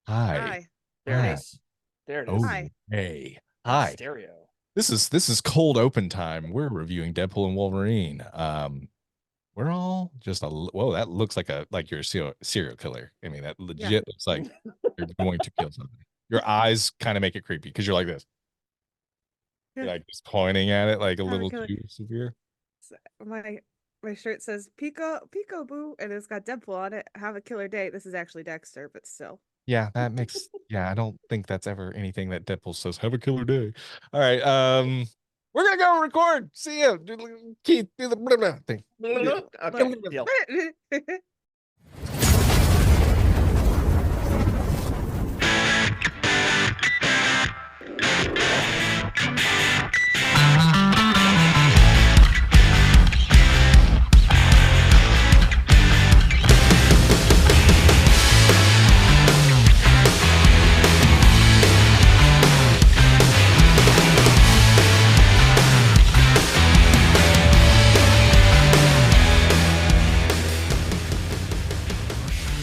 Hi. Hi. There it Hi. is. There it is. Oh, Hi. hey. In Hi. stereo. This is cold open time. We're reviewing Deadpool and Wolverine. We're all just whoa, that looks like you're a serial killer. I mean, that legit looks like you're going to kill somebody. Your eyes kind of make it creepy because you're like this. You're like just pointing at it like a little too severe. My shirt says Peekaboo and it's got Deadpool on it. Have a killer day. This is actually Dexter, but still. Yeah, that makes I don't think that's ever anything that Deadpool says. Have a killer day. All right. We're gonna go record. See you. Keith, do the blah, blah thing. Okay, deal.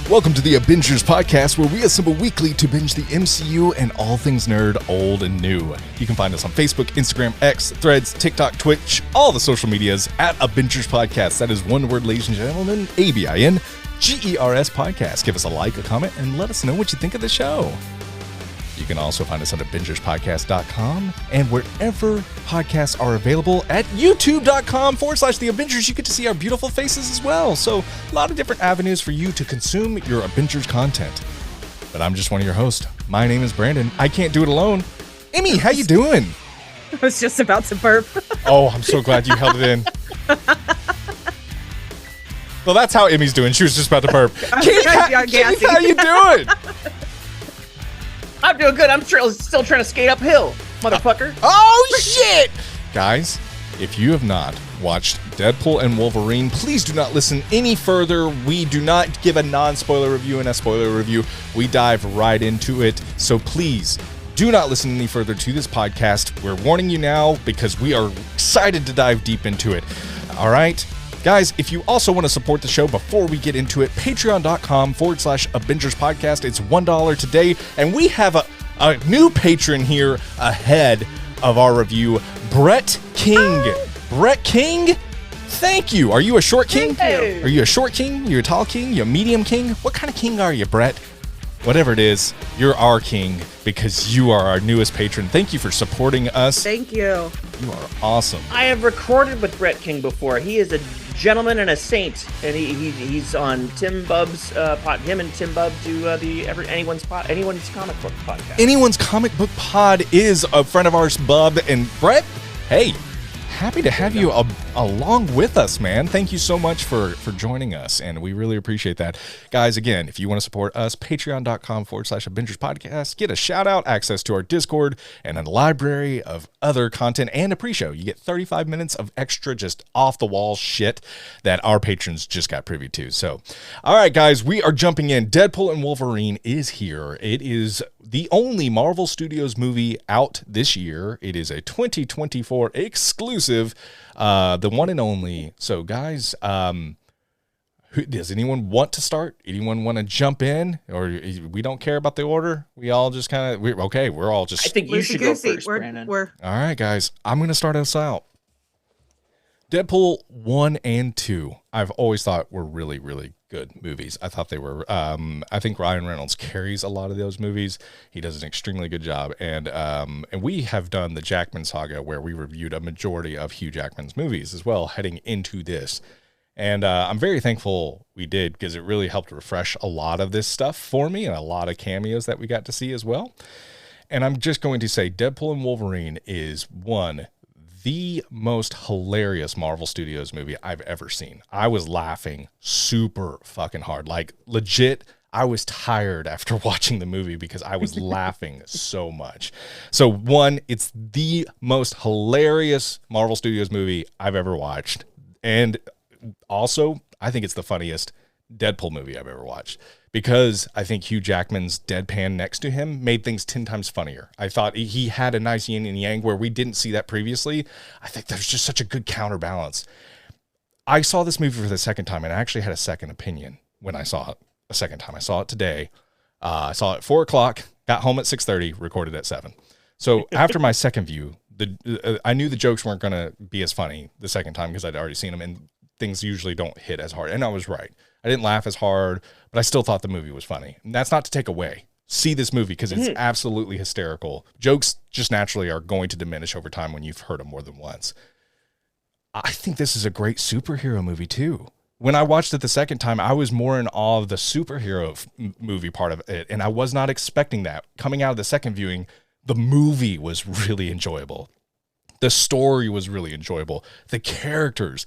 Welcome to the ABINGERS Podcast, where we assemble weekly to binge the MCU and all things nerd, old and new. You can find us on Facebook, Instagram, X, Threads, TikTok, Twitch, all the social medias at ABINGERS Podcast. That is one word, ladies and gentlemen, ABINGERS Podcast. Give us a like, a comment, and let us know what you think of the show. You can also find us on ABINGERSPodcast.com and wherever podcasts are available at YouTube.com/The Abingers. You get to see our beautiful faces as well. So a lot of different avenues for you to consume your Abingers content. But I'm just one of your hosts. My name is Brandon. I can't do it alone. Emmy, how you doing? I was just about to burp. Oh, I'm so glad you held it in. Well, that's how Emmy's doing. She was just about to burp. Keith, how you doing? I'm doing good. I'm still trying to skate uphill, motherfucker. Oh, shit! Guys, if you have not watched Deadpool and Wolverine, please do not listen any further. We do not give a non-spoiler review and a spoiler review. We dive right into it. So please do not listen any further to this podcast. We're warning you now because we are excited to dive deep into it. All right? Guys, if you also want to support the show before we get into it, patreon.com/ABINGERS Podcast. It's $1 today. And we have a new patron here ahead of our review, Brett King. Brett King, thank you. Are you a short king? Hey. Are you a short king? You're a tall king? You're a medium king? What kind of king are you, Brett? Whatever it is, you're our king because you are our newest patron. Thank you for supporting us. Thank you. You are awesome. I have recorded with Brett King before. He is a gentleman and a saint, and he's on Tim Bubb's pod. Him and Tim Bubb do anyone's comic book podcast. Anyone's Comic Book Pod is a friend of ours, Bub and Brett. Hey, happy to have you along with us, man. Thank you so much for joining us, and we really appreciate that. Guys, again, if you want to support us, patreon.com/ABINGERS Podcast. Get a shout-out, access to our Discord, and a library of other content, and a pre-show. You get 35 minutes of extra, just off-the-wall shit that our patrons just got privy to. So, all right, guys, we are jumping in. Deadpool and Wolverine is here. It is the only Marvel Studios movie out this year. It is a 2024 exclusive, the one and only. So, guys, does anyone want to start? Anyone want to jump in? Or we don't care about the order? We all just kind of, we're all just... I think you should go first, Brandon. All right, guys, I'm going to start us out. Deadpool 1 and 2, I've always thought were really, really good movies. I thought they were, I think Ryan Reynolds carries a lot of those movies. He does an extremely good job. And we have done the Jackman saga where we reviewed a majority of Hugh Jackman's movies as well heading into this. And I'm very thankful we did because it really helped refresh a lot of this stuff for me and a lot of cameos that we got to see as well. And I'm just going to say Deadpool and Wolverine is the most hilarious Marvel Studios movie I've ever seen. I was laughing super fucking hard. Like, legit, I was tired after watching the movie because I was laughing so much. So, one, it's the most hilarious Marvel Studios movie I've ever watched. And also, I think it's the funniest Deadpool movie I've ever watched. Because I think Hugh Jackman's deadpan next to him made things 10 times funnier. I thought he had a nice yin and yang where we didn't see that previously. I think there's just such a good counterbalance. I saw this movie for the second time, and I actually had a second opinion when I saw it a second time. I saw it today. I saw it at 4:00, got home at 6:30, recorded at 7. So after my second view, I knew the jokes weren't going to be as funny the second time because I'd already seen them, and things usually don't hit as hard. And I was right. I didn't laugh as hard, but I still thought the movie was funny. And that's not to take away. See this movie because it's absolutely hysterical. Jokes just naturally are going to diminish over time when you've heard them more than once. I think this is a great superhero movie too. When I watched it the second time, I was more in awe of the superhero movie part of it, and I was not expecting that. Coming out of the second viewing, the movie was really enjoyable. The story was really enjoyable. The characters.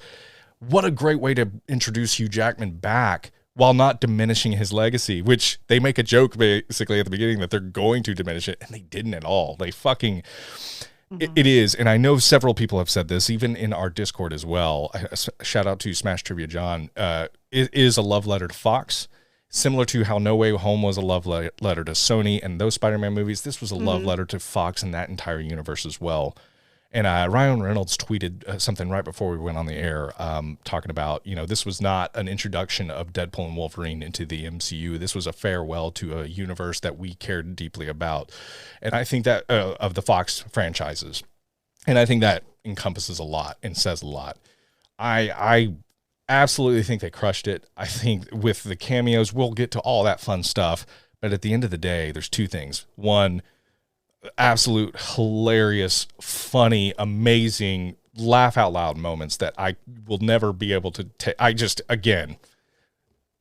What a great way to introduce Hugh Jackman back while not diminishing his legacy, which they make a joke basically at the beginning that they're going to diminish it, and they didn't at all. They fucking... It is, and I know several people have said this, even in our Discord as well. Shout out to Smash Trivia John. It is a love letter to Fox, similar to how No Way Home was a love letter to Sony and those Spider-Man movies. This was a love letter to Fox and that entire universe as well. And Ryan Reynolds tweeted something right before we went on the air, talking about, this was not an introduction of Deadpool and Wolverine into the MCU. This was a farewell to a universe that we cared deeply about. And I think that of the Fox franchises. And I think that encompasses a lot and says a lot. I absolutely think they crushed it. I think with the cameos, we'll get to all that fun stuff. But at the end of the day, there's two things. One, absolute hilarious, funny, amazing, laugh out loud moments that I will never be able to take. Again,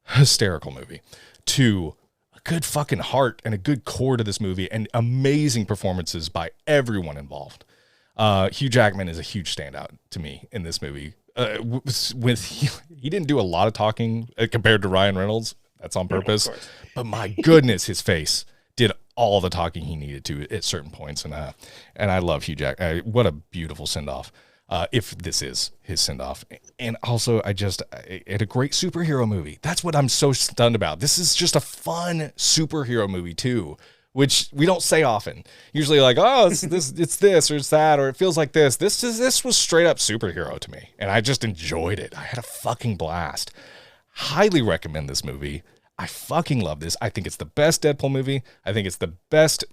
hysterical movie. Two, a good fucking heart and a good core to this movie and amazing performances by everyone involved. Hugh Jackman is a huge standout to me in this movie. He didn't do a lot of talking compared to Ryan Reynolds. That's on purpose. But my goodness, his face did all the talking he needed to at certain points. And I love Hugh Jackman. What a beautiful send-off. If this is his send-off. And also, at a great superhero movie. That's what I'm so stunned about. This is just a fun superhero movie too, which we don't say often. Usually like, oh, it's this or it's that, or it feels like this. This was straight up superhero to me. And I just enjoyed it. I had a fucking blast. Highly recommend this movie. I fucking love this. I think it's the best Deadpool movie. I think it's the best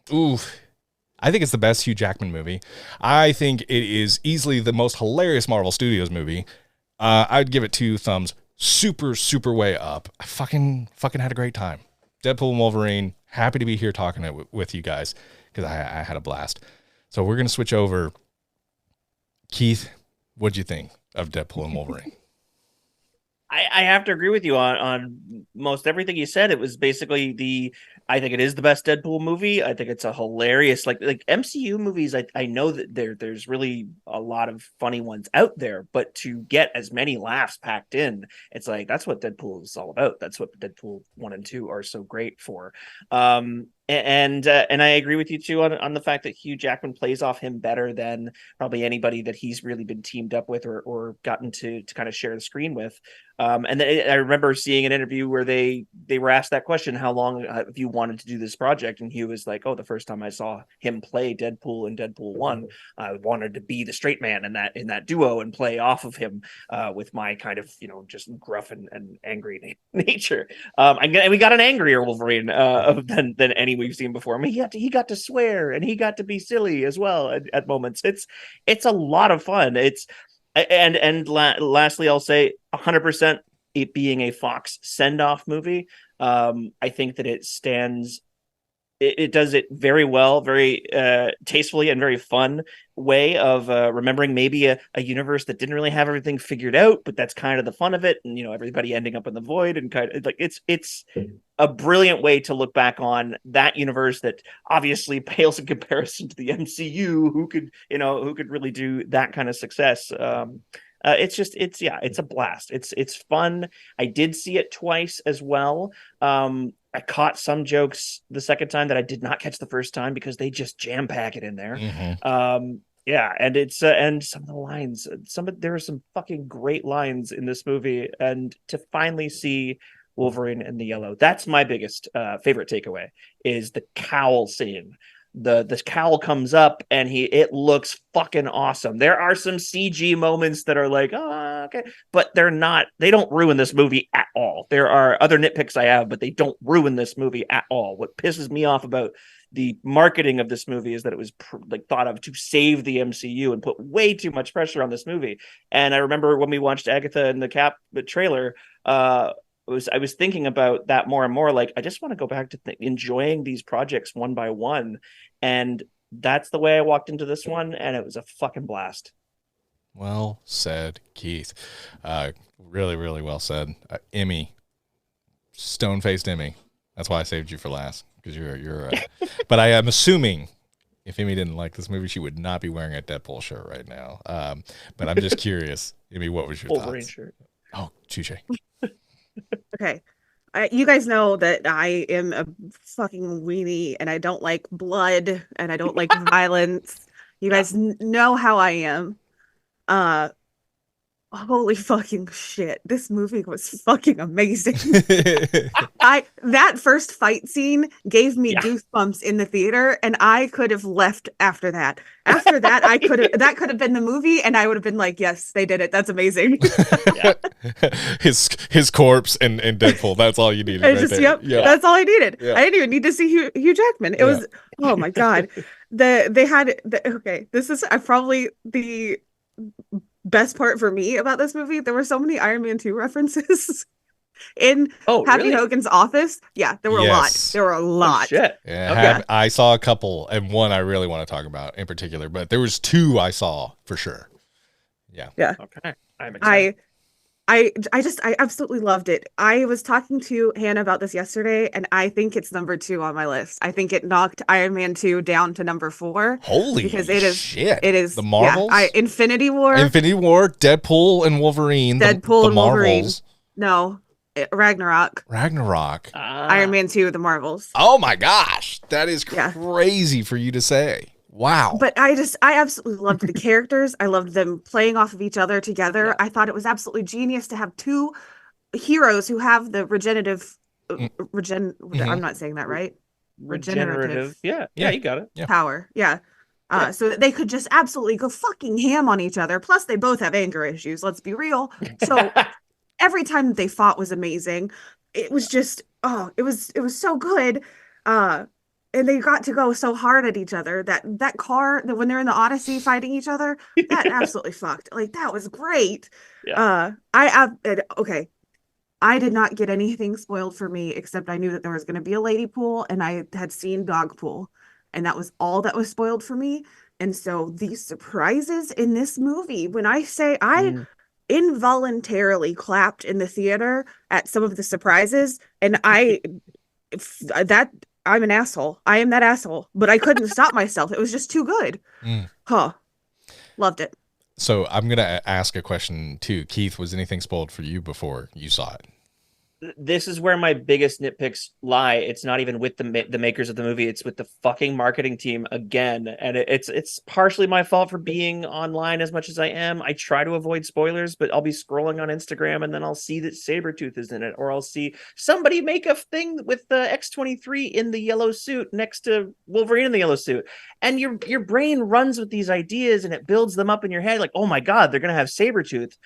Hugh Jackman movie. I think it is easily the most hilarious Marvel Studios movie. I'd give it 2 thumbs. Super, super way up. I fucking had a great time. Deadpool and Wolverine. Happy to be here talking it with you guys because I had a blast. So we're going to switch over. Keith, what'd you think of Deadpool and Wolverine? I have to agree with you on most everything you said. It was basically I think it is the best Deadpool movie. I think it's a hilarious, like MCU movies. I know that there's really a lot of funny ones out there, but to get as many laughs packed in, it's like, that's what Deadpool is all about. That's what Deadpool 1 and 2 are so great for. And I agree with you too on the fact that Hugh Jackman plays off him better than probably anybody that he's really been teamed up with or gotten to kind of share the screen with. And then I remember seeing an interview where they were asked that question, how long have you wanted to do this project? And he was like, oh, the first time I saw him play Deadpool in Deadpool 1, I wanted to be the straight man in that duo and play off of him with my kind of, just gruff and angry nature. And we got an angrier Wolverine than any we've seen before. I mean, he got to swear and he got to be silly as well at moments. It's a lot of fun. Lastly, I'll say 100% it being a Fox send-off movie. I think that it stands. It does it very well, very tastefully and very fun way of remembering maybe a universe that didn't really have everything figured out, but that's kind of the fun of it. And, everybody ending up in the void and kind of like it's a brilliant way to look back on that universe that obviously pales in comparison to the MCU, who could really do that kind of success. It's a blast. It's fun. I did see it twice as well. I caught some jokes the second time that I did not catch the first time because they just jam pack it in there. Mm-hmm. And it's and some of the lines, there are some fucking great lines in this movie, and to finally see Wolverine in the yellow, that's my biggest favorite takeaway is the cowl scene. the cowl comes up and it looks fucking awesome. There are some CG moments that are like, oh, okay, but they don't ruin this movie at all. There are other nitpicks I have, but they don't ruin this movie at all. What pisses me off about the marketing of this movie is that it was thought of to save the MCU and put way too much pressure on this movie. And I remember when we watched Agatha and the Cap trailer, I was thinking about that more and more. Like, I just want to go back to enjoying these projects one by one. And that's the way I walked into this one. And it was a fucking blast. Well said, Keith. Really, really well said. Emmy, stone-faced Emmy. That's why I saved you for last. Because you're but I am assuming if Emmy didn't like this movie, she would not be wearing a Deadpool shirt right now. But I'm just curious, Emmy, what was your Wolverine thoughts? Shirt. Oh, touche. Okay. You guys know that I am a fucking weenie and I don't like blood and I don't like violence. You guys know how I am. Holy fucking shit. This movie was fucking amazing. That first fight scene gave me goosebumps in the theater and I could have left after that. After that, that could have been the movie and I would have been like, yes, they did it. That's amazing. His corpse and Deadpool. That's all you needed. Right there. Yep. That's all I needed. Yeah. I didn't even need to see Hugh Jackman. It was, oh my God. This is probably the best part for me about this movie. There were so many Iron Man 2 references in Happy Hogan's office. Yeah, there were a lot. There were a lot. Oh, shit. Yeah, okay. I saw a couple, and one I really want to talk about in particular, but there was two I saw for sure. Yeah. Okay. I'm excited. I absolutely loved it. I was talking to Hannah about this yesterday, and I think it's number 2 on my list. I think it knocked Iron Man 2 down to number 4. Holy shit. It is the Marvels? Yeah, Infinity War, Deadpool and Wolverine. Deadpool and Wolverine. Marvels. No, Ragnarok. Iron Man 2, the Marvels. Oh my gosh. That is crazy for you to say. Wow. But I absolutely loved the characters. I loved them playing off of each other together. Yeah. I thought it was absolutely genius to have 2 heroes who have the regenerative I'm not saying that right. Regenerative. Yeah, you got it. Yeah. Power. Yeah. So that they could just absolutely go fucking ham on each other. Plus they both have anger issues, let's be real. So every time that they fought was amazing. It was just it was so good. And they got to go so hard at each other. That car, when they're in the Odyssey fighting each other, that absolutely fucked. Like, that was great. Yeah. I did not get anything spoiled for me, except I knew that there was going to be a lady pool, and I had seen dog pool, and that was all that was spoiled for me. And so these surprises in this movie, when I say I involuntarily clapped in the theater at some of the surprises, and I'm an asshole. I am that asshole, but I couldn't stop myself. It was just too good. Loved it. So I'm going to ask a question too. Keith, was anything spoiled for you before you saw it? This is where my biggest nitpicks lie. It's not even with the makers of the movie. It's with the fucking marketing team again. And it's partially my fault for being online as much as I am. I try to avoid spoilers, but I'll be scrolling on Instagram and then I'll see that Sabretooth is in it, or I'll see somebody make a thing with the X-23 in the yellow suit next to Wolverine in the yellow suit. And your brain runs with these ideas and it builds them up in your head. Like, oh my God, they're going to have Sabretooth.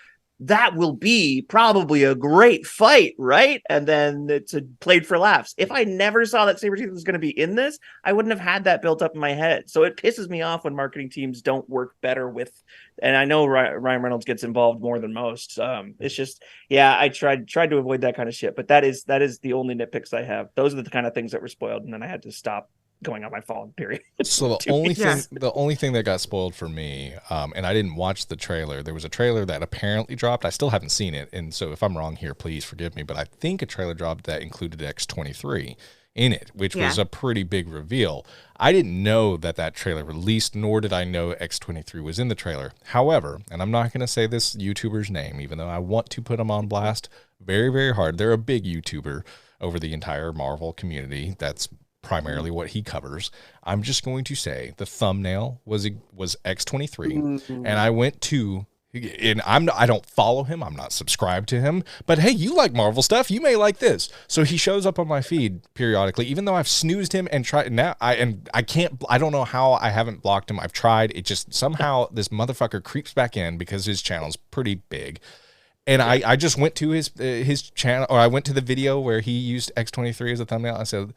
That will be probably a great fight, right? And then it's played for laughs. If I never saw that Sabretooth was going to be in this, I wouldn't have had that built up in my head. So it pisses me off when marketing teams don't work better with, and I know Ryan Reynolds gets involved more than most. It's just, I tried to avoid that kind of shit, but that is the only nitpicks I have. Those are the kind of things that were spoiled, and then I had to stop going on my phone, period. So the only thing that got spoiled for me, and I didn't watch the trailer, there was a trailer that apparently dropped. I still haven't seen it, and so if I'm wrong here, please forgive me, but I think a trailer dropped that included X-23 in it, which was a pretty big reveal. I didn't know that trailer released, nor did I know X-23 was in the trailer. However, and I'm not going to say this YouTuber's name, even though I want to put him on blast very, very hard. They're a big YouTuber over the entire Marvel community. That's primarily what he covers. I'm just going to say the thumbnail was X-23, and I went to And I don't follow him. I'm not subscribed to him. But hey, you like Marvel stuff. You may like this. So he shows up on my feed periodically, even though I've snoozed him and tried. Now I don't know how I haven't blocked him. I've tried. It just somehow this motherfucker creeps back in because his channel's pretty big. And I just went to his channel, or I went to the video where he used X23 as a thumbnail. I said,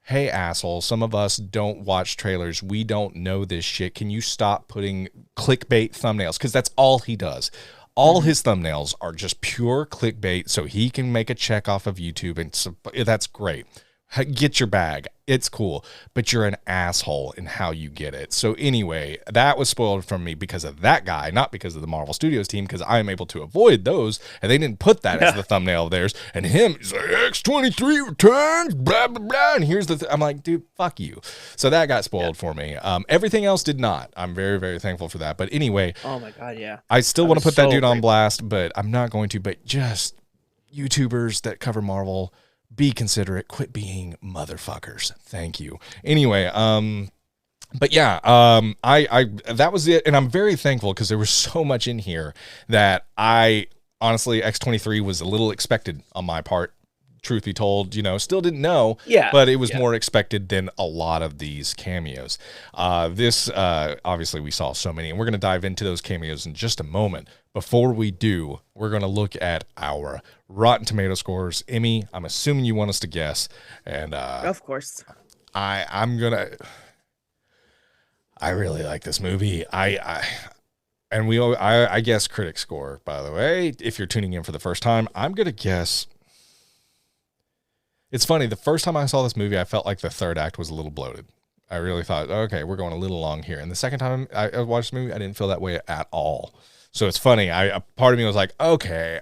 hey, asshole, some of us don't watch trailers. We don't know this shit. Can you stop putting clickbait thumbnails? Because that's all he does. All his thumbnails are just pure clickbait so he can make a check off of YouTube. And so, that's great. Get your bag. It's cool. But you're an asshole in how you get it. So anyway, that was spoiled from me because of that guy, not because of the Marvel Studios team, because I am able to avoid those. And they didn't put that as the thumbnail of theirs. And him, he's like, X23 returns, blah, blah, blah. And here's I'm like, dude, fuck you. So that got spoiled for me. Everything else did not. I'm very, very thankful for that. But anyway. Oh my God, yeah. I still want to put that dude on blast, but I'm not going to. But just YouTubers that cover Marvel, be considerate, quit being motherfuckers. Thank you. Anyway, but yeah, I that was it, and I'm very thankful because there was so much in here that I honestly, X23 was a little expected on my part. Truth be told, still didn't know, but it was more expected than a lot of these cameos. This obviously we saw so many, and we're going to dive into those cameos in just a moment. Before we do, we're going to look at our Rotten Tomato scores. Emmy, I'm assuming you want us to guess, and of course, I really like this movie. I guess critic score, by the way. If you're tuning in for the first time, I'm going to guess. It's funny, the first time I saw this movie, I felt like the third act was a little bloated. I really thought, okay, we're going a little long here. And the second time I watched the movie, I didn't feel that way at all. So it's funny. A part of me was like, okay,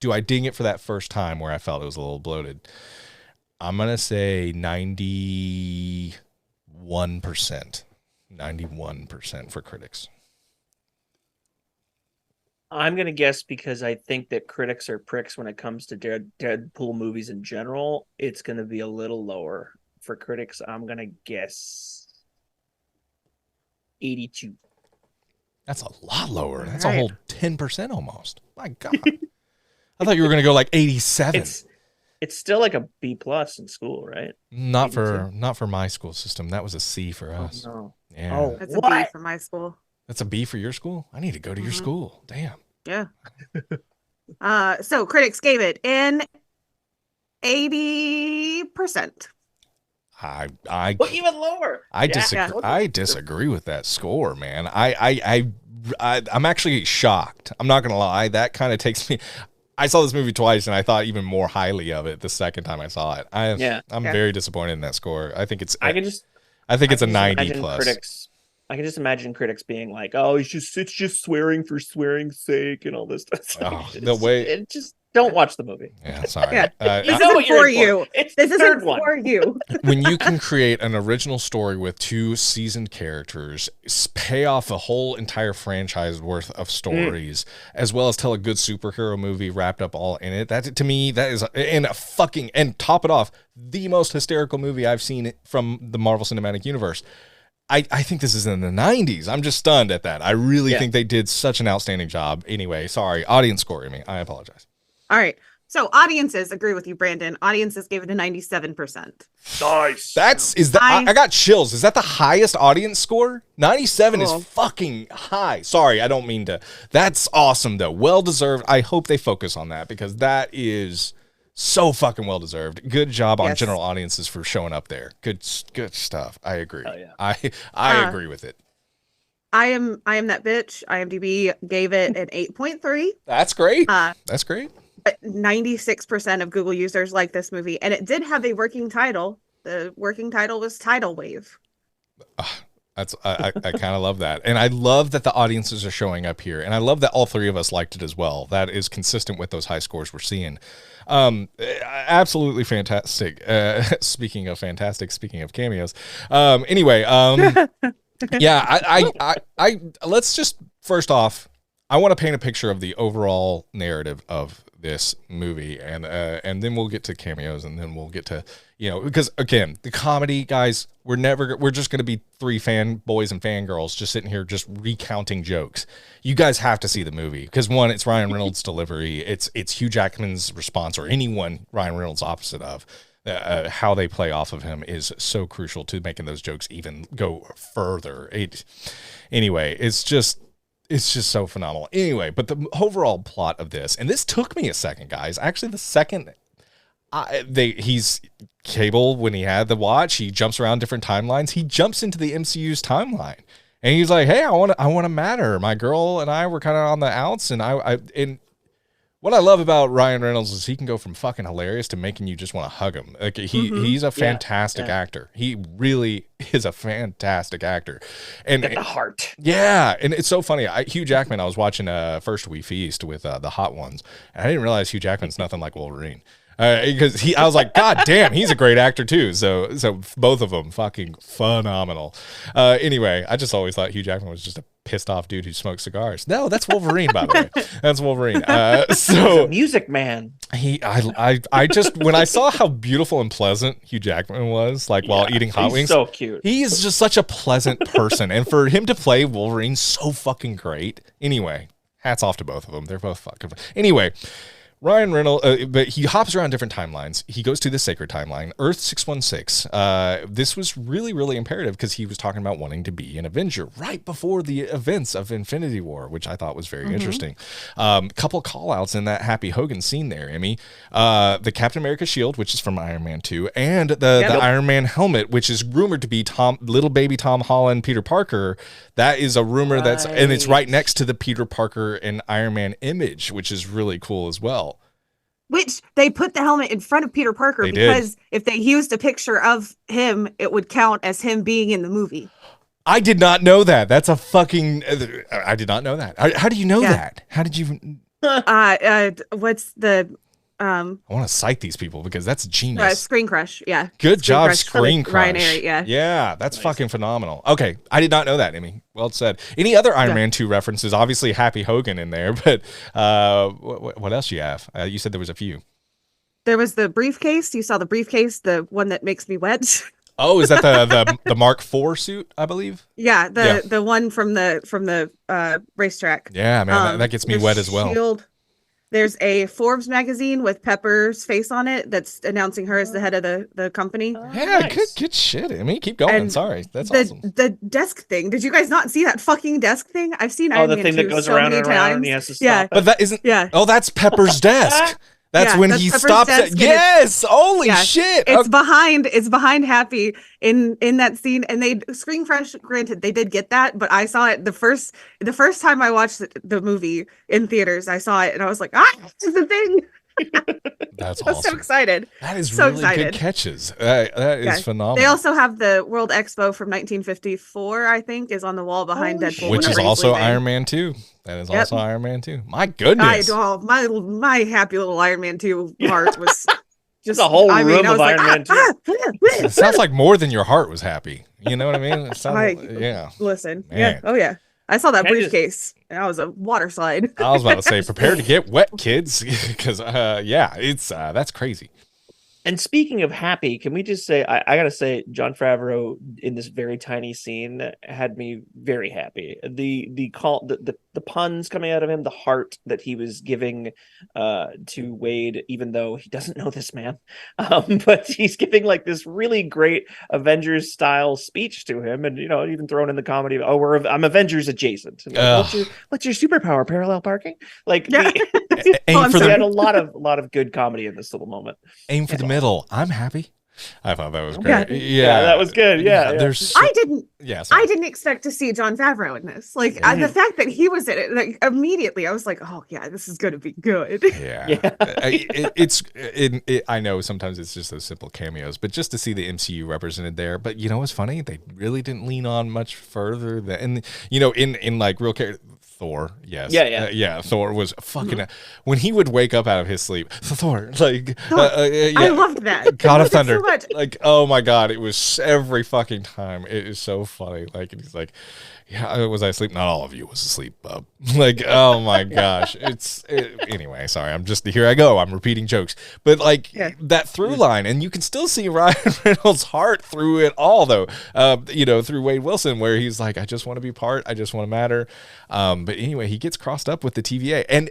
do I ding it for that first time where I felt it was a little bloated? I'm going to say 91%. 91% for critics. I'm going to guess because I think that critics are pricks when it comes to Deadpool movies in general. It's going to be a little lower for critics. I'm going to guess 82. That's a lot lower. That's a whole 10% almost. My God. I thought you were going to go like 87. It's still like a B+ in school, right? Not for my school system. That was a C for us. Oh, no. Yeah. Oh, that's a B for my school. That's a B for your school? I need to go to your school. Damn. Yeah. So critics gave it an 80%. Well, even lower. I disagree with that score, man. I'm actually shocked. I'm not gonna lie. That kind of takes me. I saw this movie twice, and I thought even more highly of it the second time I saw it. I'm very disappointed in that score. I think it's. I think it's a 90 plus. I can just imagine critics being like, "Oh, it's just swearing for swearing's sake and all this stuff." Oh, the way just don't watch the movie. Yeah, sorry. Yeah. You know what for you. This isn't for you. When you can create an original story with two seasoned characters, pay off a whole entire franchise worth of stories, as well as tell a good superhero movie wrapped up all in it, that to me, that is and top it off, the most hysterical movie I've seen from the Marvel Cinematic Universe. I think this is in the 90s. I'm just stunned at that. I really think they did such an outstanding job. Anyway, sorry. Audience scoring me. I apologize. All right. So audiences agree with you, Brandon. Audiences gave it a 97%. Nice. I got chills. Is that the highest audience score? 97 is fucking high. Sorry, I don't mean to. That's awesome, though. Well deserved. I hope they focus on that because that is so fucking well deserved. Good job on general audiences for showing up there. Good stuff. I agree. Oh, yeah. I agree with it. I am that bitch. IMDb gave it an 8.3. That's great. That's great. 96% of Google users like this movie, and it did have a working title. The working title was Tidal Wave. I kind of love that, and I love that the audiences are showing up here, and I love that all three of us liked it as well. That is consistent with those high scores we're seeing. Absolutely fantastic. Speaking of cameos. Anyway, yeah, I let's just first off, I want to paint a picture of the overall narrative of this movie, and then we'll get to cameos, and then we'll get to, because again, the comedy, guys, we're just going to be three fanboys and fangirls just sitting here just recounting jokes. You guys have to see the movie because, one, it's Ryan Reynolds' delivery, it's Hugh Jackman's response, or anyone Ryan Reynolds opposite of. How they play off of him is so crucial to making those jokes even go further. Anyway, it's just so phenomenal. Anyway, but the overall plot of this, and this took me a second, guys. Actually, the second he's Cable, when he had the watch, he jumps around different timelines. He jumps into the MCU's timeline, and he's like, "Hey, I want to matter. My girl and I were kind of on the outs, and and what I love about Ryan Reynolds is he can go from fucking hilarious to making you just want to hug him. Like he's a fantastic actor. He really is a fantastic actor. And the heart. Yeah. And it's so funny. Hugh Jackman, I was watching First We Feast with the Hot Ones, and I didn't realize Hugh Jackman's nothing like Wolverine. Because I was like, God damn, he's a great actor too. So both of them fucking phenomenal. Anyway, I just always thought Hugh Jackman was just a pissed off dude who smoked cigars. No, that's Wolverine, by the way. That's Wolverine. So Music Man. I just, when I saw how beautiful and pleasant Hugh Jackman was, like while eating hot wings, so cute. He is just such a pleasant person, and for him to play Wolverine so fucking great. Anyway, hats off to both of them. They're both fucking. Anyway. Ryan Reynolds, but he hops around different timelines. He goes to the sacred timeline, Earth 616. This was really, really imperative because he was talking about wanting to be an Avenger right before the events of Infinity War, which I thought was very interesting. Couple call outs in that Happy Hogan scene there, Emmy. The Captain America shield, which is from Iron Man 2, and the Iron Man helmet, which is rumored to be little baby Tom Holland, Peter Parker. That is a rumor and it's right next to the Peter Parker and Iron Man image, which is really cool as well. Which they put the helmet in front of Peter Parker because if they used a picture of him, it would count as him being in the movie. I did not know that. That's a fucking. I did not know that. How do you know that? How did you? What's the? I want to cite these people because that's genius. Screen Crush, yeah. Good job, Screen Crush. Ryan Airy, yeah, that's fucking phenomenal. Okay, I did not know that, Emmy. Well said. Any other Iron Man 2 references? Obviously, Happy Hogan in there, but what else you have? You said there was a few. There was the briefcase. You saw the briefcase, the one that makes me wet. Oh, is that the Mark IV suit? I believe. Yeah, the one from the racetrack. Yeah, man, that gets me wet as well. Shield. There's a Forbes magazine with Pepper's face on it that's announcing her as the head of the company. Yeah, nice. good shit. I mean, keep going. Sorry, that's awesome. The desk thing. Did you guys not see that fucking desk thing? I've seen Iron Man 2 that goes so around many and around times. And he has to stop but that isn't. Yeah. Oh, that's Pepper's desk. That's when he stops it. Yes! Holy shit! It's behind Happy in that scene, and they Screen Crush. Granted, they did get that, but I saw it the first time I watched the movie in theaters. I saw it, and I was like, this is the thing. That's awesome. I was so excited. That is so really excited. Good catches. That is phenomenal. They also have the World Expo from 1954, I think, is on the wall behind Deadpool. Which is also Iron Man 2. That is also Iron Man 2. My goodness. My happy little Iron Man 2 heart was just a whole room of Iron Man 2. It sounds like more than your heart was happy. You know what I mean? It sounds Listen. Man. Yeah. Oh, yeah. I saw that briefcase, and that was a water slide. I was about to say, prepare to get wet, kids, because it's that's crazy. And speaking of happy, can we just say, I gotta say, Jon Favreau in this very tiny scene had me very happy. The puns coming out of him, the heart that he was giving to Wade, even though he doesn't know this man, but he's giving like this really great Avengers style speech to him, and even thrown in the comedy of, I'm Avengers adjacent. Like, what's your superpower? Parallel parking? Like, he had a lot of good comedy in this little moment. Aim for the middle. I'm happy. I thought that was great. Yeah, that was good. Yeah. I didn't expect to see Jon Favreau in this. Like the fact that he was in it, like immediately, I was like, oh yeah, this is going to be good. Yeah. I know sometimes it's just those simple cameos, but just to see the MCU represented there. But what's funny? They really didn't lean on much further than, in like real character. Thor. Yes. Yeah. Thor was fucking when he would wake up out of his sleep. Thor, like I loved that. God of I loved it Thunder. so much. Like, oh my God, it was every fucking time. It is so funny. Like, and he's like, yeah, was I asleep? Not all of you was asleep, bub. Like, oh my gosh. Anyway, sorry. Here I go. I'm repeating jokes. But like that through line, and you can still see Ryan Reynolds' heart through it all, though, through Wade Wilson, where he's like, I just want to be part. I just want to matter. But anyway, he gets crossed up with the TVA. And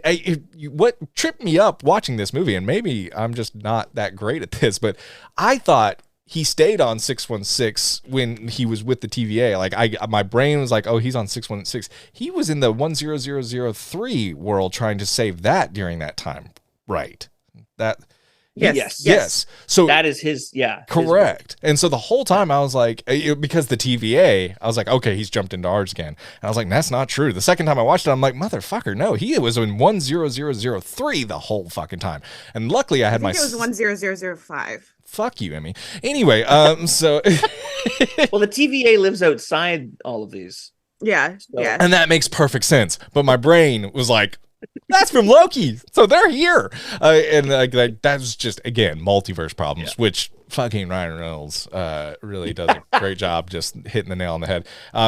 what tripped me up watching this movie, and maybe I'm just not that great at this, but I thought he stayed on 616 when he was with the TVA. Like my brain was like, oh, he's on 616. He was in the 10003 world trying to save that during that time. Right. Yes. So that is his, correct. And so the whole time I was like, because the TVA, I was like, okay, he's jumped into ours again. And I was like, that's not true. The second time I watched it, I'm like, motherfucker, no, he was in 10003 the whole fucking time. And luckily I had it was 10005. Fuck you, Emmy. Anyway, so well, the TVA lives outside all of these. Yeah. And that makes perfect sense. But my brain was like, that's from Loki, so they're here. And like that's just, again, multiverse problems, which fucking Ryan Reynolds really does a great job just hitting the nail on the head.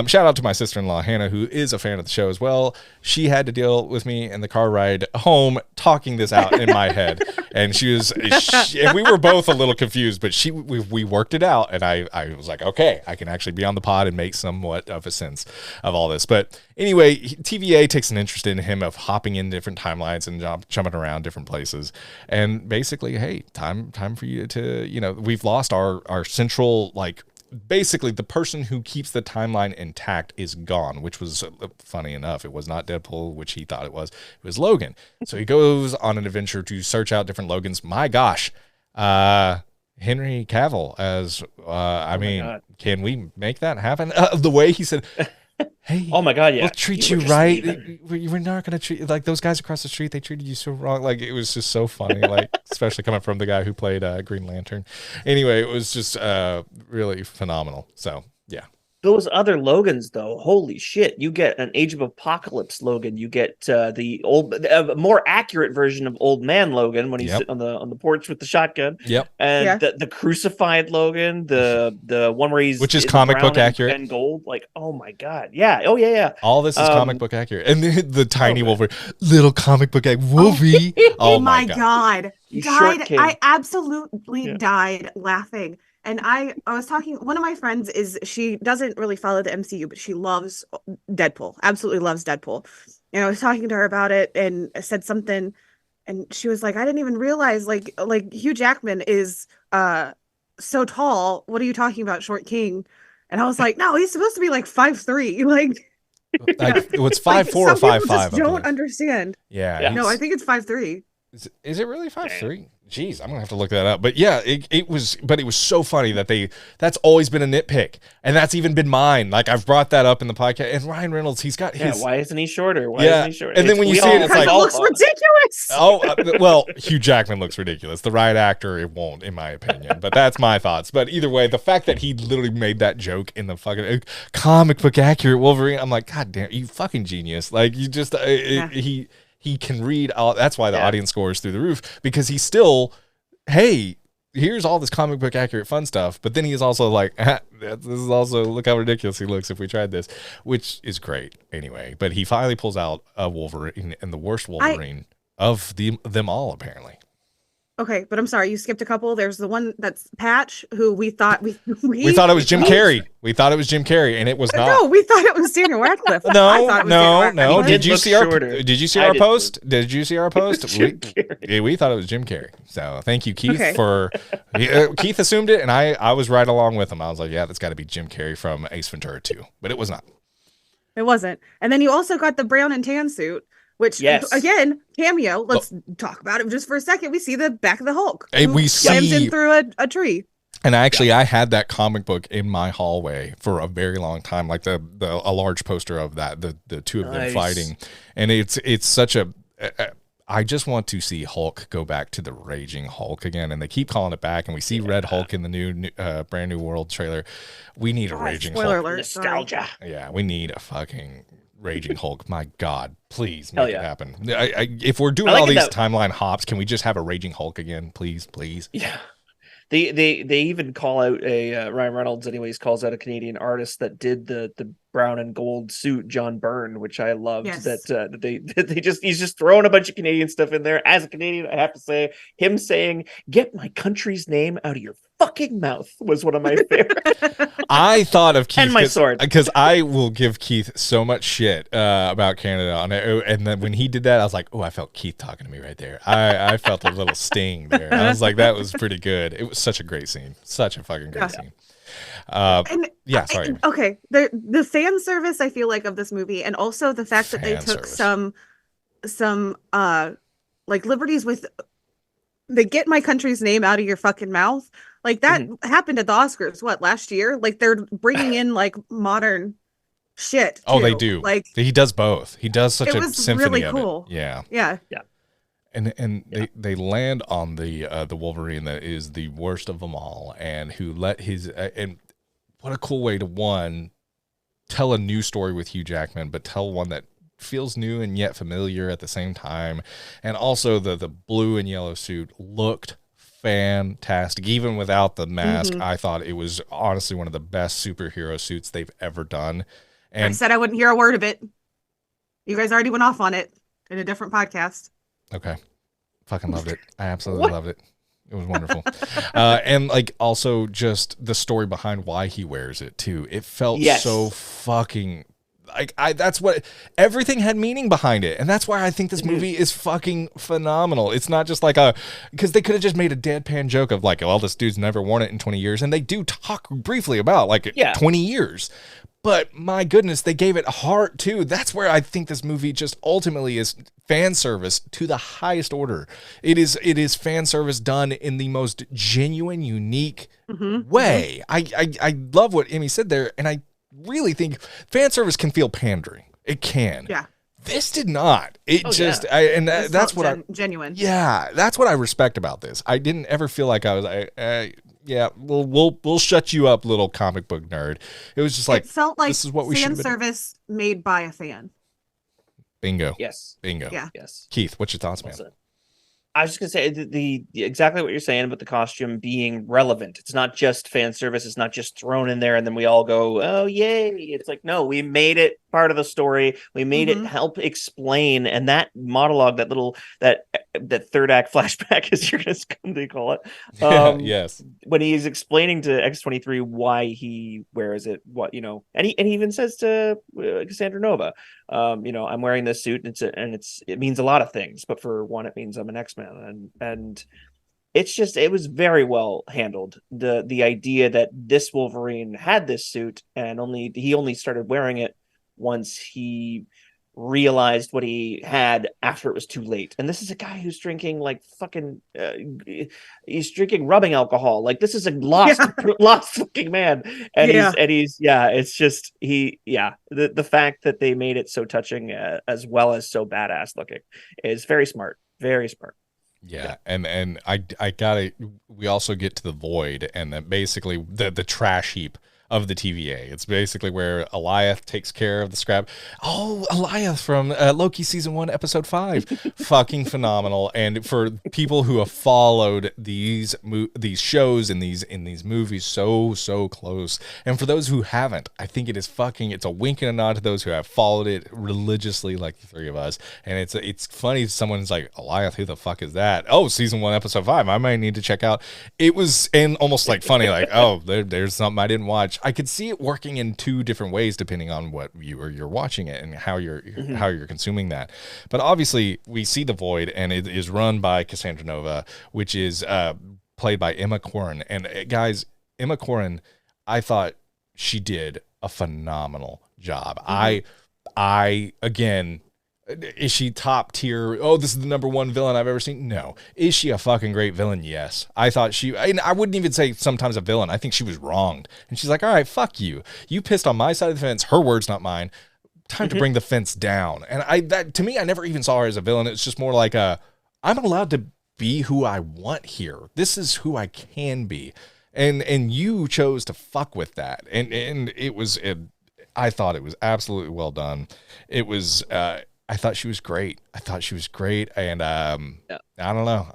Shout out to my sister-in-law, Hannah, who is a fan of the show as well. She had to deal with me in the car ride home talking this out in my head. And and we were both a little confused, but we worked it out. And I was like, okay, I can actually be on the pod and make somewhat of a sense of all this. But anyway, TVA takes an interest in him of hopping in different timelines and jumping around different places. And basically, hey, time for you to, we've lost our central, like, basically the person who keeps the timeline intact is gone, which was funny enough. It was not Deadpool, which he thought it was Logan. So he goes on an adventure to search out different Logans. My gosh, Henry Cavill as, can we make that happen? The way he said, hey, oh my God, yeah, we'll treat you right. We're not going to treat like those guys across the street. They treated you so wrong. Like, it was just so funny, like, especially coming from the guy who played Green Lantern. Anyway, it was just really phenomenal. So, yeah. Those other Logans, though, holy shit! You get an Age of Apocalypse Logan. You get the old, more accurate version of Old Man Logan when he's sitting on the porch with the shotgun. Yep. And the crucified Logan, the one where he's, which is comic book accurate and gold. Like, oh my God, yeah, oh yeah. All this is comic book accurate, and the tiny Wolverine, little comic book Wolverine. Oh my God. Died. I absolutely died laughing. And I was talking, one of my friends she doesn't really follow the MCU, but she loves Deadpool, absolutely loves Deadpool. And I was talking to her about it and I said something, and she was like, I didn't even realize like Hugh Jackman is so tall. What are you talking about, Short King? And I was like, no, he's supposed to be like 5'3". Like it's 5'4" or 5'5". Don't understand. Yeah. No, I think it's 5'3". Is it really 5'3"? Jeez, I'm gonna have to look that up. But yeah, it was so funny that that's always been a nitpick, and that's even been mine. Like, I've brought that up in the podcast. And Ryan Reynolds, he's got his. Why isn't he shorter? Why isn't he shorter? And then when you see it, it's like, it looks ridiculous. Oh, well, Hugh Jackman looks ridiculous. The right actor, it won't, in my opinion. But that's my thoughts. But either way, the fact that he literally made that joke in the fucking comic book accurate Wolverine, I'm like, God damn, you fucking genius! Like, you just he can read all. That's why the audience score is through the roof, because he's still. Hey, here's all this comic book accurate fun stuff, but then he is also like, this is also, look how ridiculous he looks if we tried this, which is great anyway. But he finally pulls out a Wolverine, and the worst Wolverine of them all, apparently. Okay, but I'm sorry, you skipped a couple. There's the one that's Patch, who we thought we thought it was Jim Carrey. We thought it was Jim Carrey, and it was not. No, we thought it was Daniel Radcliffe. No. Did you see our post? Too. Did you see our post? We thought it was Jim Carrey. So thank you, Keith, for Keith assumed it, and I was right along with him. I was like, yeah, that's got to be Jim Carrey from Ace Ventura 2, but it was not. It wasn't. And then you also got the brown and tan suit. Which, again, cameo. Let's talk about it just for a second. We see the back of the Hulk. And we slams in through a tree. And actually, I had that comic book in my hallway for a very long time, like a large poster of that, the two of them fighting. And it's such a. I just want to see Hulk go back to the Raging Hulk again, and they keep calling it back. And we see Red Hulk in the new brand new World trailer. We need a Raging Hulk. Spoiler alert! Nostalgia. Yeah, we need a fucking Raging Hulk. My God, please Hell make yeah. it happen. If we're doing I like all it these that- timeline hops, can we just have a Raging Hulk again, please? Yeah. They even call out a Ryan Reynolds anyways calls out a Canadian artist that did the brown and gold suit, John Byrne, which I loved. Yes. That he's just throwing a bunch of Canadian stuff in there. As a Canadian, I have to say, him saying "Get my country's name out of your fucking mouth" was one of my favorites. I thought of Keith And my sword. because I will give Keith so much shit about Canada and then when he did that, I was like, oh, I felt Keith talking to me right there. I felt a little sting there. I was like, that was pretty good. It was such a great scene, such a fucking great scene. Sorry. Okay, the fan service I feel like of this movie, and also the fact that they took some like liberties with the "Get my country's name out of your fucking mouth." Like that happened at the Oscars, last year? Like they're bringing in like modern shit. Oh, they do. Like he does both. He does such a symphony really cool. of it. Yeah. Yeah. And they land on the Wolverine that is the worst of them all, and who let his and what a cool way to tell a new story with Hugh Jackman, but tell one that feels new and yet familiar at the same time. And also the blue and yellow suit looked fantastic. Even without the mask, I thought it was honestly one of the best superhero suits they've ever done. And I said I wouldn't hear a word of it. You guys already went off on it in a different podcast. Okay. Fucking loved it. I absolutely loved it. It was wonderful. And like also just the story behind why he wears it too. It felt so fucking like that's what everything had meaning behind it. And that's why I think this movie is fucking phenomenal. It's not just like because they could have just made a deadpan joke of like, well, this dude's never worn it in 20 years. And they do talk briefly about like 20 years. But my goodness, they gave it heart too. That's where I think this movie just ultimately is fan service to the highest order. It is fan service done in the most genuine, unique way. I love what Emmy said there, and I really think fan service can feel pandering. It can. Yeah. This did not. It that's what genuine. Yeah, that's what I respect about this. I didn't ever feel like I was yeah, we'll shut you up, little comic book nerd. It was just like it felt like this is what we fan service made by a fan. Bingo. Yes. Bingo. Yeah. Yes. Keith, what's your thoughts, man? I was just gonna say the exactly what you're saying about the costume being relevant. It's not just fan service. It's not just thrown in there and then we all go, oh yay! It's like no, we made it part of the story. We made it help explain. And that monologue, that third act flashback, as you're gonna come to call it, yes, when he's explaining to X-23 why he wears it, and he even says to Cassandra Nova, I'm wearing this suit and it means a lot of things, but for one, it means I'm an X-Man. And it was very well handled. The idea that this Wolverine had this suit and he only started wearing it once he realized what he had after it was too late. And this is a guy who's drinking like fucking he's drinking rubbing alcohol. Like this is a lost fucking man. And it's just the fact that they made it so touching as well as so badass looking is very smart. Very smart. Yeah. And I gotta, we also get to the void and then basically the trash heap of the TVA. It's basically where Eliath takes care of the scrap. Oh, Eliath from Loki season 1, episode 5, fucking phenomenal. And for people who have followed these shows and these movies so close, and for those who haven't, I think it's a wink and a nod to those who have followed it religiously, like the three of us. And it's funny. Someone's like, Eliath, who the fuck is that? Oh, season 1, episode 5. I might need to check out. It was and almost like funny, like, oh, there's something I didn't watch. I could see it working in two different ways depending on what viewer you're watching it and how you're consuming that. But obviously, we see the Void, and it is run by Cassandra Nova, which is played by Emma Corrin. And guys, Emma Corrin, I thought she did a phenomenal job. I again. Is she top tier? Oh, this is the number one villain I've ever seen. No. Is she a fucking great villain? Yes. I thought I wouldn't even say sometimes a villain. I think she was wronged. And she's like, all right, fuck you. You pissed on my side of the fence. Her words, not mine. Time to bring the fence down. And to me, I never even saw her as a villain. It's just more like I'm allowed to be who I want here. This is who I can be. And you chose to fuck with that. And it was I thought it was absolutely well done. It was. I thought she was great. And I don't know.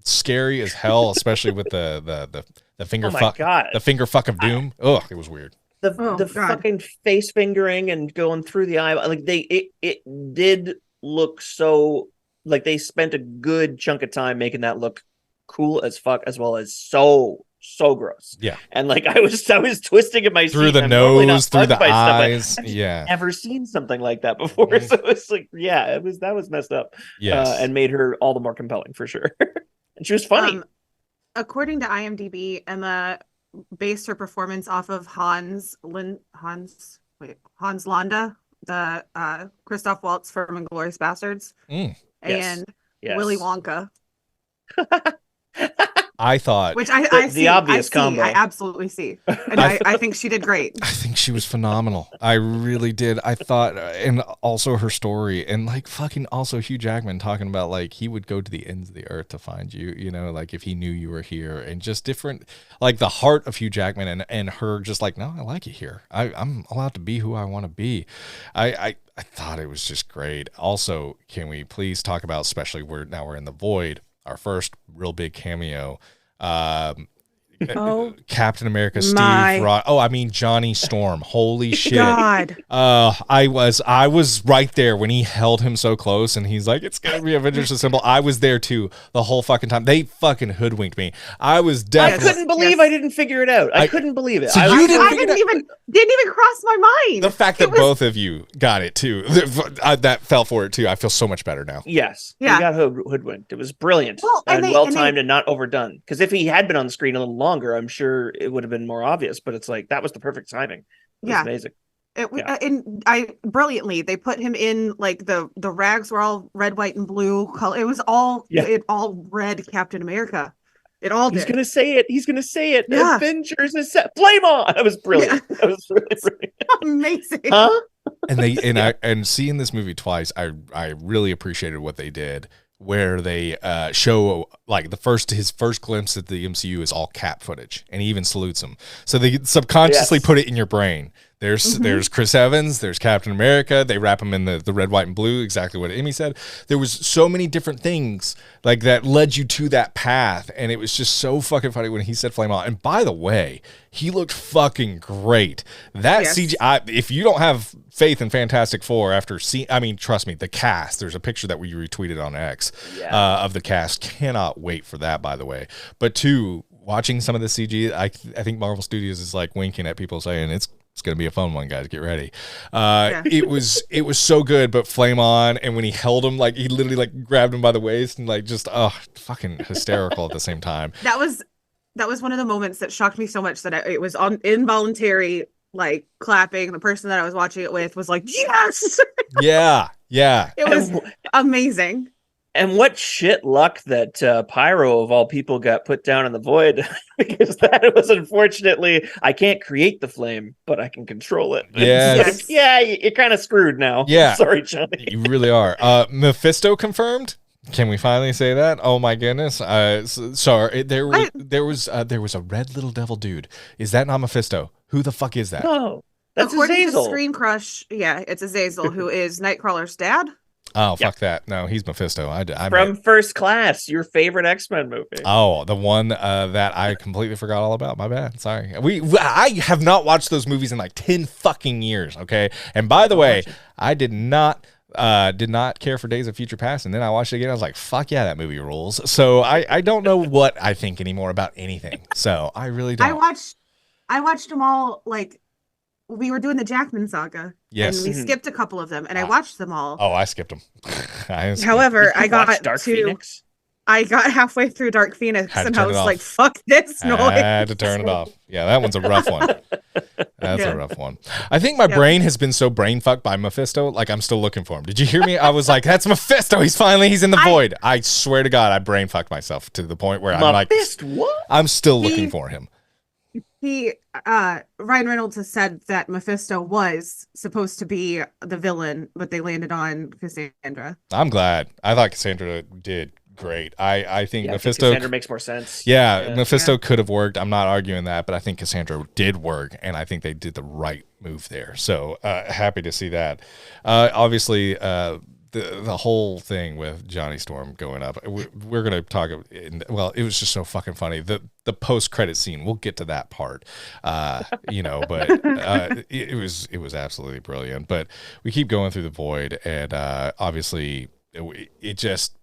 Scary as hell, especially with the finger fuck. God. The finger fuck of doom. Ugh, it was weird. The fucking face fingering and going through the eye, like it did look so, like they spent a good chunk of time making that look cool as fuck, as well as so gross. Yeah. And like I was twisting in my through seat. The nose, through the eyes. I've never seen something like that before. Mm-hmm. So it's like, that was messed up. Yes. And made her all the more compelling for sure. And she was funny. According to IMDb, Emma based her performance off of Hans Landa, the Christoph Waltz from Inglourious Bastards, and Willy Wonka. I thought, which I see, the obvious combo. I absolutely see, and I think she did great. I think she was phenomenal. I really did. I thought, and also her story, and like fucking also Hugh Jackman talking about like he would go to the ends of the earth to find you. You know, like if he knew you were here, and just different, like the heart of Hugh Jackman and her, just like, no, I like it here. I'm allowed to be who I want to be. I thought it was just great. Also, can we please talk about, especially we're in the void, our first real big cameo, Captain America Steve Johnny Storm. Holy shit. God. I was right there when he held him so close and he's like, it's gonna be Avengers Assemble. I was there too the whole fucking time. They fucking hoodwinked me. I was definitely, I couldn't believe I didn't figure it out. I couldn't believe it. So I didn't even cross my mind. The fact that both of you got it too, that fell for it too. I feel so much better now. Yes. Yeah. He got hoodwinked. It was brilliant and well-timed and not overdone. Because if he had been on the screen a little longer, I'm sure it would have been more obvious, but it's like that was the perfect timing. It was amazing. Brilliantly, they put him in like the rags were all red, white, and blue color. It was all red Captain America. It all did. He's gonna say it. Yeah. Avengers is set. Flame on. That was brilliant. Yeah. That was really brilliant. Amazing. Huh? And seeing this movie twice, I really appreciated what they did, where they show like his first glimpse at the MCU is all Cap footage, and he even salutes him. So they subconsciously put it in your brain. There's Chris Evans, there's Captain America. They wrap him in the red, white, and blue, exactly what Emmy said. There was so many different things like that led you to that path, and it was just so fucking funny when he said flame on. And by the way, he looked fucking great. That CGI, if you don't have faith in Fantastic Four after seeing, I mean, trust me, the cast, there's a picture that we retweeted on X of the cast. Cannot wait for that, by the way. But two, watching some of the CG, I think Marvel Studios is like winking at people saying it's going to be a fun one, guys. Get ready. It was so good, but flame on. And when he held him, like he literally like grabbed him by the waist and like just, fucking hysterical at the same time. That was one of the moments that shocked me so much that it was on involuntary, like clapping. The person that I was watching it with was like, yes. Yeah. It was amazing. And what shit luck that Pyro of all people got put down in the void, because that was unfortunately, I can't create the flame, but I can control it. Yes. You're kind of screwed now. Yeah. Sorry, Johnny. You really are. Mephisto confirmed. Can we finally say that? Oh my goodness. Sorry. There was a red little devil dude. Is that not Mephisto? Who the fuck is that? No. That's according Azazel. To Screen Crush. Yeah, it's Azazel, who is Nightcrawler's dad. Oh, fuck that. No, he's Mephisto. From First Class, your favorite X-Men movie. Oh, the one that I completely forgot all about. My bad. Sorry. I have not watched those movies in like 10 fucking years, okay? And by the way, I did not care for Days of Future Past, and then I watched it again. I was like, fuck yeah, that movie rules. So I don't know what I think anymore about anything. So I really don't. I watched them all, like, we were doing the Jackman saga. Yes. And we skipped a couple of them, and I watched them all. Oh, I skipped them. However, I got Dark Phoenix? I got halfway through Dark Phoenix, and I was like, fuck this noise. I had to turn it off. Yeah, that one's a rough one. That's a rough one. I think my brain has been so brain fucked by Mephisto, like I'm still looking for him. Did you hear me? I was like, that's Mephisto. He's in the void. I swear to God, I brain fucked myself to the point where I'm like, what? I'm still looking for him. Ryan Reynolds has said that Mephisto was supposed to be the villain, but they landed on Cassandra. I'm glad. I thought Cassandra did great. I think Yeah, Mephisto. Cassandra makes more sense. Yeah, Mephisto could have worked. I'm not arguing that, but I think Cassandra did work, and I think they did the right move there. So happy to see that. Obviously, the whole thing with Johnny Storm going up, we're going to talk. Well, it was just so fucking funny. The post credit scene. We'll get to that part. But it was absolutely brilliant. But we keep going through the void, and obviously, it just.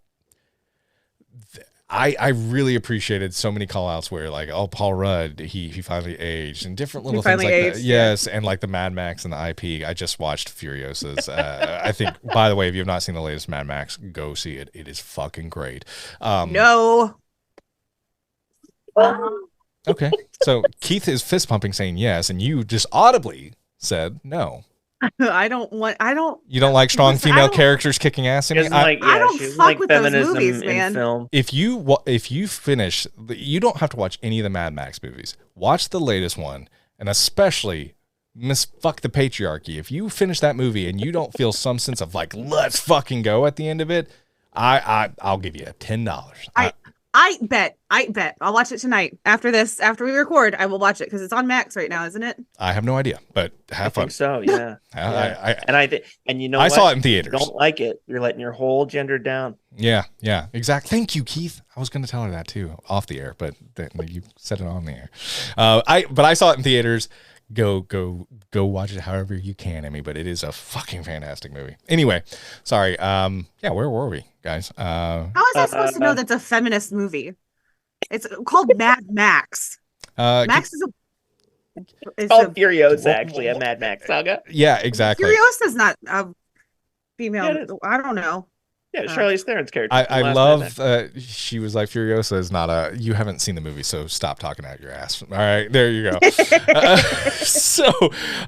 I really appreciated so many call outs where like, oh, Paul Rudd, he finally aged, and different little things like that. Yes, and like the Mad Max and the IP. I just watched Furiosas. I think, by the way, if you have not seen the latest Mad Max, go see it. It is fucking great. No. Okay, so Keith is fist pumping saying yes, and you just audibly said no. I don't. You don't like strong female characters kicking ass in it? I don't fuck with those movies, man. Film. If you finish, you don't have to watch any of the Mad Max movies. Watch the latest one, and especially fuck the patriarchy. If you finish that movie and you don't feel some sense of like, let's fucking go at the end of it, I'll give you $10. I bet. I'll watch it tonight. After we record, I will watch it because it's on Max right now, isn't it? I have no idea, but have fun. I think so, yeah. And you know, I saw it in theaters. If you don't like it, you're letting your whole gender down. Yeah, exactly. Thank you, Keith. I was going to tell her that too, off the air, but you said it on the air. I saw it in theaters. Go watch it however you can, Emmy, but it is a fucking fantastic movie. Anyway, sorry. Where were we, guys? How was I supposed to know that's a feminist movie? It's called Mad Max. Max is Furiosa, actually, a Mad Max saga. Yeah, exactly. Furiosa's not a female. I don't know. Yeah, Charlize Theron's character. I love she was like, Furiosa is not you haven't seen the movie, so stop talking out your ass. All right, there you go.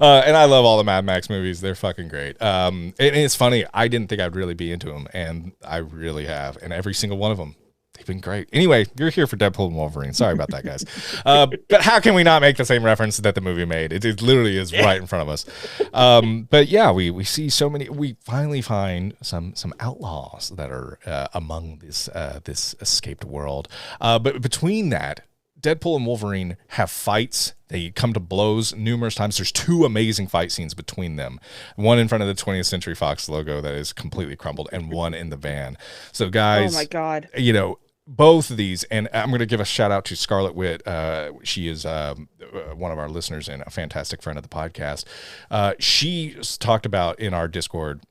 And I love all the Mad Max movies. They're fucking great. And it's funny, I didn't think I'd really be into them, and I really have. And every single one of them, they've been great. Anyway, you're here for Deadpool and Wolverine. Sorry about that, guys. But how can we not make the same reference that the movie made? It literally is right in front of us. But yeah, we see so many. We finally find some outlaws that are among this escaped world. But between that, Deadpool and Wolverine have fights. They come to blows numerous times. There's 2 amazing fight scenes between them. One in front of the 20th Century Fox logo that is completely crumbled, and one in the van. So guys, oh my God, both of these, and I'm going to give a shout out to Scarlet Wit. She is one of our listeners and a fantastic friend of the podcast. She talked about in our Discord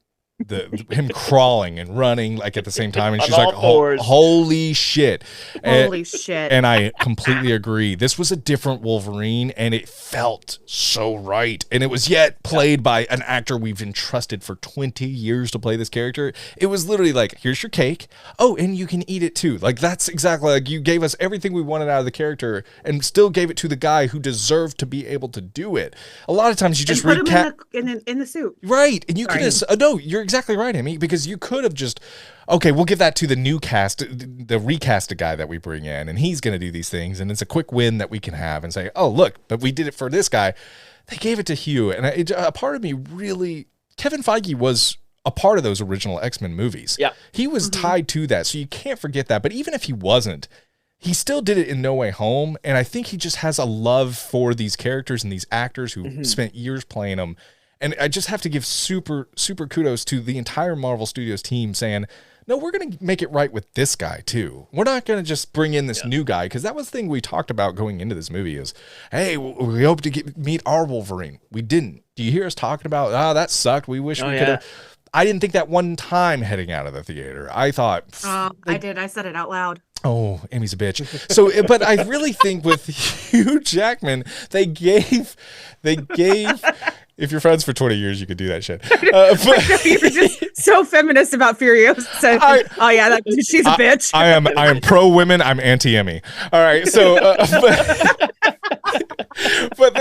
him crawling and running like at the same time, and she's like, holy shit. And I completely agree. This was a different Wolverine, and it felt so right, and it was yet played by an actor we've entrusted for 20 years to play this character. It was literally like, here's your cake, and you can eat it too. Like, that's exactly, like, you gave us everything we wanted out of the character and still gave it to the guy who deserved to be able to do it. A lot of times you just put him in the suit, right? And you could no, you're exactly right, Amy, because you could have just, okay, we'll give that to the new cast, the recasted guy that we bring in, and he's going to do these things, and it's a quick win that we can have and say, oh, look, but we did it for this guy. They gave it to Hugh, and a part of me really, Kevin Feige was a part of those original X-Men movies. Yeah. He was tied to that, so you can't forget that, but even if he wasn't, he still did it in No Way Home, and I think he just has a love for these characters and these actors who spent years playing them. And I just have to give super, super kudos to the entire Marvel Studios team saying, no, we're going to make it right with this guy too. We're not going to just bring in this new guy, because that was the thing we talked about going into this movie is, hey, we hope to meet our Wolverine. We didn't. Do you hear us talking about, that sucked. We wish we could have. I didn't think that one time heading out of the theater. I thought. I did. I said it out loud. Oh, Amy's a bitch. So, but I really think with Hugh Jackman, they gave. If you're friends for 20 years, you could do that shit. But you're just so feminist about Furiosa. She's a bitch. I am pro women. I'm anti Emmy. All right. So, but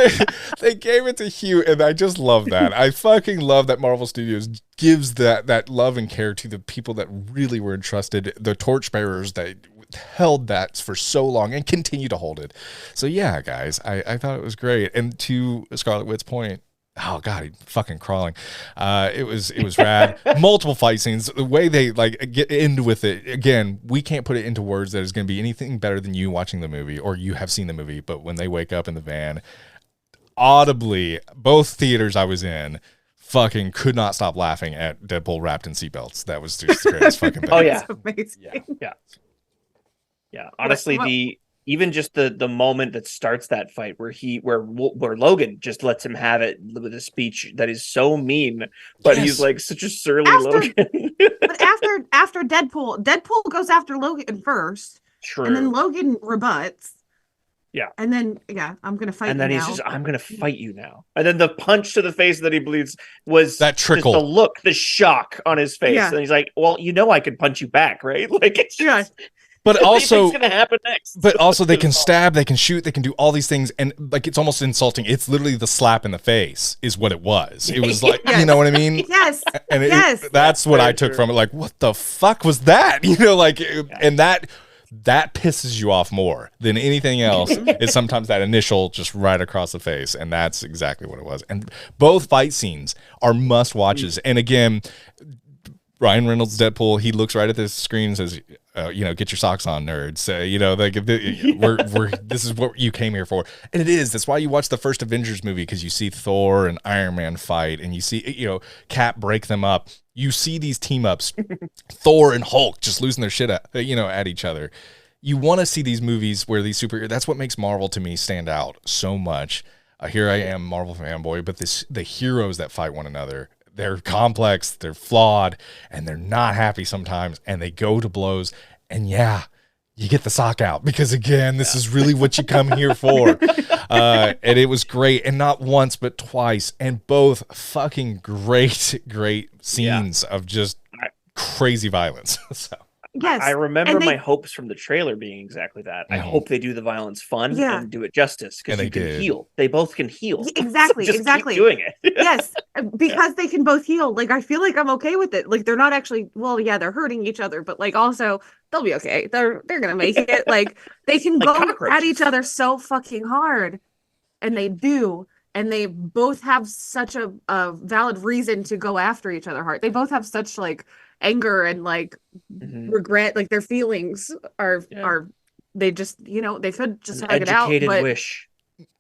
they gave it to Hugh, and I just love that. I fucking love that Marvel Studios gives that love and care to the people that really were entrusted, the torchbearers that held that for so long and continue to hold it. So yeah, guys, I thought it was great. And to Scarlet Wit's point, Oh god, he fucking crawling. It was rad. Multiple fight scenes. The way they like get into with it. Again, we can't put it into words that is going to be anything better than you watching the movie or you have seen the movie. But when they wake up in the van, audibly, both theaters I was in, fucking could not stop laughing at Deadpool wrapped in seatbelts. That was just the greatest fucking thing. Oh yeah, amazing. Yeah. Honestly, even just the moment that starts that fight where Logan just lets him have it with a speech that is so mean, but he's like such a surly Logan. But after Deadpool goes after Logan first. True. And then Logan rebuts. Yeah. And then I'm gonna fight you now. And then he's just, I'm gonna fight you now. And then the punch to the face that he bleeds was that trickle. The look, the shock on his face. Yeah. And he's like, well, I could punch you back, right? Like it's just But also, what's gonna happen next? But also, they can stab, they can shoot, they can do all these things, and like it's almost insulting. It's literally the slap in the face is what it was. It was like, you know what I mean? Yes. And that's what I took from it. Like, what the fuck was that? And that pisses you off more than anything else. Is sometimes that initial just right across the face, and that's exactly what it was. And both fight scenes are must watches. And again, Ryan Reynolds' Deadpool, he looks right at the screen and says, get your socks on, nerds. This is what you came here for. And it is. That's why you watch the first Avengers movie, because you see Thor and Iron Man fight, and you see, Cap break them up. You see these team ups, Thor and Hulk just losing their shit at each other. You want to see these movies where these superheroes, that's what makes Marvel to me stand out so much. Here I am, Marvel fanboy, but the heroes that fight one another, they're complex, they're flawed, and they're not happy sometimes, and they go to blows. And you get the sock out, because again, this is really what you come here for. And it was great, and not once but twice, and both fucking great scenes of just crazy violence. So. Yes, I remember my hopes from the trailer being exactly that. I hope they do the violence fun and do it justice, because you can heal. They both can heal. Exactly, so exactly. Keep doing it. Yes, because they can both heal. Like, I feel like I'm okay with it. Like, they're not actually. Well, yeah, they're hurting each other, but like also they'll be okay. They're gonna make it. Like, they can go at each other so fucking hard, and they do. And they both have such a valid reason to go after each other hard. They both have such like anger and like regret, like their feelings are they just they could just hug it out,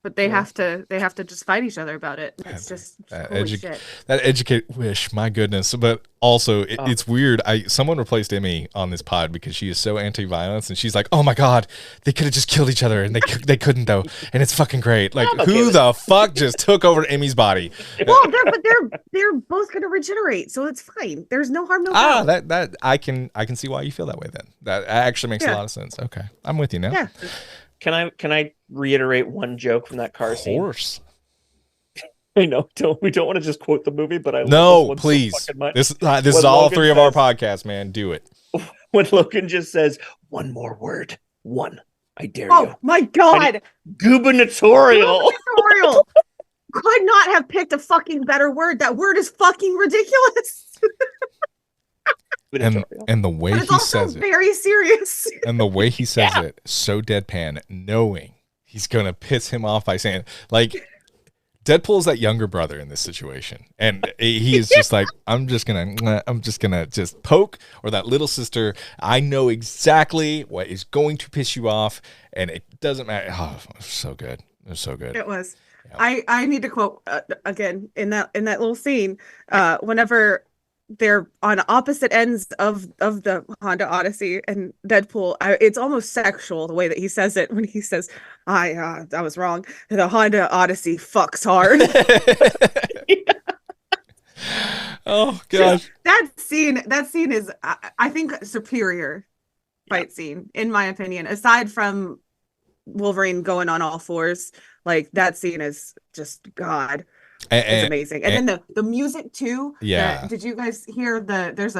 but they have to just fight each other about it. It's just that educated wish, my goodness. But also it's weird. Someone replaced Emmy on this pod because she is so anti-violence, and she's like, oh my god, they could have just killed each other, and they couldn't though, and it's fucking great. Like, who the fuck just took over Emmy's body? Well, they're both gonna regenerate, so it's fine. There's no harm, no foul. That I can see why you feel that way. Then that actually makes a lot of sense. Okay, I'm with you now. Yeah. Can I reiterate one joke from that car scene? Of course. I know. We don't want to just quote the movie, but I no, please. So this is all three of our podcasts, man. Do it. When Logan just says one more word, I dare you. Oh my god! Gubernatorial. Could not have picked a fucking better word. That word is fucking ridiculous. And the way he says it, very serious. And the way he says it, so deadpan, knowing he's gonna piss him off by saying, like, Deadpool is that younger brother in this situation, and he is just like, I'm just gonna just poke, or that little sister. I know exactly what is going to piss you off, and it doesn't matter. Oh, it was so good. It was so good. It was. Yeah. I need to quote again in that little scene. Whenever they're on opposite ends of the Honda Odyssey, and Deadpool, it's almost sexual the way that he says it when he says, I was wrong. The Honda Odyssey fucks hard. Oh gosh. That scene is, I think, superior fight scene, in my opinion, aside from Wolverine going on all fours. Like, that scene is just God. It's amazing. And then the music too. Yeah. Did you guys hear there's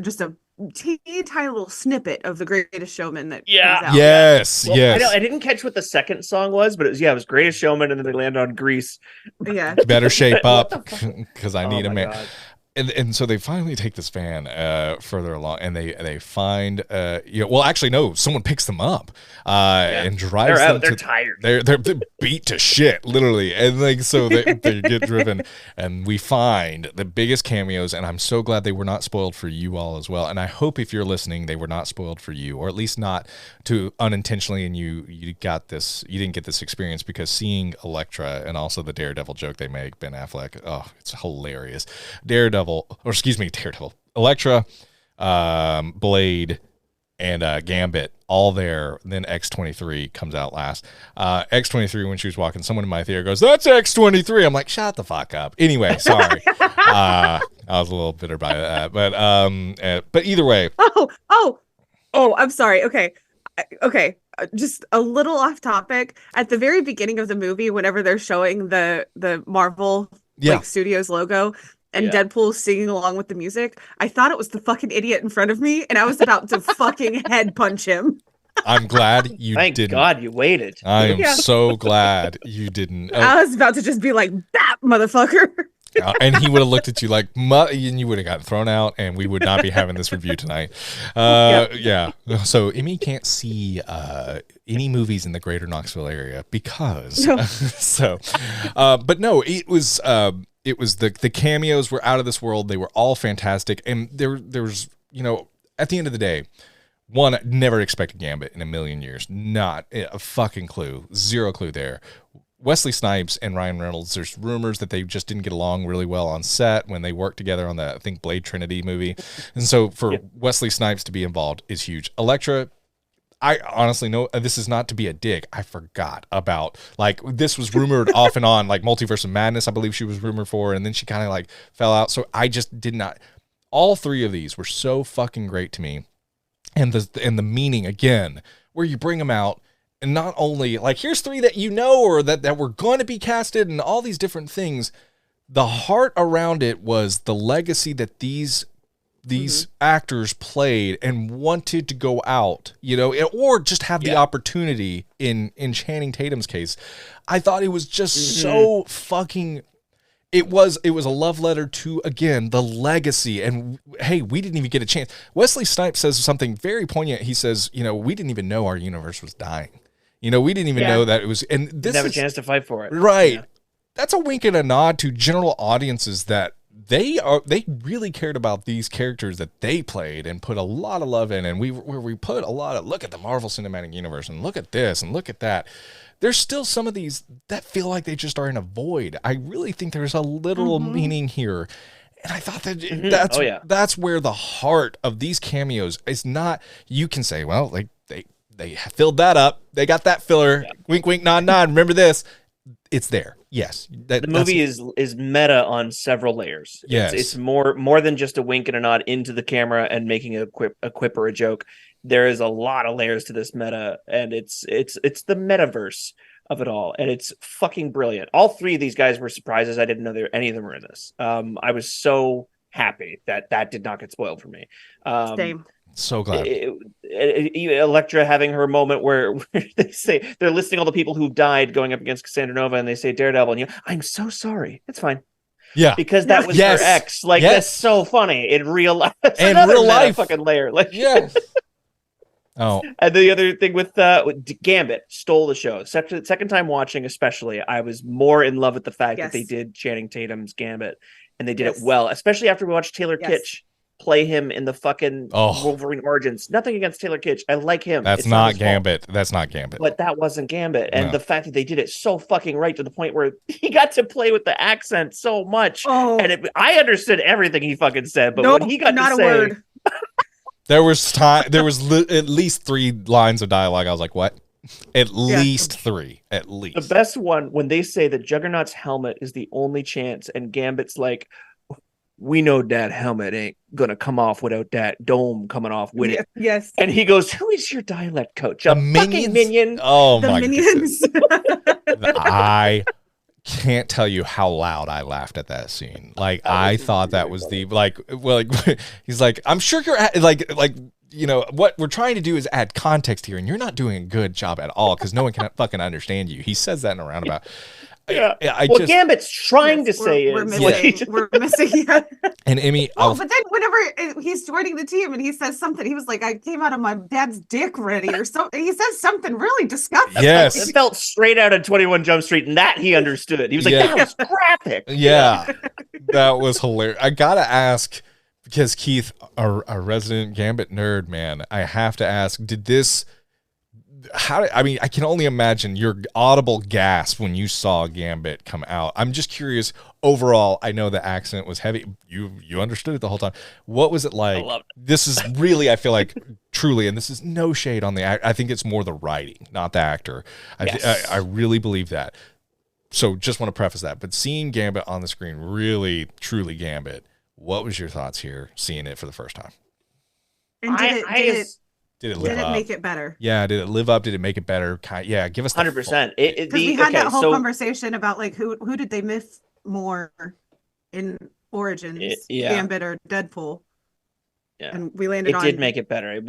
just a teeny tiny little snippet of The Greatest Showman that comes out. Yes. I didn't catch what the second song was, but it was Greatest Showman, and then they land on Grease. Yeah. Better shape up, because I need a man. God. And so they finally take this van further along, and they find well, actually no, someone picks them up and drives them. They're tired. They're beat to shit, literally, and like so they get driven, and we find the biggest cameos. And I'm so glad they were not spoiled for you all as well. And I hope if you're listening, they were not spoiled for you, or at least not to unintentionally, and you didn't get this experience, because seeing Elektra and also the Daredevil joke they make, Ben Affleck, oh, it's hilarious. Daredevil, Elektra, Blade, and Gambit, all there. And then X-23 comes out last. X-23, when she was walking, someone in my theater goes, "That's X-23." I'm like, shut the fuck up. Anyway, sorry. I was a little bitter by that. But either way. Oh, I'm sorry. Okay. Just a little off topic. At the very beginning of the movie, whenever they're showing the Marvel Studios logo, and Deadpool singing along with the music, I thought it was the fucking idiot in front of me, and I was about to fucking head punch him. I'm glad you didn't. Thank God you waited. I am so glad you didn't. I was about to just be like, that motherfucker. And he would have looked at you like, and you would have gotten thrown out, and we would not be having this review tonight. Yeah. So Emmy can't see any movies in the greater Knoxville area because. But no, it was. It was the cameos were out of this world. They were all fantastic. And there was, at the end of the day, one, never expected Gambit in a million years. Not a fucking clue. Zero clue there. Wesley Snipes and Ryan Reynolds, there's rumors that they just didn't get along really well on set when they worked together on the, I think, Blade Trinity movie. And so for Wesley Snipes to be involved is huge. Elektra, I honestly know, this is not to be a dick, I forgot about, like, this was rumored off and on, like Multiverse of Madness, I believe she was rumored for, and then she kind of like fell out. So I just did not. All three of these were so fucking great to me. And the meaning, again, where you bring them out, and not only like, here's three that or that were going to be casted and all these different things. The heart around it was the legacy that these actors played and wanted to go out, or just have the opportunity in Channing Tatum's case. I thought it was just so fucking, it was a love letter to, again, the legacy. And hey, we didn't even get a chance. Wesley Snipes says something very poignant. He says, we didn't even know our universe was dying. We didn't even know that it was, and this didn't have a chance to fight for it. Right. Yeah. That's a wink and a nod to general audiences that they really cared about these characters that they played and put a lot of love in. And we put a lot of, look at the Marvel Cinematic Universe and look at this and look at that. There's still some of these that feel like they just are in a void. I really think there's a little meaning here. And I thought that that's where the heart of these cameos is not. You can say, well, like they filled that up. They got that filler. Yeah. Wink, wink, nod, nod. Remember this. It's there. Yes. The movie is meta on several layers. Yes. It's more than just a wink and a nod into the camera and making a quip or a joke. There is a lot of layers to this meta, and it's the metaverse of it all, and it's fucking brilliant. All three of these guys were surprises. I didn't know any of them were in this. I was so happy that did not get spoiled for me. Same. So glad. Elektra having her moment where they say they're listing all the people who died going up against Cassandra Nova, and they say Daredevil, and I'm so sorry. It's fine. Yeah, because that was her ex. Like that's so funny in real life. And real life, fucking layer. Like Oh, and the other thing with Gambit stole the show. Second time watching, especially, I was more in love with the fact that they did Channing Tatum's Gambit, and they did it well, especially after we watched Taylor Kitsch play him in the fucking Wolverine Origins. Nothing against Taylor Kitsch. I like him. That's not Gambit. That's not Gambit. But that wasn't Gambit. And the fact that they did it so fucking right to the point where he got to play with the accent so much. Oh. And I understood everything he fucking said. But when he got not to a say... word. There was at least 3 lines of dialogue. I was like, what? At least 3. At least. The best one, when they say that Juggernaut's helmet is the only chance, and Gambit's like, we know that helmet ain't gonna come off without that dome coming off with it. Yes. And he goes, "Who is your dialect coach? The Minions? Minion." Oh the my Minions. I can't tell you how loud I laughed at that scene. Like I thought that was the he's like, I'm sure you're like what we're trying to do is add context here, and you're not doing a good job at all because no one can fucking understand you. He says that in a roundabout. Well, Gambit's trying to say we're is missing. We're missing. Yeah. And Emmy, but then whenever he's joining the team and he says something, he was like, "I came out of my dad's dick ready," or something. He says something really disgusting. Yes, it felt straight out of 21 Jump Street, and that he understood. He was like, "That was graphic." Yeah, that was hilarious. I gotta ask, because Keith, a resident Gambit nerd, man, I have to ask: did this? I mean, I can only imagine your audible gasp when you saw Gambit come out. I'm just curious. Overall, I know the accent was heavy. You understood it the whole time. What was it like? I loved it. This is really, I feel like, truly, and this is no shade on the act. I think it's more the writing, not the actor. I really believe that. So just want to preface that. But seeing Gambit on the screen, really, truly Gambit, what was your thoughts here, seeing it for the first time? And Did it live up? Did it make it better? Yeah, did it live up? Did it make it better? Yeah, give us 100%. Because we had that whole conversation about like who did they miss more in Origins, Gambit or Deadpool? Yeah, and we landed on. It did make it better.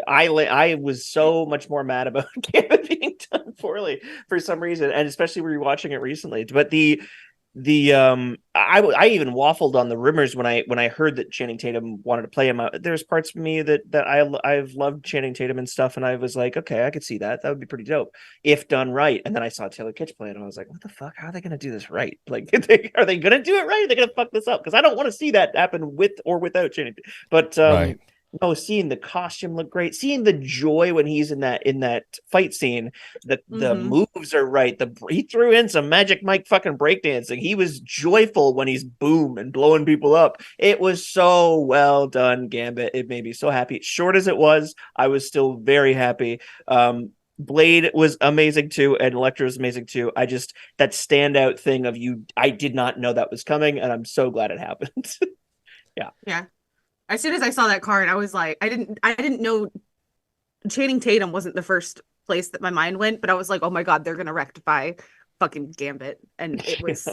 I was so much more mad about Gambit being done poorly for some reason, and especially rewatching it recently. But I even waffled on the rumors when I heard that Channing Tatum wanted to play him. There's parts of me that I've loved Channing Tatum and stuff, and I was like, okay, I could see that. That would be pretty dope if done right. And then I saw Taylor Kitsch play it, and I was like, what the fuck? How are they going to do this right? Like, are they going to do it right? Are they going to fuck this up? Because I don't want to see that happen with or without Channing. But right. No, seeing the costume look great, seeing the joy when he's in that fight scene, the moves are right. He threw in some Magic Mike fucking breakdancing. He was joyful when he's boom and blowing people up. It was so well done, Gambit. It made me so happy. Short as it was, I was still very happy. Blade was amazing too, and Elektra was amazing too. That standout thing of I did not know that was coming, and I'm so glad it happened. Yeah. As soon as I saw that card, I was like, I didn't know Channing Tatum wasn't the first place that my mind went, but I was like, oh my God, they're gonna rectify fucking Gambit. And it was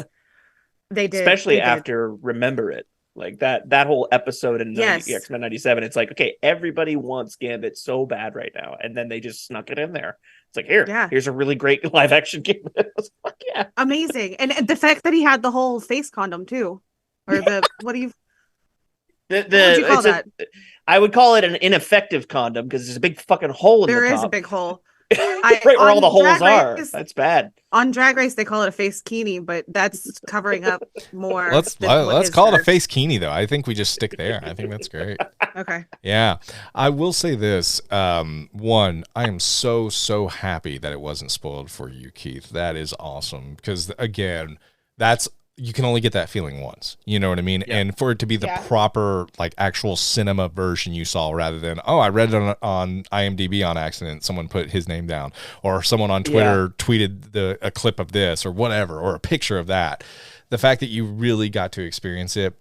they did. Especially after Remember It. Like that whole episode in X-Men 97, it's like, okay, everybody wants Gambit so bad right now. And then they just snuck it in there. It's like, here's a really great live action Gambit. I was like, yeah. Amazing. And the fact that he had the whole face condom too. Or what do you what would you call that? I would call it an ineffective condom because there's a big fucking hole in the top. There is a big hole. Right where all the holes are. That's bad. On Drag Race, they call it a face kini, but that's covering up more. Let's call it a face kini, though. I think we just stick there. I think that's great. Okay. Yeah. I will say this. One, I am so happy that it wasn't spoiled for you, Keith. That is awesome. Because, again, you can only get that feeling once. You know what I mean? Yeah. And for it to be the proper, like, actual cinema version you saw rather than, I read it on IMDb on accident. Someone put his name down. Or someone on Twitter tweeted a clip of this or whatever, or a picture of that. The fact that you really got to experience it,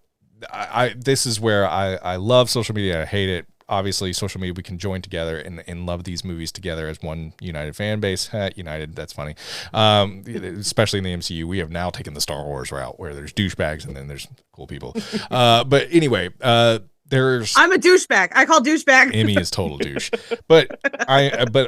this is where I love social media. I hate it. Obviously, social media, we can join together and love these movies together as one united fan base. United, that's funny. Especially in the MCU, we have now taken the Star Wars route where there's douchebags and then there's cool people. But anyway, I'm a douchebag. I call douchebag. Emmy is total douche. But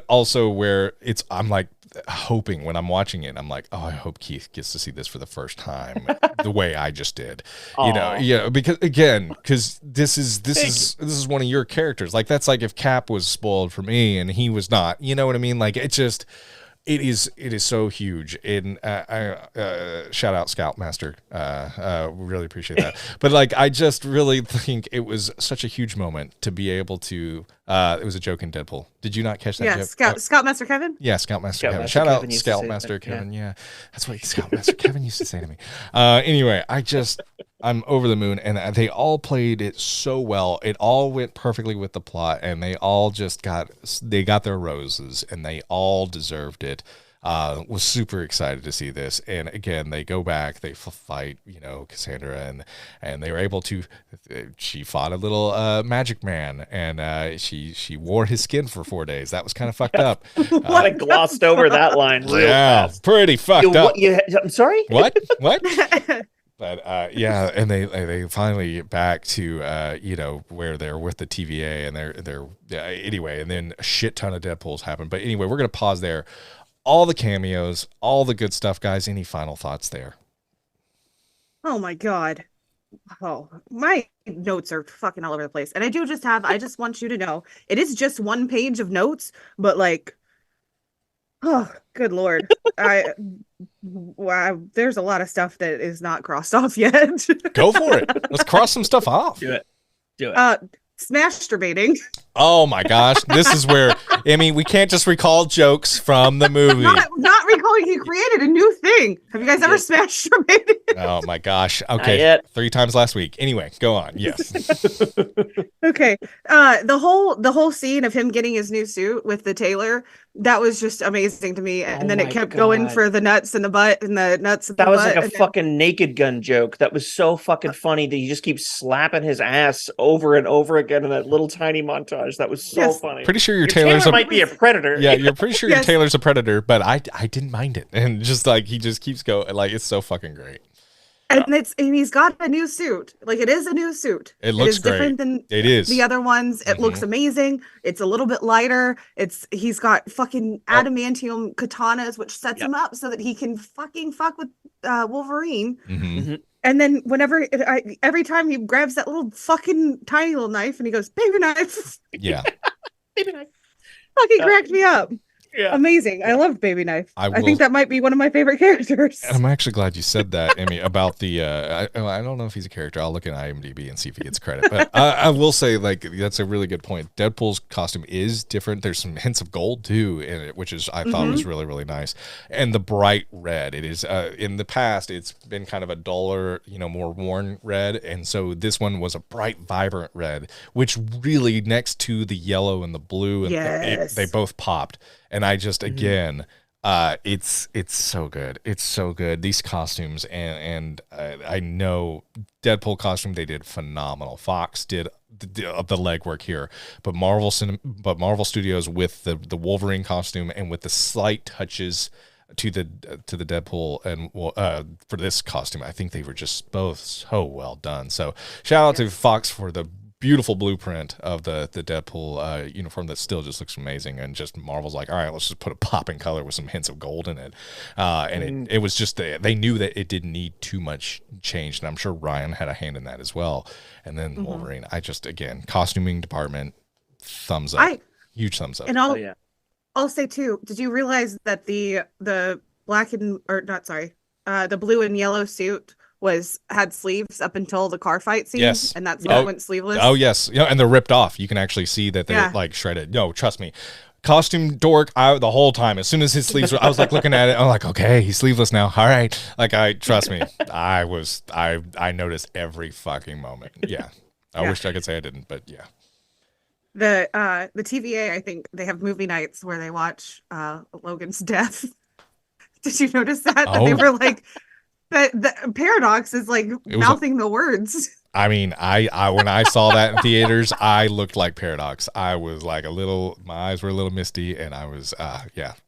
also where I'm like hoping when I'm watching it, I'm like, I hope Keith gets to see this for the first time the way I just did. Because this is one of your characters. Like, that's like if Cap was spoiled for me and he was not. You know what I mean? Like, it is so huge. And shout out Scoutmaster. Really appreciate that. But like, I just really think it was such a huge moment to be able to. It was a joke in Deadpool. Did you not catch that? Yeah, Scoutmaster Kevin. Yeah, Scoutmaster Kevin. Shout out Scoutmaster Kevin. Yeah, that's what Scoutmaster Kevin used to say to me. Anyway, I'm over the moon, and they all played it so well. It all went perfectly with the plot, and they all just got their roses, and they all deserved it. Was super excited to see this, and again, they go back, they fight, Cassandra, and they were able to. She fought a little magic man, and she wore his skin for 4 days. That was kind of fucked up. I glossed over that line. Real fast. Pretty fucked up. I'm sorry. What? But and they finally get back to where they're with the TVA, and they're anyway, and then a shit ton of Deadpools happen. But anyway, we're gonna pause there. all the cameos, all the good stuff, guys. Any final thoughts there? Oh my God. Oh, my notes are fucking all over the place. And I just want you to know, it is just one page of notes, but like, oh, good Lord. Wow, there's a lot of stuff that is not crossed off yet. Go for it. Let's cross some stuff off. Do it. Masturbating. Oh my gosh. This is where, I mean, we can't just recall jokes from the movie. Not recalling he created a new thing. Have you guys ever masturbated? Oh my gosh. Okay. 3 times last week. Anyway, go on. Yes. Okay. The whole scene of him getting his new suit with the tailor, that was just amazing to me. And then it kept going for the nuts and the butt and the nuts and the butt. That was like a fucking Naked Gun joke. That was so fucking funny that he just keeps slapping his ass over and over again in that little tiny montage. That was so funny. Pretty sure your tailor might be a predator. Yeah, you're pretty sure your tailor's a predator, but I didn't mind it. And just like he just keeps going, like it's so fucking great. And he's got a new suit. Like it is a new suit. It looks great. Different than the other ones. It looks amazing. It's a little bit lighter. He's got fucking adamantium katanas, which sets him up so that he can fucking fuck with Wolverine. And then every time he grabs that little fucking tiny little knife and he goes, baby knife. Yeah. Baby knife. Fucking cracked me up. Yeah. Amazing. I love Baby Knife. I think that might be one of my favorite characters. And I'm actually glad you said that, Emmy, about the I don't know if he's a character. I'll look at IMDb and see if he gets credit. But I will say, like, that's a really good point. Deadpool's costume is different. There's some hints of gold too in it, which is I thought was really, really nice. And the bright red. It is in the past it's been kind of a duller, more worn red. And so this one was a bright, vibrant red, which really next to the yellow and the blue, and they both popped. And I just again, it's so good. It's so good. These costumes and I know Deadpool costume they did phenomenal. Fox did the legwork here, but Marvel Studios with the Wolverine costume and with the slight touches to the Deadpool and for this costume, I think they were just both so well done. So shout out to Fox for the beautiful blueprint of the Deadpool uniform that still just looks amazing, and just Marvel's like, all right, let's just put a pop in color with some hints of gold in it, and it was just they knew that it didn't need too much change, and I'm sure Ryan had a hand in that as well. And then Wolverine, I just again costuming department, thumbs up, huge thumbs up. And I'll say too, did you realize that the black and the blue and yellow suit had sleeves up until the car fight scene, and that's when it went sleeveless. Oh yes, and they're ripped off. You can actually see that they're like shredded. No, trust me, costume dork. The whole time, as soon as his sleeves were, I was like looking at it. I'm like, okay, he's sleeveless now. All right, trust me. I noticed every fucking moment. Yeah, I wish I could say I didn't, but yeah. The TVA, I think they have movie nights where they watch Logan's death. Did you notice that? That they were like. The Paradox is like mouthing the words. I mean, I when I saw that in theaters, I looked like Paradox. I was like my eyes were a little misty, and I was,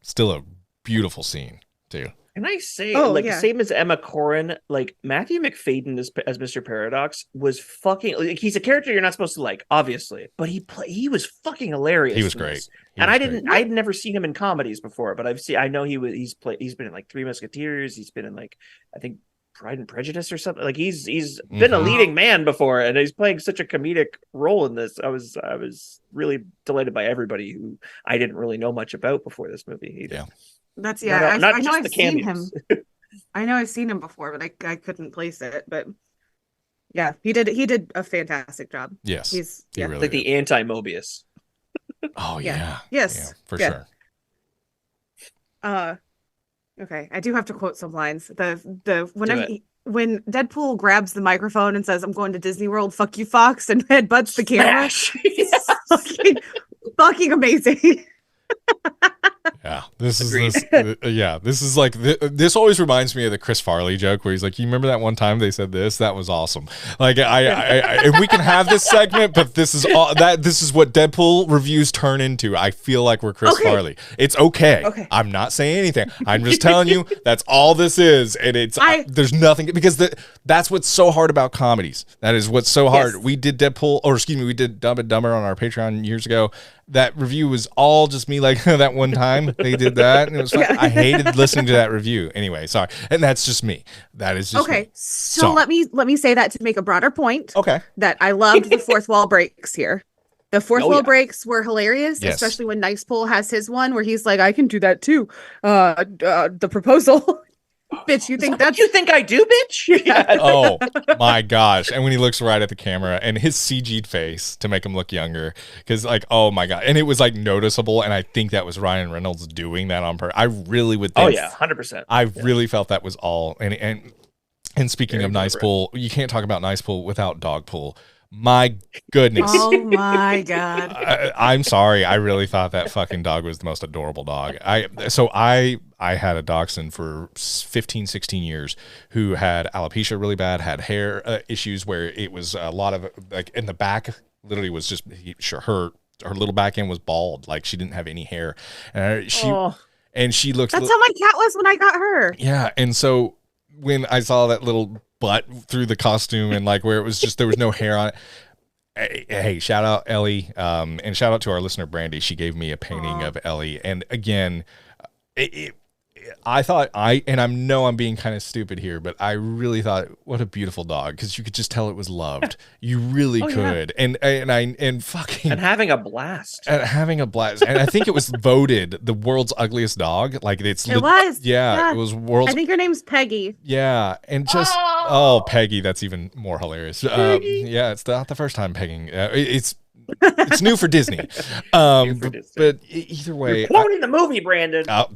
still a beautiful scene too. Can I say, same as Emma Corrin, like Matthew McFadden as Mr. Paradox was fucking. Like, he's a character you're not supposed to like, obviously, but he was fucking hilarious. He was great. I'd never seen him in comedies before, but I know he's been in like Three Musketeers. He's been in like I think Pride and Prejudice or something. Like he's been a leading man before, and he's playing such a comedic role in this. I was really delighted by everybody who I didn't really know much about before this movie either. Yeah. That's I know I've seen him. I know I've seen him before, but I couldn't place it. But yeah, he did a fantastic job. Yes, he's really like the anti-Mobius. Oh yeah. Yes, for sure. Okay, I do have to quote some lines. When Deadpool grabs the microphone and says, "I'm going to Disney World, fuck you, Fox," and headbutts the camera, yes. fucking amazing. Yeah, this is like this always reminds me of the Chris Farley joke where he's like, you remember that one time they said this? That was awesome. Like I if we can have this segment, but this is what Deadpool reviews turn into. I feel like we're Chris Farley. It's okay. I'm not saying anything. I'm just telling you that's all this is, and there's nothing because that's what's so hard about comedies. That is what's so hard. Yes. We did we did Dumb and Dumber on our Patreon years ago. That review was all just me like that one time time they did that, and it was fun. I hated listening to that review. Anyway, sorry, and that's just me. That is just okay. Me. So let me say that to make a broader point. Okay. That I loved the fourth wall breaks here. The fourth wall breaks were hilarious, especially when Nice Pool has his one where he's like, "I can do that too." The proposal. Bitch, you think that's you think I do, bitch? Yeah. Oh my gosh. And when he looks right at the camera and his CG'd face to make him look younger, because like, oh my God. And it was like noticeable. And I think that was Ryan Reynolds doing that on purpose. I really would think. Oh yeah, 100%. I really felt that was all. And speaking of Nice Pool, you can't talk about Nice Pool without Dog Pool. My goodness. Oh my God. I'm sorry. I really thought that fucking dog was the most adorable dog. I had a dachshund for 15, 16 years who had alopecia really bad, had hair issues where it was a lot of like in the back, literally was just her little back end was bald. Like she didn't have any hair. And she looks. That's how my cat was when I got her. Yeah. And so when I saw that little butt through the costume and like where it was just there was no hair on it. Hey, shout out Ellie, and shout out to our listener Brandy. She gave me a painting of Ellie, and again, I thought I'm being kind of stupid here, but I really thought what a beautiful dog because you could just tell it was loved. You really could, and having a blast, and I think it was voted the world's ugliest dog. Like it was world's. I think her name's Peggy. Yeah, and just Peggy, that's even more hilarious. Yeah, it's not the first time pegging. It's new for Disney. But either way, you're quoting the movie, Brandon. No.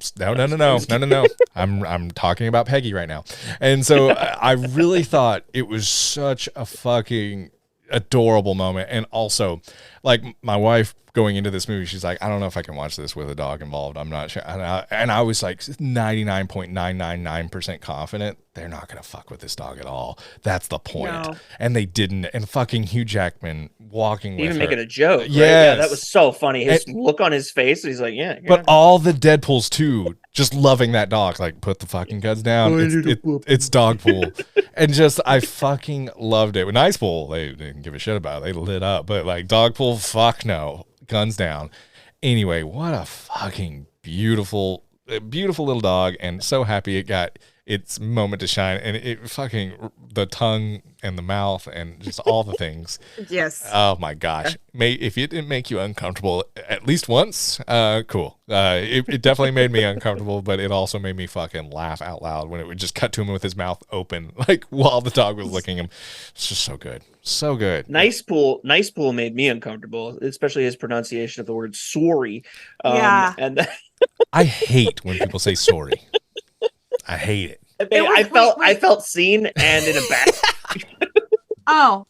I'm talking about Peggy right now. And so I really thought it was such a fucking adorable moment. And also, like my wife going into this movie, she's like, I don't know if I can watch this with a dog involved. I'm not sure. And I was like 99.999% confident they're not going to fuck with this dog at all. That's the point. No. And they didn't. And fucking Hugh Jackman walking with her. Even making a joke. Right? Yes. Yeah, that was so funny. His look on his face, he's like, yeah. But all the Deadpools too, just loving that dog. Like, put the fucking guns down. It's Dog Pool. And just, I fucking loved it. With Nice Pool, they didn't give a shit about it. They lit up. But like Dog Pool, fuck no. Guns down. Anyway, what a fucking beautiful little dog, and so happy it got its moment to shine, and it fucking the tongue and the mouth and just all the things. Yes. Oh my gosh. If it didn't make you uncomfortable at least once, cool. It definitely made me uncomfortable, but it also made me fucking laugh out loud when it would just cut to him with his mouth open, like while the dog was licking him. It's just so good. So good. Nice Pool made me uncomfortable, especially his pronunciation of the word sorry. And I hate when people say sorry. I hate it. I felt seen and in a bad. Oh,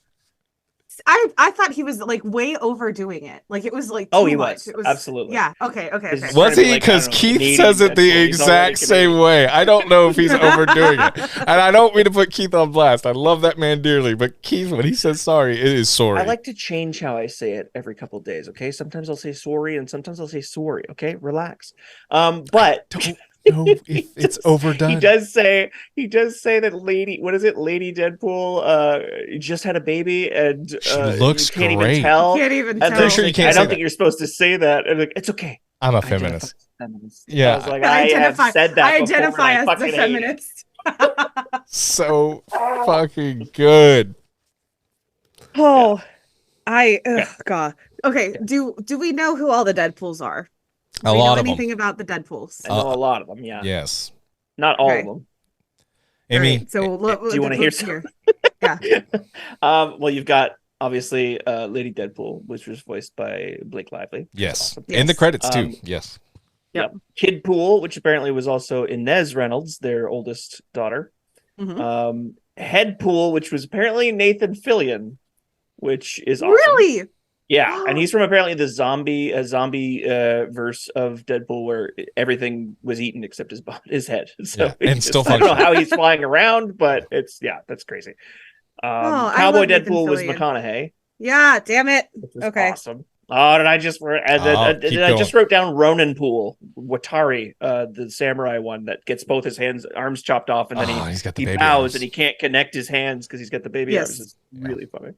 I thought he was like way overdoing it. Like it was like he much. was. It was absolutely. Yeah. Okay. Was he? Because Keith says it the exact same way. I don't know if he's overdoing it, and I don't mean to put Keith on blast. I love that man dearly, but Keith, when he says sorry, it is sorry. I like to change how I say it every couple of days. Okay, sometimes I'll say sorry, and sometimes I'll say sorry. Okay, relax. But. No, it's overdone. He does say that Lady Deadpool just had a baby and she looks can't great. Even tell. You can't even tell. Pretty sure you can't. I don't think you're supposed to say that. And like, it's okay. I'm a feminist. Yeah, I was like, I have said that. I identify as the feminist. So fucking good. Oh, God. Okay, do we know who all the Deadpools are? Do we know anything about the Deadpools? I know a lot of them, yeah. Yes. Not all of them. Amy, right, so do you want to hear some? Yeah. Well, you've got obviously Lady Deadpool, which was voiced by Blake Lively. Yes. Awesome. In the credits too. Yes. Yep. Kid Pool, which apparently was also Inez Reynolds, their oldest daughter. Mm-hmm. Head Pool, which was apparently Nathan Fillion, which is awesome. Really? Yeah, and he's from apparently the zombie verse of Deadpool, where everything was eaten except his head. So and still I don't know how he's flying around, but that's crazy. Cowboy Deadpool was McConaughey. Yeah, damn it. Okay, awesome. Oh, I just wrote down Ronin Pool, Watari, the samurai one that gets both his arms chopped off, and then he bows and he can't connect his hands because he's got the baby arms. It's really funny.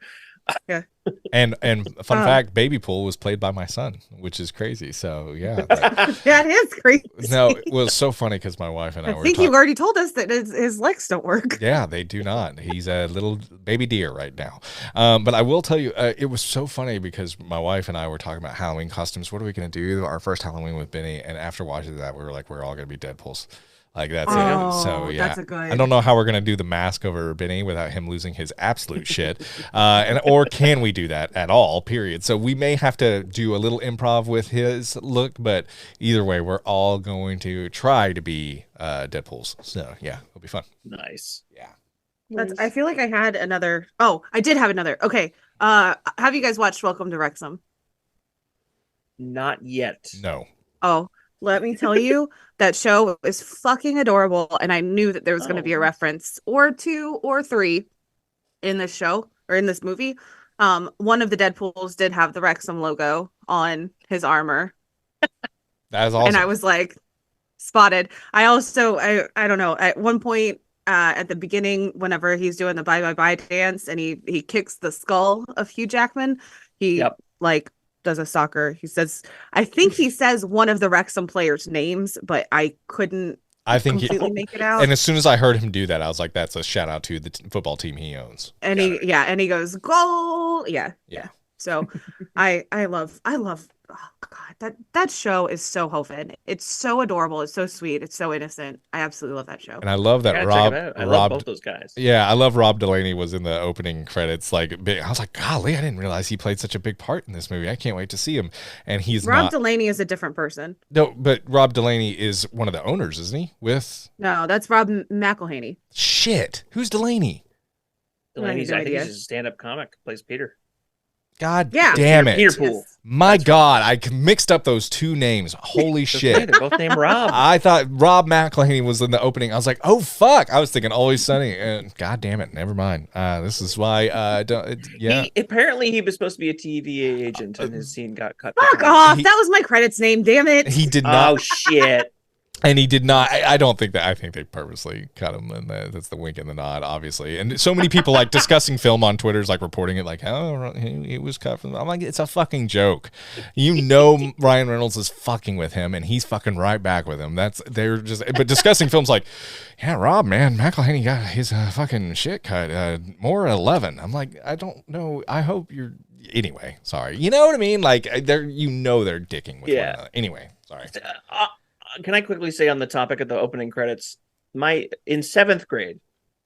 Yeah. And fun fact, Baby Pool was played by my son, which is crazy. So yeah, that is crazy. no, it was so funny because my wife and I I were think talking. you already told us that his legs don't work. Yeah, they do not. He's a little baby deer right now. But I will tell you, it was so funny because my wife and I were talking about Halloween costumes. What are we going to do? Our first Halloween with Benny. And after watching that, we were like, we're all going to be Deadpools. Like, that's it. So, yeah. That's a good. I don't know how we're going to do the mask over Benny without him losing his absolute shit. Or can we do that at all, period. So we may have to do a little improv with his look. But either way, we're all going to try to be Deadpools. So, yeah, it'll be fun. Nice. Yeah. I feel like I had another. Oh, I did have another. Okay. Have you guys watched Welcome to Wrexham? Not yet. No. Oh, let me tell you, that show is fucking adorable, and I knew that there was going to be a reference or two or three in this show or in this movie. One of the Deadpools did have the Wrexham logo on his armor. That is awesome. And I was like, spotted. I also, I don't know, at one point at the beginning, whenever he's doing the bye bye bye dance and he kicks the skull of Hugh Jackman, he like does a soccer. He says, I think he says one of the Wrexham players' names, but I couldn't completely make it out. And as soon as I heard him do that, I was like, that's a shout out to the football team he owns. And he goes, goal. Yeah. So I love oh god, that show is so Hoven. It's so adorable, it's so sweet, it's so innocent. I absolutely love that show. And I love that I love both those guys. Yeah, I love Rob Delaney was in the opening credits. Like, I was like, golly, I didn't realize he played such a big part in this movie. I can't wait to see him. And he's Rob Delaney is a different person. No, but Rob Delaney is one of the owners, isn't he? No, that's Rob McElhaney. Shit, who's Delaney? Delaney's, I think he's a stand-up comic. Plays Peter. God damn it. Peter Pool. My God, I mixed up those two names. Holy shit. They're both named Rob. I thought Rob McElhaney was in the opening. I was like, oh, fuck. I was thinking Always Sunny. And God damn it. Never mind. This is why, Apparently, he was supposed to be a TVA agent and his scene got cut. Fuck off. That was my credits name. Damn it. He did not. Oh, shit. And he did not. I don't think that. I think they purposely cut him, and that's the wink and the nod, obviously. And so many people like discussing film on Twitter is like reporting it, like, oh, he was cut from. I'm like, it's a fucking joke. You know, Ryan Reynolds is fucking with him, and he's fucking right back with him. They're just. But discussing films like, yeah, Rob, man, McElhaney got his fucking shit cut. More 11. I'm like, I don't know. I hope you're. Anyway, sorry. You know what I mean? Like, they're dicking with one another. Anyway, sorry. Can I quickly say on the topic of the opening credits, in 7th grade,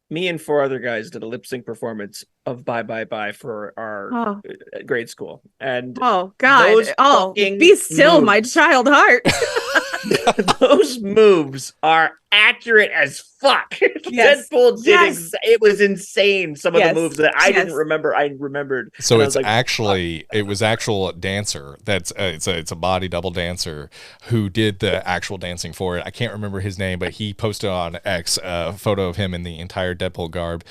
me and 4 other guys did a lip sync performance of Bye Bye Bye for our grade school. And oh God, be still, my child heart. Those moves are accurate as fuck. Yes. Deadpool did it was insane. Some of the moves that I didn't remember, I remembered. So it's like, it was actual dancer. That's it's a body double dancer who did the actual dancing for it. I can't remember his name, but he posted on X a photo of him in the entire Deadpool garb.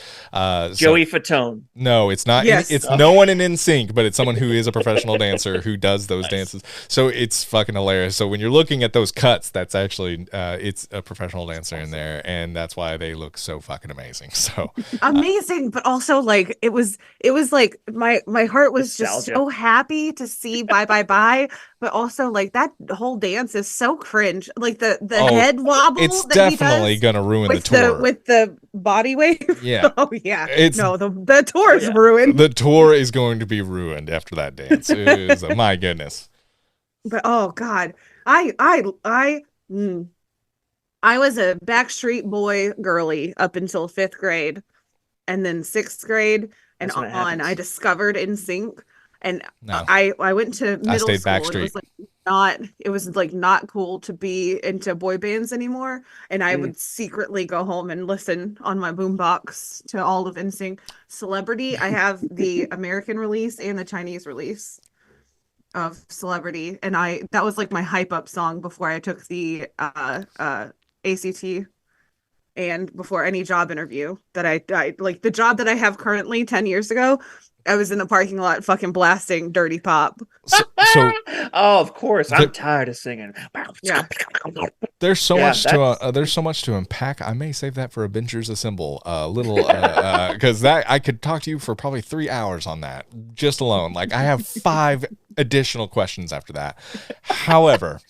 Joey Fatone. No, it's not. Yes. It's no one in NSYNC, but it's someone who is a professional dancer who does those dances. So it's fucking hilarious. So when you're looking at those cuts, that's actually it's a professional dancer in there, and that's why they look so fucking amazing. So amazing, but also like it was like my heart was just so happy to see Bye Bye Bye, but also like that whole dance is so cringe. Like the head wobble. It's definitely gonna ruin the tour with the body wave. Yeah. Oh yeah. The tour is ruined. The tour is going to be ruined after that dance. My goodness. But oh God, I was a Backstreet Boy girly up until 5th grade, and then 6th grade and on. I discovered NSYNC, and I went to middle school. Backstreet. It was not cool to be into boy bands anymore, and I would secretly go home and listen on my boombox to all of NSYNC. Celebrity, I have the American release and the Chinese release of Celebrity, and that was like my hype up song before I took the ACT and before any job interview that I like. The job that I have currently 10 years ago, I was in the parking lot fucking blasting Dirty Pop. So oh, of course, I'm tired of singing. Yeah. there's so much to unpack. I may save that for Avengers Assemble. Because that I could talk to you for probably 3 hours on that just alone. Like I have 5 additional questions after that. However,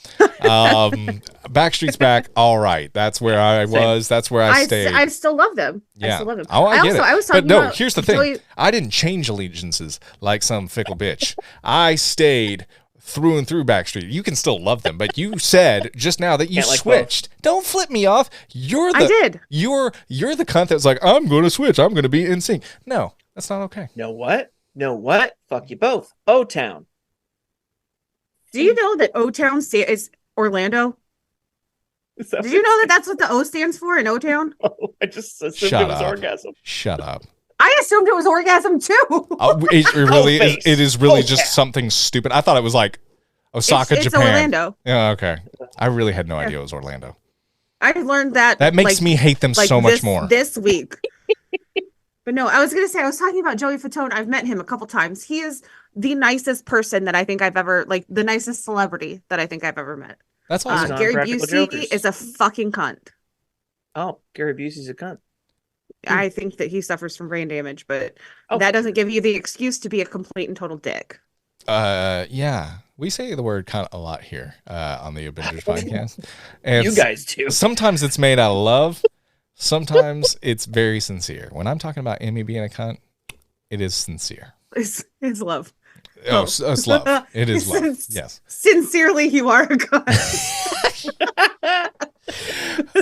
Backstreet's back. All right, that's where I was. That's where I stayed. I still love them. Yeah. I still love them. Oh, I get it. I was talking but no, about here's the thing. I didn't change allegiances like some fickle bitch. I stayed through and through Backstreet. You can still love them, but you said just now that you switched. Don't flip me off. I did. You're the cunt that was like, I'm going to switch. I'm going to be in sync. No, that's not okay. Know what? Fuck you both. O-Town. Do you know that O-Town is Orlando? Did you know that that's what the O stands for in O-Town? Oh, I just assumed it was orgasm. Shut up. I assumed it was orgasm too. It really is. It is really just something stupid. I thought it was like Osaka, it's Japan. Orlando. Yeah, okay. I really had no idea it was Orlando. I learned that. That makes me hate them so much more. This week. But no, I was going to say, I was talking about Joey Fatone. I've met him a couple times. He is the nicest person that I think I've ever, the nicest celebrity that I think I've ever met. That's awesome. Gary Busey is a fucking cunt. Oh, Gary Busey's a cunt. I think that he suffers from brain damage, but that doesn't give you the excuse to be a complete and total dick. Yeah. We say the word cunt a lot here on the ABINGERS podcast. And you guys do. Sometimes it's made out of love. Sometimes it's very sincere. When I'm talking about Amy being a cunt, it is sincere. It's love. Oh, it's love. It is love. Yes. Sincerely, you are a cunt.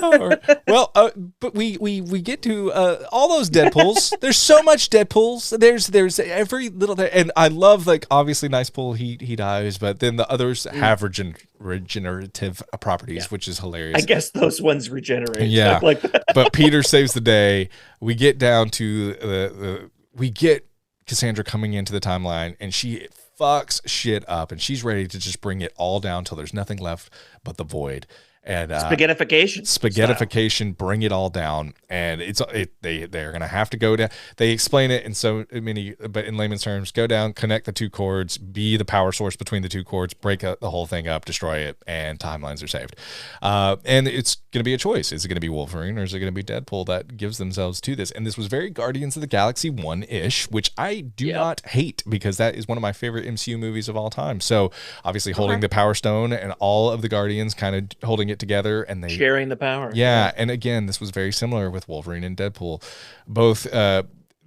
Well, but we get to all those Deadpools. There's so much Deadpools. There's every little, and I love obviously Nicepool. He dies, but then the others have regenerative properties, which is hilarious. I guess those ones regenerate. Yeah, like that. But Peter saves the day. We get down to we get Cassandra coming into the timeline, and she fucks shit up, and she's ready to just bring it all down till there's nothing left but the void. And spaghettification, bring it all down, and they're gonna have to go down. They explain it in so many, but in layman's terms, go down, connect the 2 cords, be the power source between the 2 cords, break the whole thing up, destroy it, and timelines are saved. And it's gonna be a choice. Is it gonna be Wolverine or is it gonna be Deadpool that gives themselves to this? And this was very Guardians of the Galaxy 1-ish, which I do not hate, because that is one of my favorite MCU movies of all time. So obviously holding the Power Stone and all of the Guardians kind of holding it together, and they sharing the power. Yeah, and again, this was very similar with Wolverine and Deadpool. Both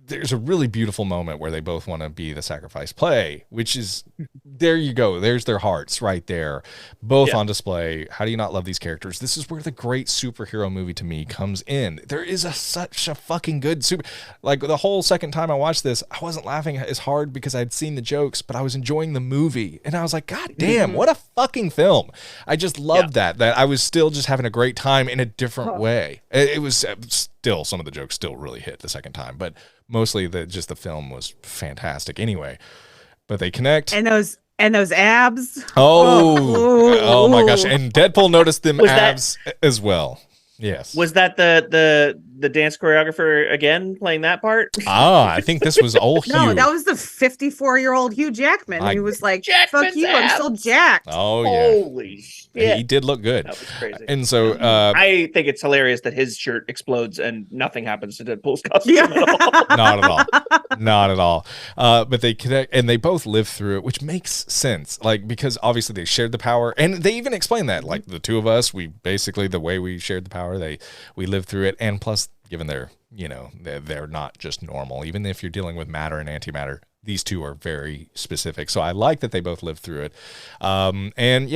there's a really beautiful moment where they both want to be the sacrifice play, which is, there you go. There's their hearts right there, both on display. How do you not love these characters? This is where the great superhero movie to me comes in. There is such a fucking good the whole second time I watched this, I wasn't laughing as hard because I'd seen the jokes, but I was enjoying the movie, and I was like, God damn, what a fucking film. I just loved that I was still just having a great time in a different way. It was still, some of the jokes still really hit the second time, but mostly the film was fantastic anyway. But they connect, and those abs. Oh my gosh! And Deadpool noticed them abs as well. Yes. Was that the dance choreographer again playing that part? I think this was old Hugh. No, that was the 54-year-old Hugh Jackman. He was like, fuck you, I'm still jacked. Oh, yeah. Holy shit. He did look good. That was crazy. And so I think it's hilarious that his shirt explodes and nothing happens to Deadpool's costume at all. Not at all. Not at all. But they connect, and they both live through it, which makes sense. because obviously they shared the power, and they even explain that. Like, the two of us, we basically, the way we shared the power, we lived through it. And plus, given they're not just normal, even if you're dealing with matter and antimatter, these two are very specific. So I like that they both lived through it. And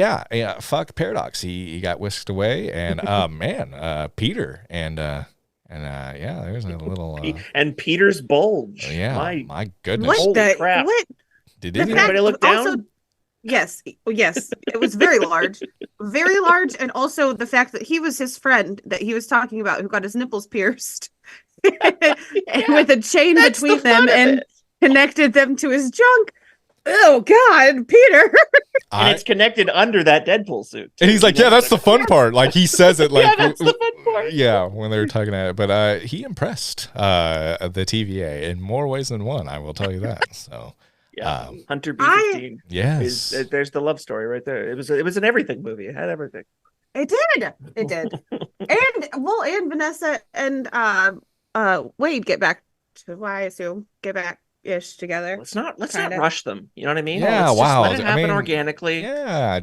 fuck Paradox. He got whisked away, and Peter and there's a little and Peter's bulge. My goodness. What Holy crap. What? Did anybody look down? Also, yes, it was very large, very large, and also the fact that he was his friend that he was talking about, who got his nipples pierced, and with a chain between them, and connected them to his junk. Oh God, Peter! And it's connected under that Deadpool suit. And he's like, "Yeah, that's the fun part." Like, he says it like, "Yeah, that's the fun part." Yeah, when they were talking at it, but he impressed the TVA in more ways than one. I will tell you that. So. Yeah, Hunter B-15. Yes, There's the love story right there. It was an everything movie. It had everything. It did. And Vanessa and Wade get back to, I assume, get back ish together. Let's not kinda. rush them. You know what I mean? Yeah, Let's wow. just let it happen organically. Yeah.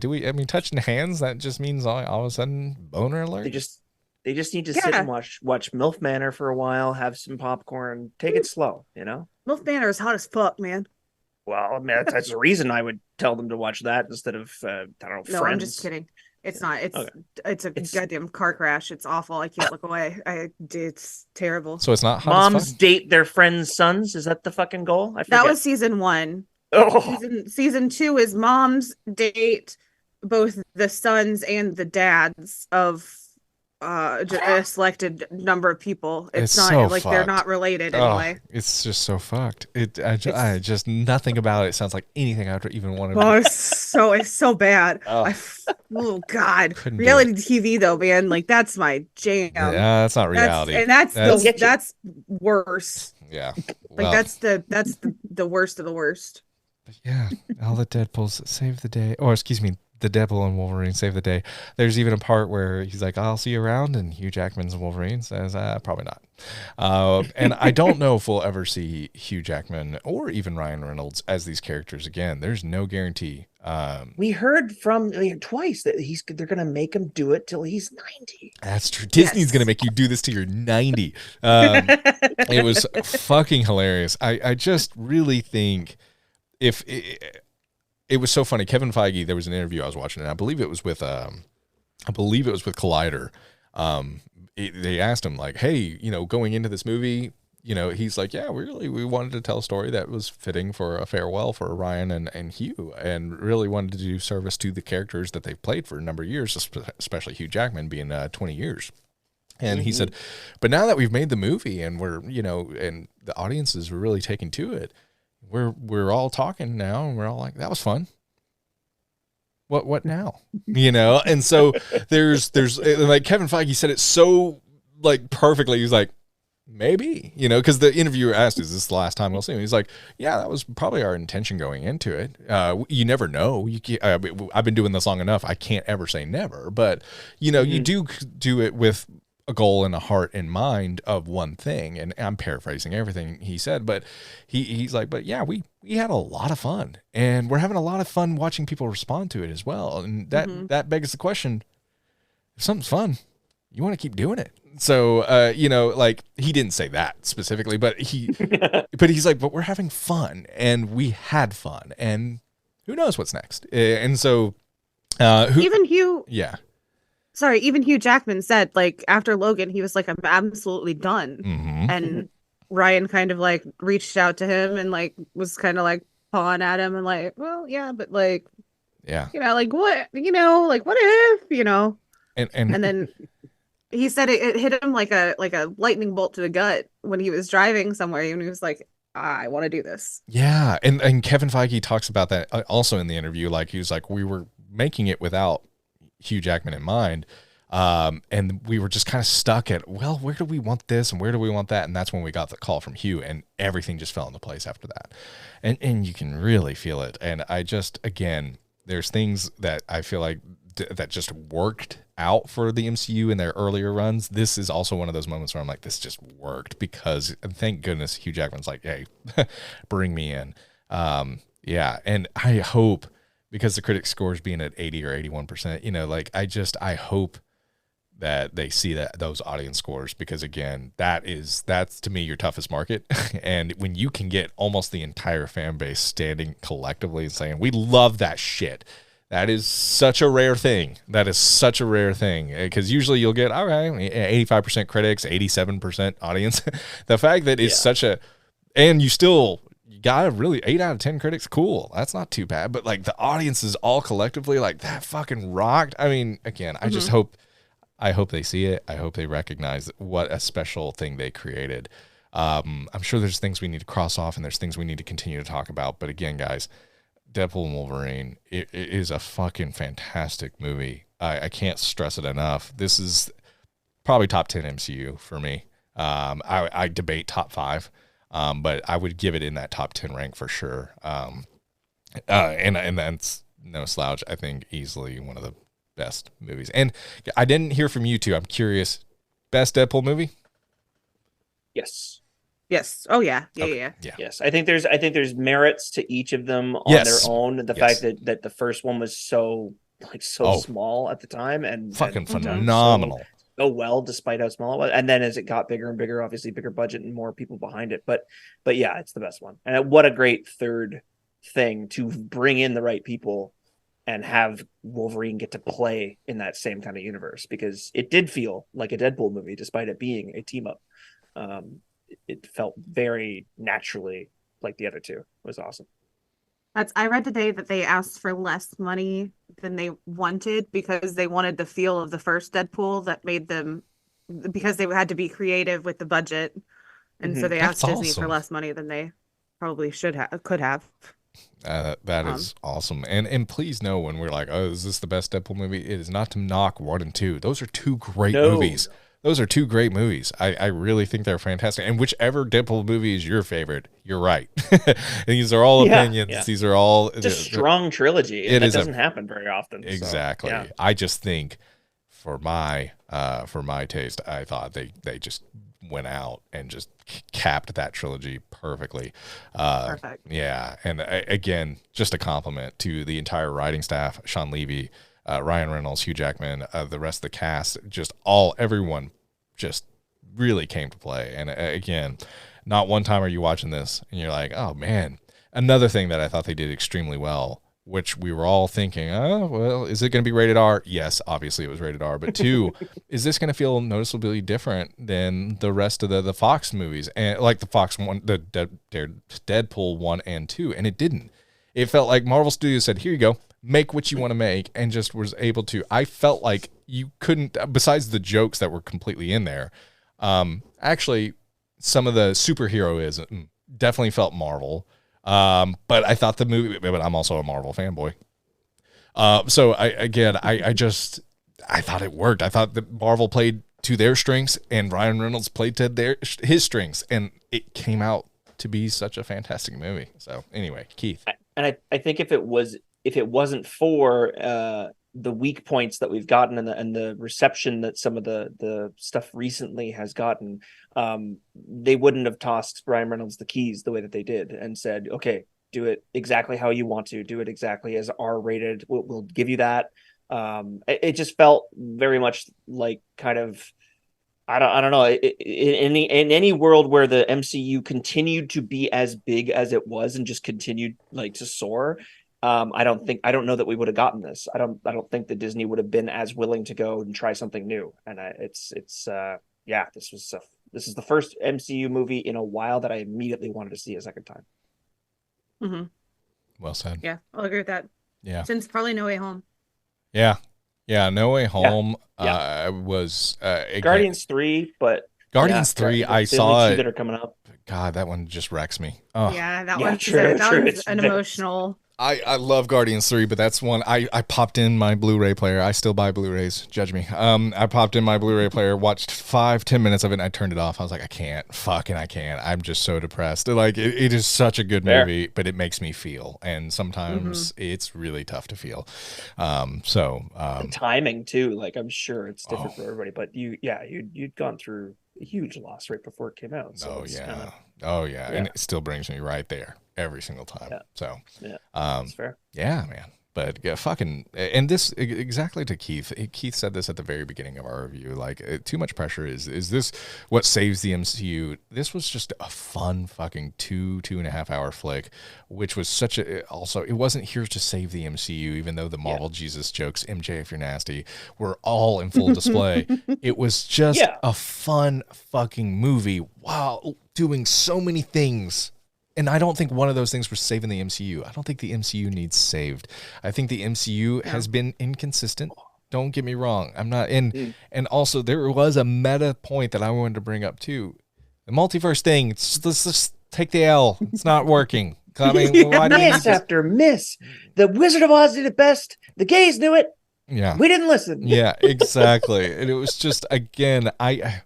Touching hands, that just means all of a sudden boner alert? They just need to sit and watch MILF Manor for a while, have some popcorn, take it slow, you know? MILF Manor is hot as fuck, man. Well, I mean, that's the reason I would tell them to watch that instead of I don't know, No, Friends. I'm just kidding. It's not. It's a goddamn car crash. It's awful. I can't look away. It's terrible. So it's not hot moms as fuck? date their friends' sons. Is that the fucking goal? I forget. That was season 1. Oh. Season 2 is moms date both the sons and the dads of a selected number of people. It's not so like fucked. They're not related anyway. It's just so fucked. I just nothing about it sounds like anything I would even want to. Oh, it's so bad. Oh God, reality TV though, man. Like that's my jam. Yeah, that's not reality. That's worse. Yeah, like that's the worst of the worst. Yeah, all the Deadpools save the day, or excuse me, the Deadpool and Wolverine save the day. There's even a part where he's like, "I'll see you around," and Hugh Jackman's Wolverine says, "Probably not." And I don't know if we'll ever see Hugh Jackman or even Ryan Reynolds as these characters again. There's no guarantee. We heard from twice that they're gonna make him do it till he's 90. That's true. Disney's gonna make you do this till you're 90. It was fucking hilarious. I just really think if it was so funny. Kevin Feige, there was an interview I was watching, and I believe it was with Collider. They asked him like, "Hey, going into this movie, he's like, yeah, we wanted to tell a story that was fitting for a farewell for Ryan and Hugh, and really wanted to do service to the characters that they've played for a number of years, especially Hugh Jackman being 20 years." And he said, "But now that we've made the movie and we're, and the audiences were really taking to it, we're all talking now, and we're all like, that was fun. What now?" And so there's like Kevin Feige said it so like perfectly. He's like, maybe, because the interviewer asked, "Is this the last time we'll see him?" He's like, "Yeah, that was probably our intention going into it. You never know. I've been doing this long enough. I can't ever say never, but you do it with a goal and a heart and mind of one thing." And I'm paraphrasing everything he said, but he's like, "But yeah, we had a lot of fun, and we're having a lot of fun watching people respond to it as well." And that begs the question: if something's fun, you want to keep doing it. So, like he didn't say that specifically, but he's like, "But we're having fun, and we had fun, and who knows what's next?" And so, even Hugh, yeah. Sorry, even Hugh Jackman said, like, after Logan, he was like, "I'm absolutely done." Mm-hmm. And Ryan kind of like reached out to him and like was kind of like pawing at him and like, "Well, yeah, but like, yeah, like what, like what if, and then he said it hit him like a lightning bolt to the gut when he was driving somewhere, and he was like, "I want to do this." Yeah, and Kevin Feige talks about that also in the interview. Like he was like, we were making it without Hugh Jackman in mind, and we were just kind of stuck at, well, where do we want this and where do we want that? And that's when we got the call from Hugh, and everything just fell into place after that. And you can really feel it. And I just, again, there's things that I feel like that just worked out for the MCU in their earlier runs. This is also one of those moments where I'm like, this just worked, because, and thank goodness Hugh Jackman's like, "Hey, bring me in." Yeah. And I hope, because the critic scores being at 80 or 81%, I hope that they see those audience scores, because again, that's to me your toughest market. And when you can get almost the entire fan base standing collectively and saying, "We love that shit," that is such a rare thing. Because usually you'll get, okay, 85% critics, 87% audience. The fact that it's such a, and you got a really 8 out of 10 critics, cool. That's not too bad. But like the audience is all collectively like, that fucking rocked. I mean, again, I just hope they see it. I hope they recognize what a special thing they created. I'm sure there's things we need to cross off, and there's things we need to continue to talk about. But again, guys, Deadpool and Wolverine, it is a fucking fantastic movie. I can't stress it enough. This is probably top 10 MCU for me. I debate top 5. But I would give it in that top 10 rank for sure. And that's no slouch. I think easily one of the best movies. And I didn't hear from you two. I'm curious. Best Deadpool movie? Yes. Yes. Oh yeah. Yeah. Okay. Yeah. Yes. I think there's merits to each of them on Yes. their own. The Yes. fact that the first one was so small at the time and Fucking and phenomenal. so well, despite how small it was. And then as it got bigger and bigger, obviously bigger budget and more people behind it. But yeah, it's the best one. And what a great third thing to bring in the right people and have Wolverine get to play in that same kind of universe, because it did feel like a Deadpool movie, despite it being a team up. It felt very naturally like the other two. It was awesome. I read today that they asked for less money than they wanted because they wanted the feel of the first Deadpool that made them, because they had to be creative with the budget. And so they That's asked Disney awesome. for less money than they probably could have. That is awesome. And please know when we're like, oh, is this the best Deadpool movie? It is not to knock 1 and 2. Those are two great movies. Those are two great movies. I really think they're fantastic. And whichever Deadpool movie is your favorite, you're right. These are all opinions. Yeah. These are all It's a strong trilogy. It doesn't happen very often. Exactly. So, yeah. I just think for my taste, I thought they just went out and just capped that trilogy perfectly. Perfect. Yeah. And again, just a compliment to the entire writing staff, Sean Levy, Ryan Reynolds, Hugh Jackman, the rest of the cast, everyone just really came to play. And again, not one time are you watching this and you're like, oh man. Another thing that I thought they did extremely well, which we were all thinking, oh, well, is it going to be rated R? Yes, obviously it was rated R. But 2, is this going to feel noticeably different than the rest of the Fox movies? And like the Fox one, the Deadpool 1 and 2, and it didn't. It felt like Marvel Studios said, here you go, make what you want to make, and just was able to. I felt like you couldn't, besides the jokes that were completely in there, actually, some of the superheroism definitely felt Marvel. But I thought the movie, but I'm also a Marvel fanboy. So I thought it worked. I thought that Marvel played to their strengths and Ryan Reynolds played to his strengths, and it came out to be such a fantastic movie. So anyway, Keith. And I think if it wasn't for the weak points that we've gotten and the reception that some of the stuff recently has gotten, they wouldn't have tossed Ryan Reynolds the keys the way that they did and said, okay, do it exactly how you want to, do it exactly as R-rated. We'll give you that. It just felt very much like kind of, I don't know. In any world where the MCU continued to be as big as it was and just continued like to soar, I don't know that we would have gotten this. I don't think that Disney would have been as willing to go and try something new. And this is the first MCU movie in a while that I immediately wanted to see a second time. Mm-hmm. Well said. Yeah, I'll agree with that. Yeah. Since probably No Way Home. Yeah. No Way Home. Yeah. Was Guardians 3, but Guardians 3. I saw it. That are coming up. God, that one just wrecks me. Oh. Yeah, that true. was an emotional. I love Guardians 3, but that's one I popped in my Blu-ray player. I still buy Blu-rays. Judge me. I popped in my Blu-ray player, watched 5-10 minutes of it, and I turned it off. I was like, I can't. I'm just so depressed. Like it is such a good movie, but it makes me feel, and sometimes it's really tough to feel. The timing too. Like I'm sure it's different for everybody, but you'd gone through a huge loss right before it came out. So and it still brings me right there every single time. Yeah. So that's fair. Yeah, man. But yeah, and this exactly to Keith. Keith said this at the very beginning of our review. Like, too much pressure is this what saves the MCU? This was just a fun fucking 2.5 hour flick, which was also it wasn't here to save the MCU, even though the Marvel Jesus jokes, MJ if you're nasty, were all in full display. It was just a fun fucking movie while doing so many things. And I don't think one of those things was saving the MCU. I don't think the MCU needs saved. I think the MCU has been inconsistent. Don't get me wrong. I'm not in. And also, there was a meta point that I wanted to bring up too. The multiverse thing. Let's just take the L. It's not working. I mean, why do miss after miss. The Wizard of Oz did it best. The gays knew it. Yeah, we didn't listen. Yeah, exactly. And it was just, again, I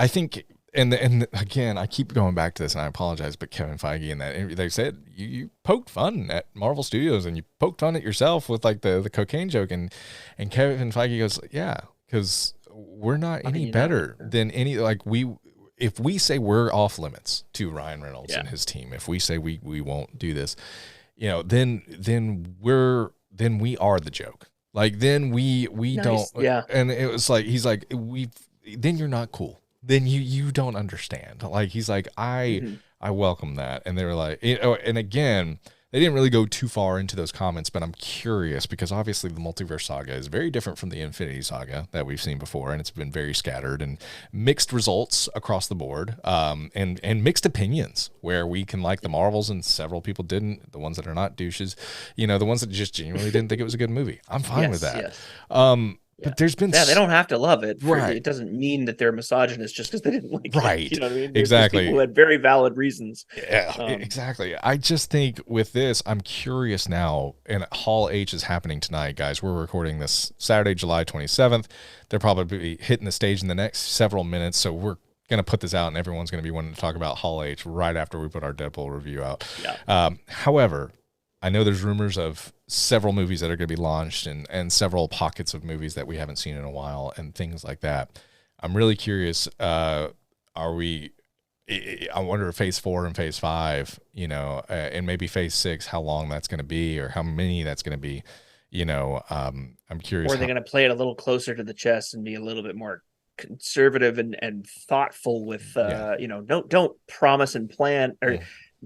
think and again, I keep going back to this, and I apologize, but Kevin Feige and that they said you poked fun at Marvel Studios, and you poked fun at yourself with like the cocaine joke, and Kevin Feige goes, yeah, because we're not any better than any if we say we're off limits to Ryan Reynolds and his team, if we say we won't do this, then we are the joke. Like then we don't. Yeah. And it was like he's like then you're not cool. Then you don't understand. Like he's like I welcome that, and they were like, and again, they didn't really go too far into those comments, but I'm curious because obviously the multiverse saga is very different from the Infinity Saga that we've seen before, and it's been very scattered and mixed results across the board, and mixed opinions where we can like the Marvels and several people didn't. The ones that are not douches, the ones that just genuinely didn't think it was a good movie. I'm fine with that. Yes. But there's been they don't have to love it. It doesn't mean that they're misogynist just because they didn't like it. You know what I mean? Exactly. People had very valid reasons. Yeah, exactly. I just think with this, I'm curious now, and Hall H is happening tonight, guys. We're recording this Saturday, July 27th. They'll probably be hitting the stage in the next several minutes, so we're going to put this out, and everyone's going to be wanting to talk about Hall H right after we put our Deadpool review out. Yeah. However, I know there's rumors of several movies that are going to be launched and several pockets of movies that we haven't seen in a while and things like that. I'm really curious. I wonder if phase 4 and phase 5, and maybe phase 6, how long that's going to be or how many that's going to be, I'm curious. Or are they going to play it a little closer to the chest and be a little bit more conservative and thoughtful with, don't promise and plan or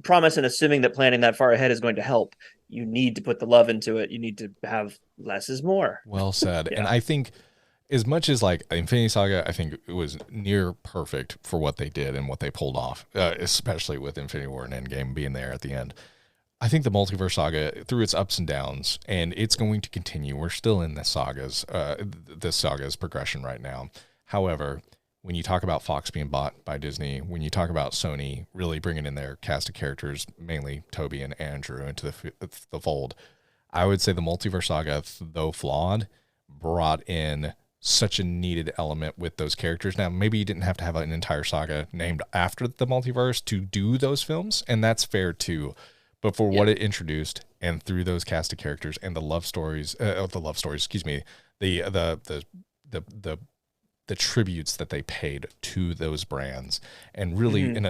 promise and assuming that planning that far ahead is going to help. You need to put the love into it. You need to have less is more. Well said. And I think as much as like Infinity Saga, I think it was near perfect for what they did and what they pulled off, especially with Infinity War and Endgame being there at the end. I think the Multiverse Saga, through its ups and downs, and it's going to continue. We're still in this saga's progression right now. However, when you talk about Fox being bought by Disney, when you talk about Sony really bringing in their cast of characters, mainly Toby and Andrew, into the fold, I would say the Multiverse Saga, though flawed, brought in such a needed element with those characters. Now, maybe you didn't have to have an entire saga named after the multiverse to do those films, and that's fair too. But for what it introduced, and through those cast of characters and the tributes that they paid to those brands, and really,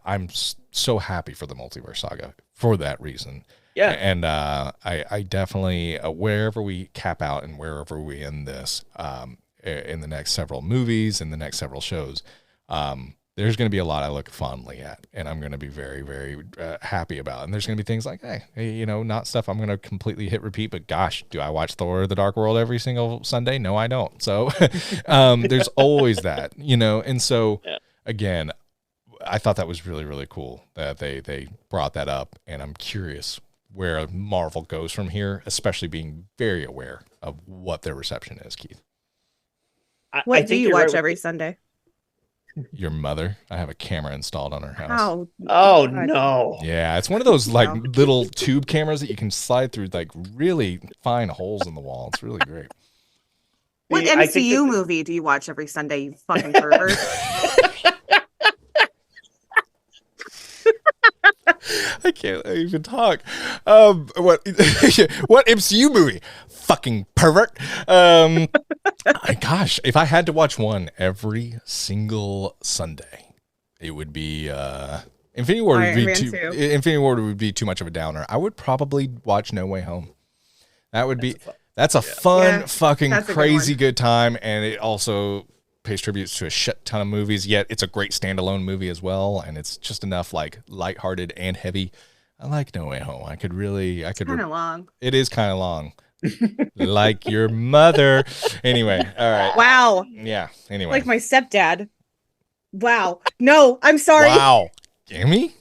I'm so happy for the Multiverse Saga for that reason. Yeah, and I definitely wherever we cap out and wherever we end this, in the next several movies and the next several shows, there's going to be a lot I look fondly at, and I'm going to be very, very happy about. And there's going to be things like, hey, not stuff I'm going to completely hit repeat, but gosh, do I watch Thor: The Dark World every single Sunday? No, I don't. So there's always that, and so again, I thought that was really, really cool that they brought that up, and I'm curious where Marvel goes from here, especially being very aware of what their reception is, Keith. What do you watch every Sunday? Your mother. I have a camera installed on her house. Oh no. Yeah, it's one of those like little tube cameras that you can slide through like really fine holes in the wall. It's really great. What MCU movie do you watch every Sunday, you fucking pervert? I can't even talk. What MCU movie? Fucking pervert. Gosh, if I had to watch one every single Sunday, it would be Infinity War. Infinity War would be too much of a downer. I would probably watch No Way Home. That's a fun, fucking crazy good time, and it also pays tributes to a shit ton of movies, yet it's a great standalone movie as well, and it's just enough like lighthearted and heavy. I like No Way Home. It's kind of long. It is kind of long. Like your mother. Anyway, all right. Wow. Yeah, anyway. Like my stepdad. Wow. No, I'm sorry. Wow. Jamie?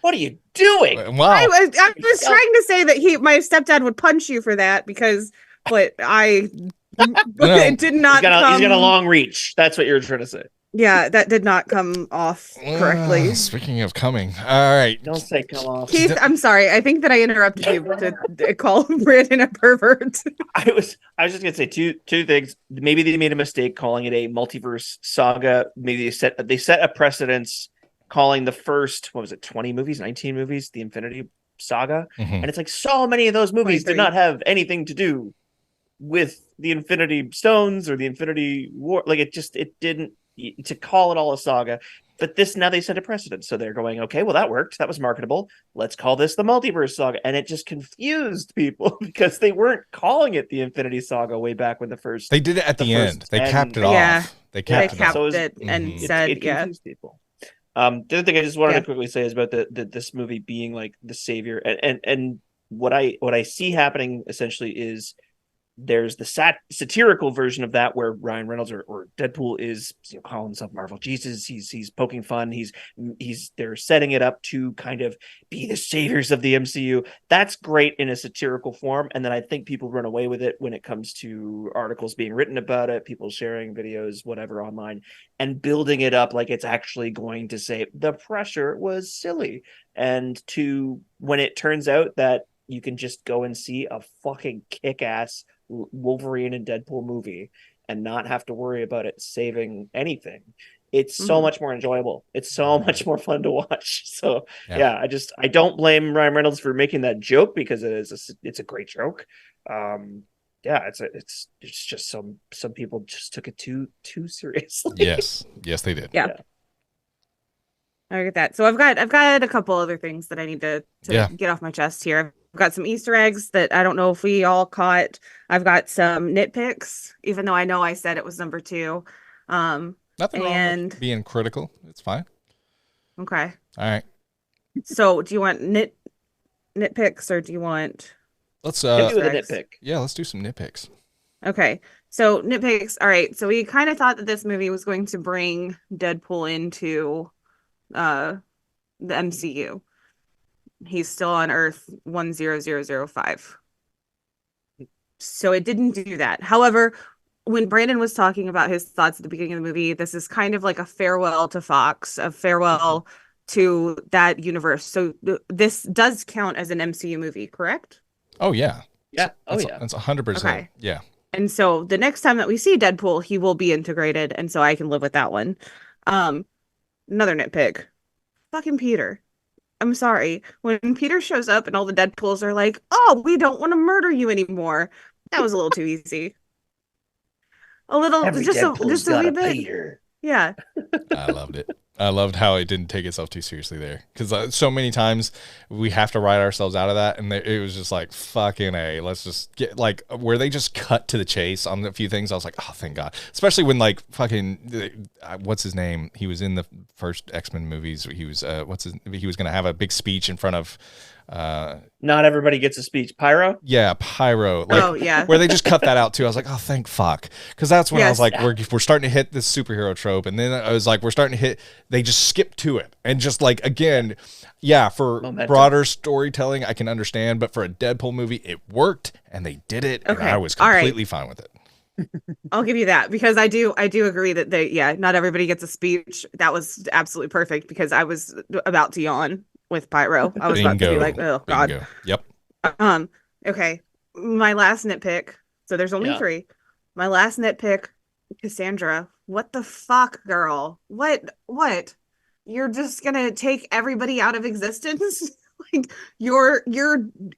What are you doing? Wow. I was trying to say that my stepdad would punch you for that but I... It did not. He's got a long reach. That's what you're trying to say. Yeah, that did not come off correctly. Speaking of coming, all right. Don't say come off. Keith, I'm sorry. I think that I interrupted you to call Brandon a pervert. I was just gonna say two things. Maybe they made a mistake calling it a multiverse saga. Maybe they set a precedence calling the first, what was it, 20 movies, 19 movies, the Infinity Saga. And it's like so many of those movies 23. did not have anything to do with the Infinity Stones or the Infinity War. Like it didn't, to call it all a saga. But now they set a precedent. So they're going, okay, well, that worked. That was marketable. Let's call this the Multiverse Saga. And it just confused people because they weren't calling it the Infinity Saga way back when They did it at the end. They capped it off. Yeah. They capped it and said, it confused people. The other thing I just wanted to quickly say is about this movie being like the savior. And what I see happening essentially is there's the satirical version of that where Ryan Reynolds or Deadpool is calling himself Marvel Jesus. He's poking fun. They're setting it up to kind of be the saviors of the MCU. That's great in a satirical form. And then I think people run away with it when it comes to articles being written about it, people sharing videos, whatever online, and building it up like it's actually going to say the pressure was silly. And when it turns out that you can just go and see a fucking kick-ass Wolverine and Deadpool movie and not have to worry about it saving anything, it's so much more enjoyable. It's so much more fun to watch. So I don't blame Ryan Reynolds for making that joke because it's a great joke. It's just some people just took it too seriously. Yes they did. Yeah. I get that. So I've got a couple other things that I need to get off my chest here. I've got some Easter eggs that I don't know if we all caught. I've got some nitpicks, even though I know I said it was number 2. Nothing wrong with being critical. It's fine. Okay. All right. So do you want nitpicks or do you want... Let's do the nitpick. Yeah, let's do some nitpicks. Okay. So nitpicks. All right. So we kind of thought that this movie was going to bring Deadpool into the MCU. He's still on Earth 10005. So it didn't do that. However, when Brandon was talking about his thoughts at the beginning of the movie, this is kind of like a farewell to Fox, a farewell to that universe. So this does count as an MCU movie, correct? Oh, yeah. Yeah. That's 100%. Okay. Yeah. And so the next time that we see Deadpool, he will be integrated. And so I can live with that one. Another nitpick. Fucking Peter. I'm sorry. When Peter shows up and all the Deadpools are like, oh, we don't want to murder you anymore. That was a little too easy. A little, just a wee bit. Peter. Yeah. I loved it. I loved how it didn't take itself too seriously there. Because so many times we have to write ourselves out of that. And it was just like, fucking A. Let's just get, like, where they just cut to the chase on a few things. I was like, oh, thank God. Especially when, like, fucking, what's his name? He was in the first X-Men movies. He was, he was going to have a big speech in front of, not everybody gets a speech. Pyro? Yeah, Pyro. Like, oh, yeah. Where they just cut that out too. I was like, oh, thank fuck. Because that's when I was like, we're starting to hit this superhero trope. And then I was like, we're starting to hit, they just skip to it. And just like, again, yeah, for broader storytelling, I can understand. But for a Deadpool movie, it worked and they did it. Okay. And I was completely fine with it. I'll give you that because I do agree that not everybody gets a speech. That was absolutely perfect because I was about to yawn with Pyro. I was about to be like, oh God. Bingo. Yep. Okay. My last nitpick. So there's only 3. My last nitpick, Cassandra. What the fuck, girl? What? You're just gonna take everybody out of existence? Like your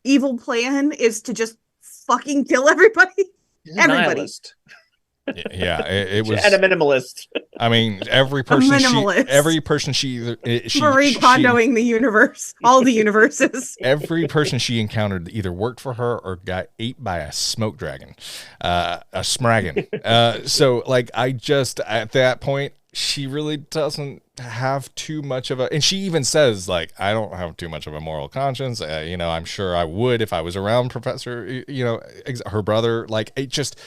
evil plan is to just fucking kill everybody? Everybody. Nihilist. Yeah, it was and a minimalist. I mean, every person she Marie Kondoing the universe, all the universes. Every person she encountered either worked for her or got ate by a smoke dragon, a smragon. So, like, I just at that point, she really doesn't have too much of a, and she even says, like, I don't have too much of a moral conscience. I'm sure I would if I was around Professor. Her brother. Like, it just.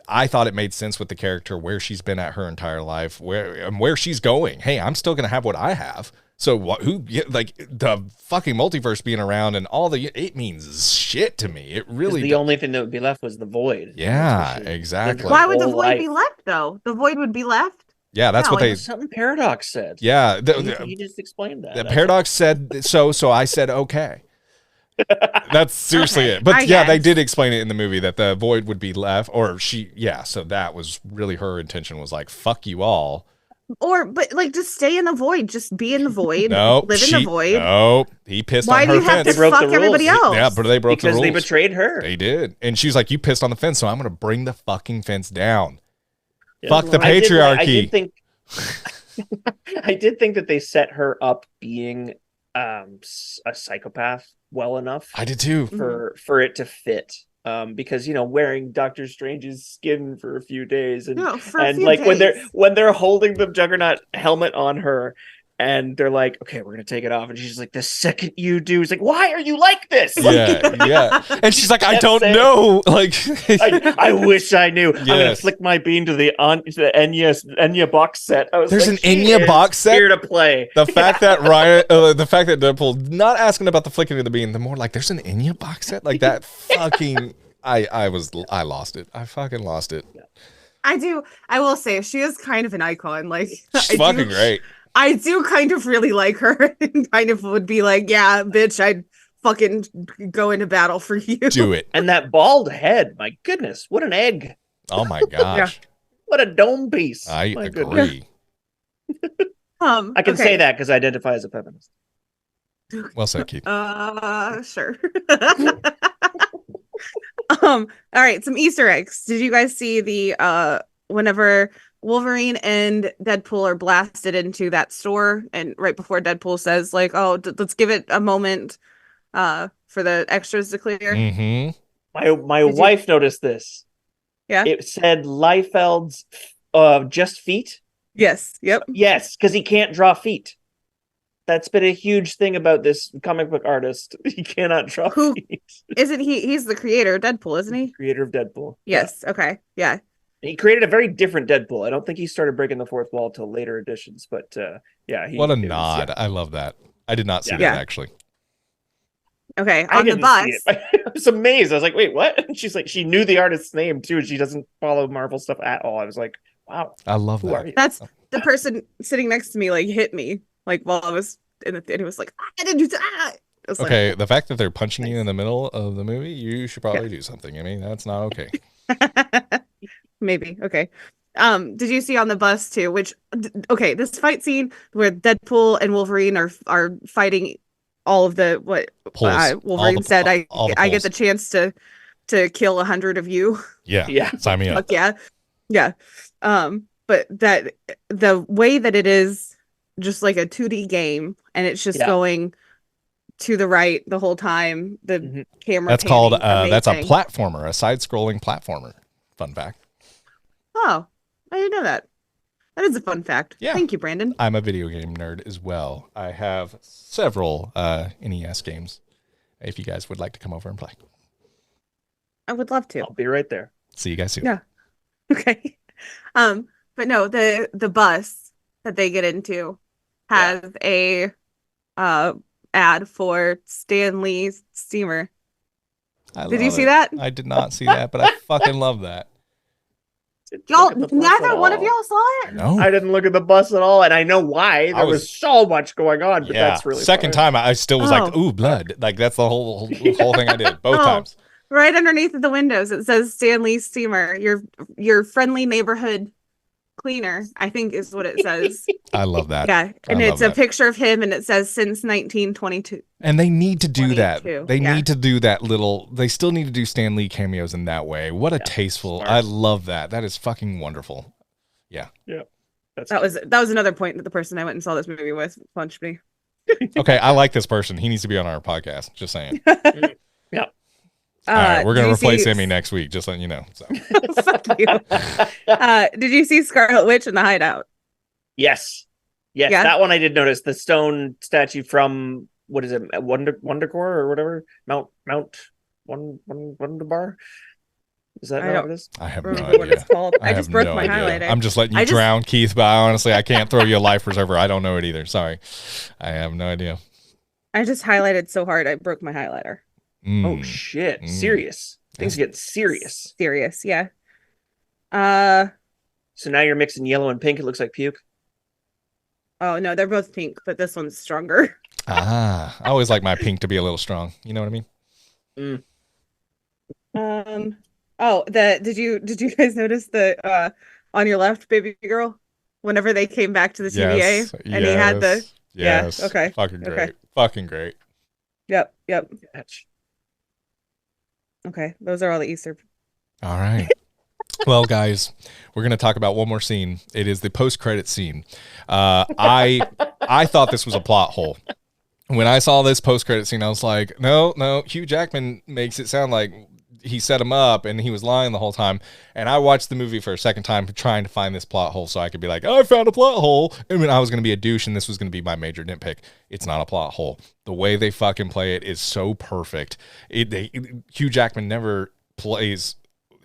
I thought it made sense with the character, where she's been at her entire life, where she's going. Hey, I'm still going to have what I have. So the fucking multiverse being around and it means shit to me. It really the only thing that would be left was the void. Yeah, exactly. Why would the void be left though? The void would be left. Yeah, that's what they. Something Paradox said. Yeah, He just explained that. The Paradox said so. So I said okay. That's seriously it. But they did explain it in the movie that the void would be left, or she. Yeah, so that was really her intention. Was like fuck you all. But like, just stay in the void. Just be in the void. Nope. Live in the void. Nope. He pissed on her fence. Why do you have to fuck everybody else? Yeah, but they broke the rules. Because they betrayed her. They did. And she's like, you pissed on the fence, so I'm going to bring the fucking fence down. Yeah, fuck the patriarchy. I did think that they set her up being a psychopath well enough. I did too. For it to fit. Because wearing Doctor Strange's skin for a few days and days. when they're holding the Juggernaut helmet on her and they're like, okay, we're gonna take it off, and she's like, the second you do, it's like, why are you like this? Yeah. And she's like, I don't know. Like, I wish I knew. Yes. I'm gonna flick my bean to the Enya box set. There's an Enya box set here to play. The fact that the fact that Deadpool not asking about the flicking of the bean, the more like there's an Enya box set like that. Fucking, I lost it. I fucking lost it. Yeah. I will say she is kind of an icon. Like, she's fucking great. I do kind of really like her and kind of would be like, yeah, bitch, I'd fucking go into battle for you. Do it. And that bald head, my goodness, what an egg. Oh my gosh. What a dome piece. I agree. I can say that because I identify as a feminist. Well said, Keith. Sure. All right, some Easter eggs. Did you guys see the whenever Wolverine and Deadpool are blasted into that store, and right before Deadpool says like, "Oh, let's give it a moment for the extras to clear." Mm-hmm. My wife noticed this. Yeah, it said Liefeld's just feet. Yes. Yep. Yes, because he can't draw feet. That's been a huge thing about this comic book artist. He cannot draw feet. Isn't he? He's the creator of Deadpool, isn't he? Creator of Deadpool. Yes. Yeah. Okay. Yeah. He created a very different Deadpool. I don't think he started breaking the fourth wall till later editions, but yeah. What a nod. I love that. I did not see that actually. Okay, on the bus. I was amazed. I was like, wait, what? And she's like, she knew the artist's name too, and she doesn't follow Marvel stuff at all. I was like, wow. I love that. That's the person sitting next to me, like, hit me, like, while I was in the theater. It was like, I didn't do that. Okay, like, the fact that they're punching you in the middle of the movie, you should probably do something. I mean, that's not okay. Maybe. Okay. Did you see on the bus too, this fight scene where Deadpool and Wolverine are fighting all of the Wolverine said, I get the chance to kill 100 of you. Yeah. Sign me up. Yeah. But that the way that it is just like a 2D game and it's just going to the right the whole time, the camera. That's called that's a platformer, a side-scrolling platformer. Fun fact. Oh, I didn't know that. That is a fun fact. Yeah. Thank you, Brandon. I'm a video game nerd as well. I have several NES games. If you guys would like to come over and play, I would love to. I'll be right there. See you guys soon. Yeah. Okay. But no, the bus that they get into has a ad for Stan Lee's steamer. Did you see that? I did not see that, but I fucking love that. Y'all, neither one of y'all saw it? No. I didn't look at the bus at all, and I know why. There was so much going on, but that's really second time I still was like, ooh, blood. Like that's the whole thing I did both times. Right underneath the windows it says Stan Lee's steamer, your friendly neighborhood cleaner, I think is what it says. I love that. Yeah. And it's a picture of him and it says since 1922. And they need to do that. They need to do that they still need to do Stan Lee cameos in that way. What a tasteful. Smart. I love that. That is fucking wonderful. Yeah. Yeah. That was another point that the person I went and saw this movie with punched me. Okay, I like this person. He needs to be on our podcast. Just saying. Yeah. All right, we're gonna replace Emmy next week. Just letting you know. So. Fuck you. Did you see Scarlet Witch in the Hideout? Yes. That one I did notice. The stone statue from what is it, Wondercore or whatever, Mount Wonderbar. Is that how it is? I have no idea what it's called. I just broke my highlighter. I'm just letting you drown, Keith. But honestly, I can't throw you a life preserver. I don't know it either. Sorry, I have no idea. I just highlighted so hard I broke my highlighter. Oh shit! Serious. Things get serious. Serious, yeah. So now you're mixing yellow and pink. It looks like puke. Oh no, they're both pink, but this one's stronger. I always like my pink to be a little strong. You know what I mean? Oh, did you guys notice the on your left, baby girl? Whenever they came back to the TVA, Yes, and he had the yes. Yeah, okay. Fucking great. Okay. Fucking great. Yep. Okay, those are all the Easter. All right. Well, guys, we're going to talk about one more scene. It is the post-credit scene. I thought this was a plot hole. When I saw this post-credit scene, I was like, no, Hugh Jackman makes it sound like he set him up and he was lying the whole time. And I watched the movie for a second time trying to find this plot hole so I could be like, oh, I found a plot hole. And when I was going to be a douche and this was going to be my major nitpick. It's not a plot hole. The way they fucking play it is so perfect. Hugh Jackman never plays.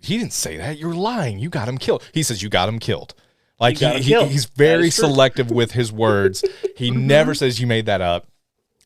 He didn't say that. You're lying. You got him killed. He says you got him killed. Like he's very selective with his words. He never says you made that up.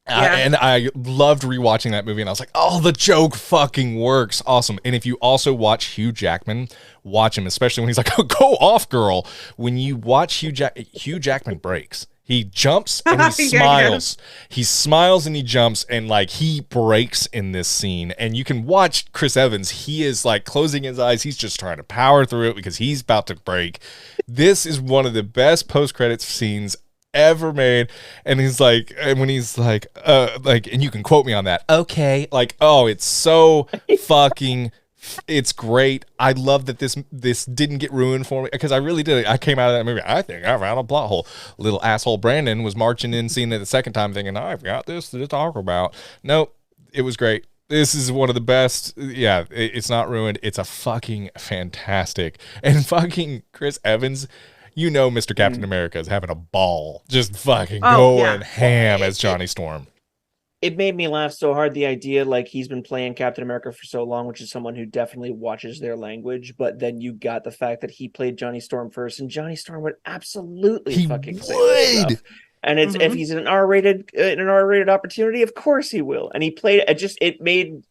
Yeah. And I loved rewatching that movie, and I was like, oh, the joke fucking works. Awesome. And if you also watch Hugh Jackman, watch him, especially when he's like, oh, go off, girl. When you watch Hugh Jackman breaks. He jumps and he smiles. He smiles and he jumps, and like he breaks in this scene. And you can watch Chris Evans. He is like closing his eyes. He's just trying to power through it because he's about to break. This is one of the best post-credits scenes ever made. And he's like, and when he's like, and you can quote me on that. Okay. Like, oh, it's so fucking it's great. I love that this didn't get ruined for me because I really did. I came out of that movie. I think I found a plot hole. Little asshole Brandon was marching in, seeing it the second time, thinking, oh, I've got this to talk about. Nope, it was great. This is one of the best. Yeah, it's not ruined. It's a fucking fantastic. And fucking Chris Evans, you know, Mr. Captain America is having a ball, just fucking going ham as Johnny Storm. It made me laugh so hard, the idea, like, he's been playing Captain America for so long, which is someone who definitely watches their language, but then you got the fact that he played Johnny Storm first, and Johnny Storm would absolutely fucking say this stuff. And it's if he's in an R-rated opportunity, of course he will. And he played it made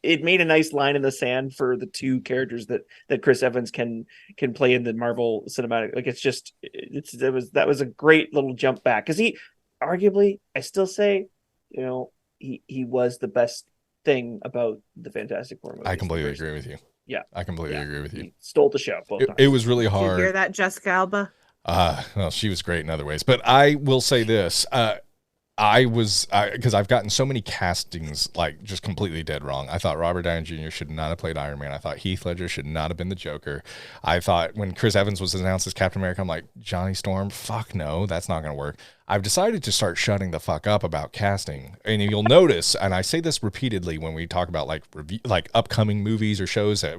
a nice line in the sand for the two characters that Chris Evans can play in the Marvel cinematic. Like, that was a great little jump back, because he arguably, I still say, you know, he was the best thing about the Fantastic Four movies. I completely agree with you. Yeah, I completely agree with you. He stole the show both times. It was really hard. Did you hear that, Jessica Alba? Well, she was great in other ways, but I will say this. Because I've gotten so many castings like just completely dead wrong. I thought Robert Downey Jr. should not have played Iron Man. I thought Heath Ledger should not have been the Joker. I thought when Chris Evans was announced as Captain America, I'm like, Johnny Storm? Fuck no, that's not going to work. I've decided to start shutting the fuck up about casting. And you'll notice, and I say this repeatedly when we talk about like upcoming movies or shows, I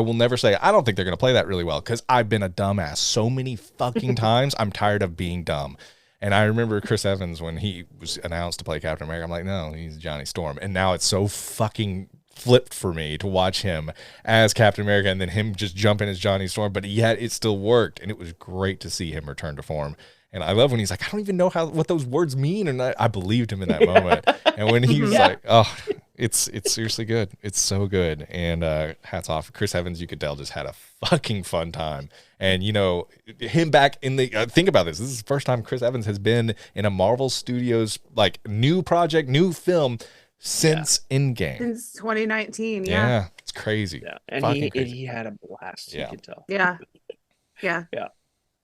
will never say, I don't think they're going to play that really well, because I've been a dumbass so many fucking times. I'm tired of being dumb. And I remember Chris Evans, when he was announced to play Captain America, I'm like, no, he's Johnny Storm. And now it's so fucking flipped for me to watch him as Captain America and then him just jump in as Johnny Storm. But yet it still worked. And it was great to see him return to form. And I love when he's like, I don't even know what those words mean. And I believed him in that moment. And when he was like, oh, it's seriously good. It's so good. And hats off. Chris Evans, you could tell, just had a fucking fun time. And, you know, him back in the think about this. This is the first time Chris Evans has been in a Marvel Studios, like, new project, new film since Endgame. Since 2019, yeah. It's crazy. Yeah. And he had a blast, you could tell. Yeah.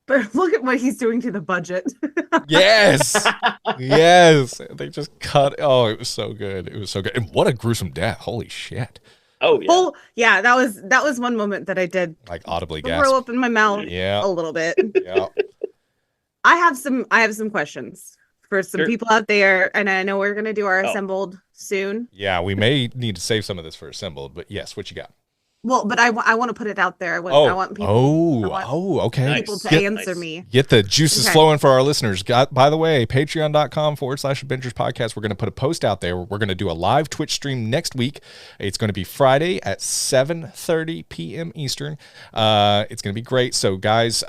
But look at what he's doing to the budget. Yes. Yes. They just cut. Oh, it was so good. It was so good. And what a gruesome death. Holy shit. Oh, yeah. Oh, yeah. That was one moment that I did like audibly gasp. throw up in my mouth a little bit. Yeah. I have some questions for some people out there, and I know we're going to do our assembled soon. Yeah, we may need to save some of this for assembled, but yes, what you got? Well, but I want to put it out there. I want people. Okay. People to answer me. Get the juices flowing for our listeners. By the way, patreon.com/ABINGERS Podcast. We're going to put a post out there. We're going to do a live Twitch stream next week. It's going to be Friday at 7:30 p.m. Eastern. It's going to be great. So, guys,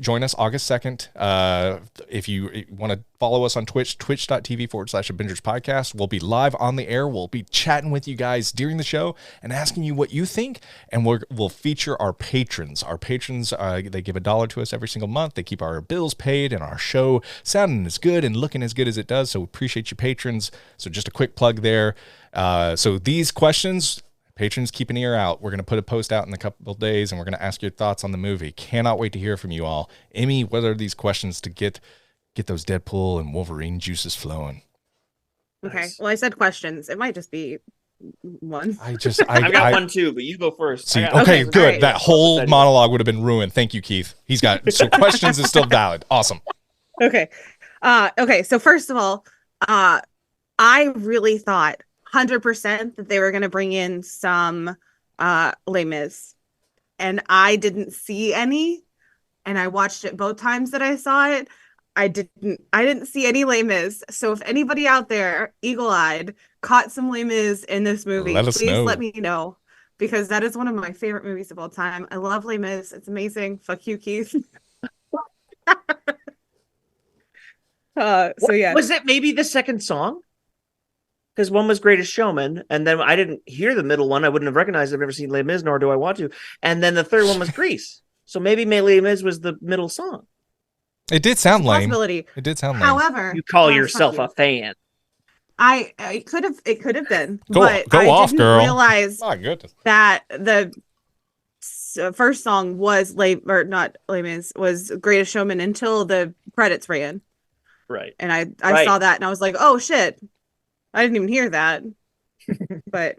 join us August 2nd. If you want to follow us on Twitch, twitch.tv/Abingers Podcast. We'll be live on the air. We'll be chatting with you guys during the show and asking you what you think. And we'll feature our patrons. Our patrons, they give $1 to us every single month. They keep our bills paid and our show sounding as good and looking as good as it does. So we appreciate you patrons. So just a quick plug there. So these questions, patrons, keep an ear out. We're going to put a post out in a couple of days, and we're going to ask your thoughts on the movie. Cannot wait to hear from you all. Emmy, what are these questions to get those Deadpool and Wolverine juices flowing? Okay. Nice. Well, I said questions. It might just be one. I've got one too, but you go first. See, I okay, got- good. Right. That whole monologue would have been ruined. Thank you, Keith. He's got so questions is still valid. Awesome. Okay. Okay. So first of all, I really thought 100% that they were going to bring in some Les Mis, and I didn't see any. And I watched it both times that I saw it. I didn't see any Les Mis. So if anybody out there, eagle-eyed, caught some Les Mis in this movie, please let me know, because that is one of my favorite movies of all time. I love Les Mis. It's amazing. Fuck you, Keith. So yeah. Was it maybe the second song? Because one was Greatest Showman, and then I didn't hear the middle one. I wouldn't have recognized it. I've never seen Les Mis, nor do I want to. And then the third one was Grease. So maybe Les Mis was the middle song. It did sound lame. Possibility. It did sound lame. However, You call fuck yourself you. a fan. It could have been. Go but off, I didn't girl. realize My goodness. that the first song was not Les Mis, was Greatest Showman until the credits ran. Right. And I Right. saw that and I was like, oh shit. I didn't even hear that. But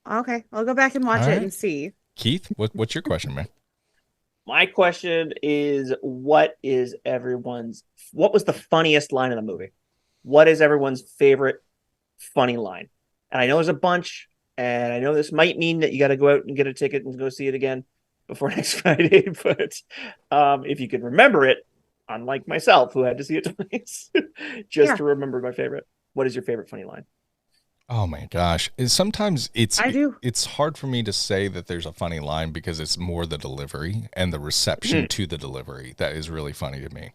okay, I'll go back and watch All it right. and see. Keith, what's your question, man? My question is, what was the funniest line in the movie? What is everyone's favorite funny line? And I know there's a bunch, and I know this might mean that you got to go out and get a ticket and go see it again before next Friday. But if you can remember it, unlike myself, who had to see it twice, to remember my favorite. What is your favorite funny line? Oh my gosh. Sometimes I do. It's hard for me to say that there's a funny line because it's more the delivery and the reception to the delivery that is really funny to me.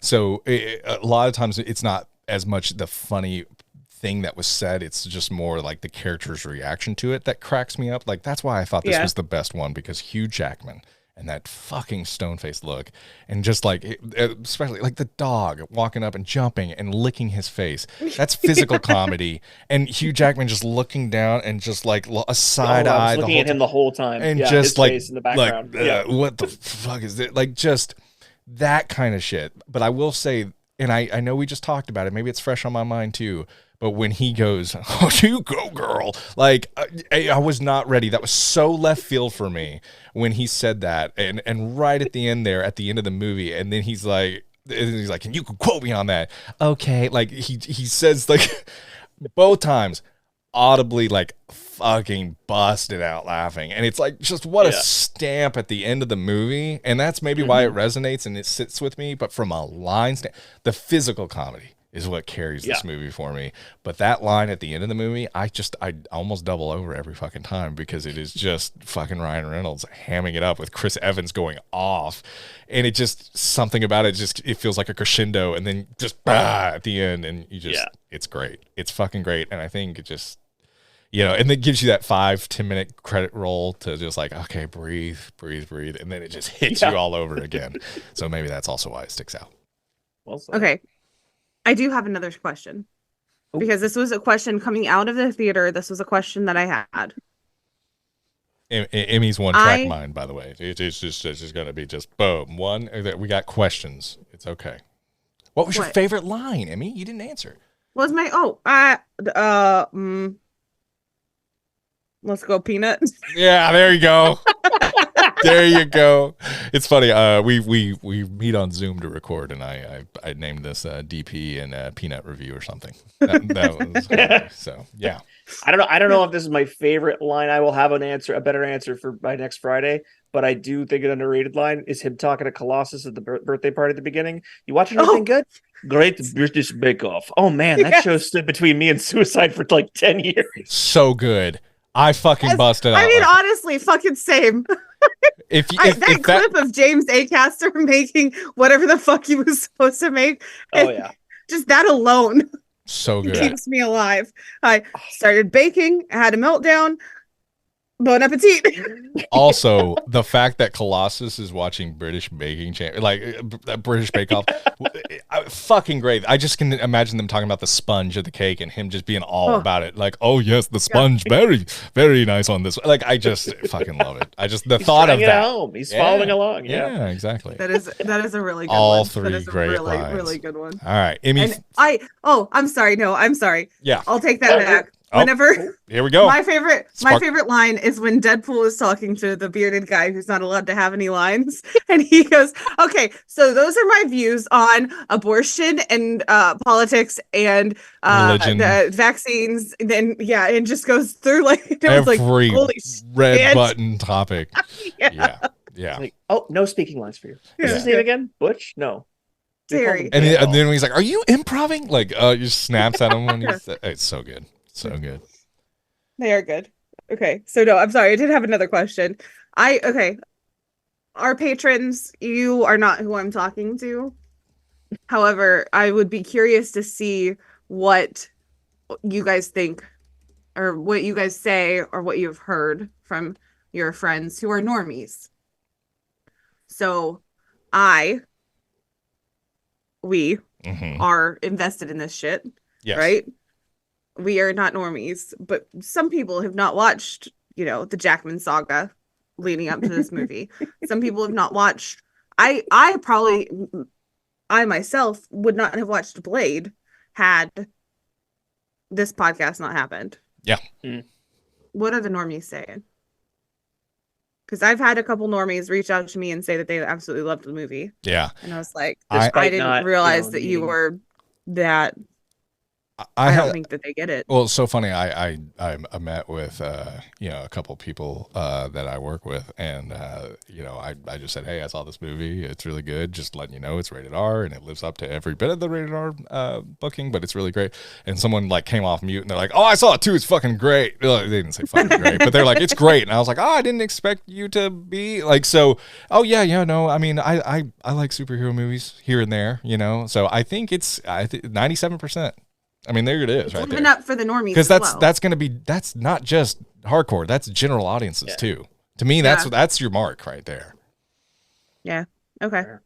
So a lot of times it's not as much the funny thing that was said, it's just more like the character's reaction to it that cracks me up. Like, that's why I thought this was the best one, because Hugh Jackman and that fucking stone-faced look, and just like, especially like the dog walking up and jumping and licking his face. That's physical comedy. And Hugh Jackman just looking down and just like a side eye. I was looking at him the whole time, and just just his like face in the background. what the fuck is it? Like, just that kind of shit. But I will say, and I know we just talked about it, maybe it's fresh on my mind too, but when he goes, "Oh, you go, girl," like I was not ready. That was so left field for me when he said that, and right at the end there, at the end of the movie, and then he's like, "And you can quote me on that." Okay, like he says like both times, audibly like fucking busted out laughing, and it's like just what a stamp at the end of the movie, and that's maybe why it resonates and it sits with me. But from a line the physical comedy is what carries this movie for me. But that line at the end of the movie, I almost double over every fucking time, because it is just fucking Ryan Reynolds hamming it up with Chris Evans going off, and it just, something about it just, it feels like a crescendo, and then just at the end, and you just it's great. It's fucking great. And I think it just, and it gives you that 5-10 minute credit roll to just like, okay, breathe, and then it just hits you all over again. So maybe that's also why it sticks out. Well said. Okay. I do have another question, because this was a question coming out of the theater. This was a question that I had. Emmy's one track mind, by the way. It's just going to be just boom. One, we got questions. It's okay. What was your favorite line, Emmy? You didn't answer. Was my let's go, Peanut. Yeah, there you go. There you go. It's funny. We meet on Zoom to record, and I named this DP and Peanut Review or something. That was so yeah. I don't know if this is my favorite line. I will have a better answer for by next Friday. But I do think an underrated line is him talking to Colossus at the birthday party at the beginning. You watching anything good? Great British Bake Off. Oh man, that show stood between me and suicide for like 10 years. So good. I fucking busted out. I mean, honestly, fucking same. That clip of James Acaster making whatever the fuck he was supposed to make. Oh yeah. Just that alone So good. keeps me alive. I started baking, I had a meltdown. Bon appetit. Also, the fact that Colossus is watching British baking British Bake Off, fucking great. I just can imagine them talking about the sponge of the cake and him just being all about it. Like, oh yes, the sponge, very, very nice on this. Like, I just fucking love it. I just the thought of that. Home. He's following along. Yeah, exactly. That is a really good all one. Three that is great a really, lines. really good one. All right, Emmy. I'm sorry. No, I'm sorry. Yeah, I'll take that back. Whenever here we go. My favorite line is when Deadpool is talking to the bearded guy who's not allowed to have any lines, and he goes, "Okay, so those are my views on abortion and politics and religion, the vaccines." Then and just goes through like every holy red shit. button topic. Yeah. Like, oh, no speaking lines for you. What's his name again? Butch? No. Terry. And then he's like, "Are you improving?" Like, just snaps at him when he's. It's so good. So good. They are good. Okay. So no, I'm sorry. I did have another question. Our patrons, you are not who I'm talking to. However, I would be curious to see what you guys think or what you guys say or what you've heard from your friends who are normies. So we are invested in this shit. Yes. Right? We are not normies, but some people have not watched, the Jackman saga leading up to this movie. Some people have not watched. I myself would not have watched Blade had this podcast not happened. Yeah. What are the normies saying? Because I've had a couple normies reach out to me and say that they absolutely loved the movie. Yeah. And I was like, I didn't realize that you were that. I don't think that they get it. Well, it's so funny. I met with a couple people that I work with, and I just said, hey, I saw this movie. It's really good. Just letting you know, it's rated R, and it lives up to every bit of the rated R booking. But it's really great. And someone came off mute, and they're like, oh, I saw it too. It's fucking great. They didn't say fucking great, but they're like, it's great. And I was like, oh, I didn't expect you to be like so. Oh yeah, no. I mean, I like superhero movies here and there. So I think it's 97%. I mean, there it is, right there. Living up for the normies, because that's not just hardcore. That's general audiences too. To me, that's your mark right there. Yeah. Okay. All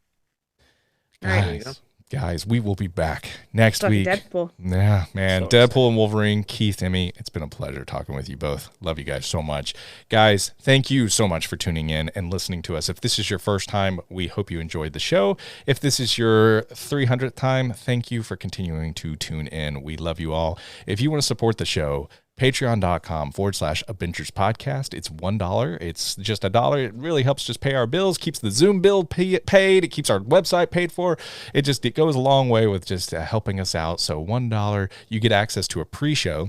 right. Guys, we will be back next week. Deadpool. Yeah, man. So Deadpool excited. and Wolverine, Keith, Emmy. It's been a pleasure talking with you both. Love you guys so much. Guys, thank you so much for tuning in and listening to us. If this is your first time, we hope you enjoyed the show. If this is your 300th time, thank you for continuing to tune in. We love you all. If you want to support the show, patreon.com/ABINGERS Podcast. It's $1. It's just $1. It really helps just pay our bills, keeps the Zoom bill paid. It keeps our website paid for. It goes a long way with just helping us out. So $1, you get access to a pre-show.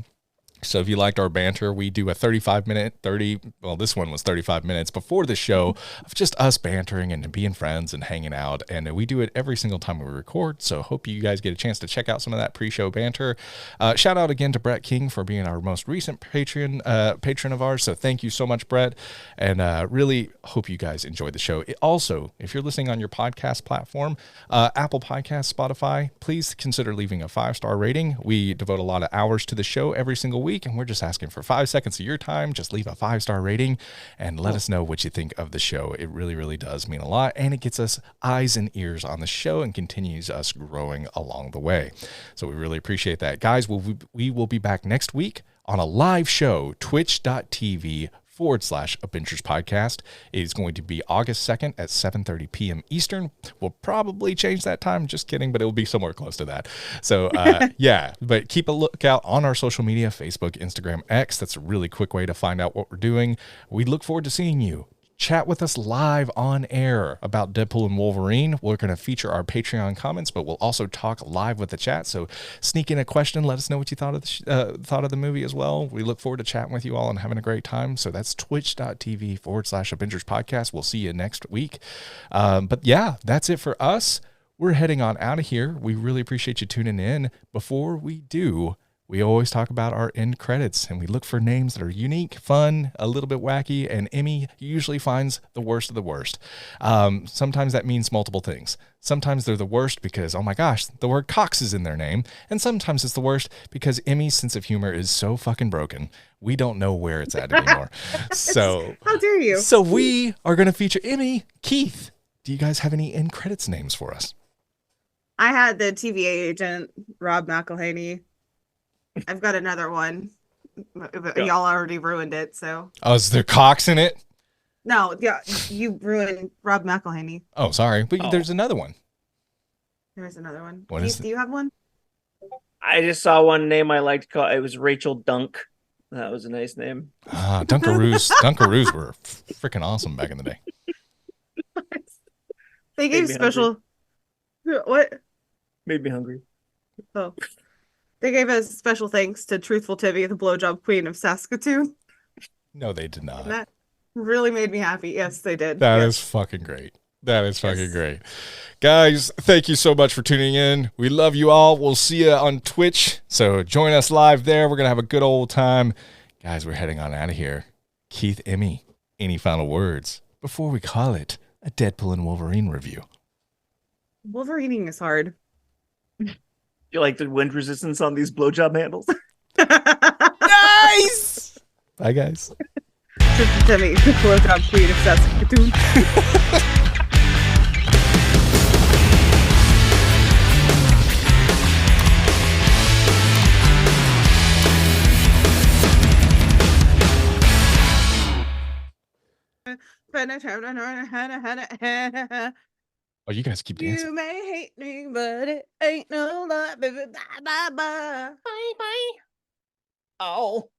So if you liked our banter, we do a 35-minute, this one was 35 minutes before the show of just us bantering and being friends and hanging out. And we do it every single time we record. So hope you guys get a chance to check out some of that pre-show banter. Shout out again to Brett King for being our most recent patron of ours. So thank you so much, Brett. And really hope you guys enjoyed the show. Also, if you're listening on your podcast platform, Apple Podcasts, Spotify, please consider leaving a 5-star rating. We devote a lot of hours to the show every single week, and we're just asking for 5 seconds of your time. Just leave a 5-star rating and let us know what you think of the show. It really, really does mean a lot, and it gets us eyes and ears on the show and continues us growing along the way. So we really appreciate that. Guys, we will be back next week on a live show, twitch.tv/ABINGERS Podcast. It is going to be August 2nd at 7:30 p.m. Eastern. We'll probably change that time. Just kidding, but it will be somewhere close to that. So, but keep a lookout on our social media, Facebook, Instagram, X. That's a really quick way to find out what we're doing. We look forward to seeing you. Chat with us live on air about Deadpool and Wolverine. We're going to feature our Patreon comments, but we'll also talk live with the chat. So sneak in a question. Let us know what you thought of the movie as well. We look forward to chatting with you all and having a great time. So that's twitch.tv/ABINGERS Podcast. We'll see you next week. But yeah, that's it for us. We're heading on out of here. We really appreciate you tuning in. Before we do, we always talk about our end credits, and we look for names that are unique, fun, a little bit wacky, and Emmy usually finds the worst of the worst. Sometimes that means multiple things. Sometimes they're the worst because, oh my gosh, the word Cox is in their name, and sometimes it's the worst because Emmy's sense of humor is so fucking broken, we don't know where it's at anymore. So how dare you? So we are going to feature Emmy. Keith, do you guys have any end credits names for us? I had the TVA agent, Rob McElhaney. I've got another one. But y'all already ruined it, so. Oh, is there Cox in it? No, yeah, you ruined Rob McElhaney. Oh, sorry. But there's another one. There's another one. What is it? Do you have one? I just saw one name I liked. It was Rachel Dunk. That was a nice name. Dunkaroos. Dunkaroos were freaking awesome back in the day. They gave special. Hungry. What? Made me hungry. Oh. They gave a special thanks to Truthful Timmy, the blowjob queen of Saskatoon. No, they did not. And that really made me happy. Yes, they did. That is fucking great. That is fucking great. Guys, thank you so much for tuning in. We love you all. We'll see you on Twitch. So join us live there. We're going to have a good old time. Guys, we're heading on out of here. Keith, Emmy, any final words before we call it a Deadpool and Wolverine review? Wolverining is hard. You like the wind resistance on these blowjob handles? Nice! Bye, guys. Truthful Timmy, the blowjob queen of Saskatoon. Oh, you guys keep dancing. You may hate me, but it ain't no lie, baby. Bye, bye, bye. Bye, bye. Oh.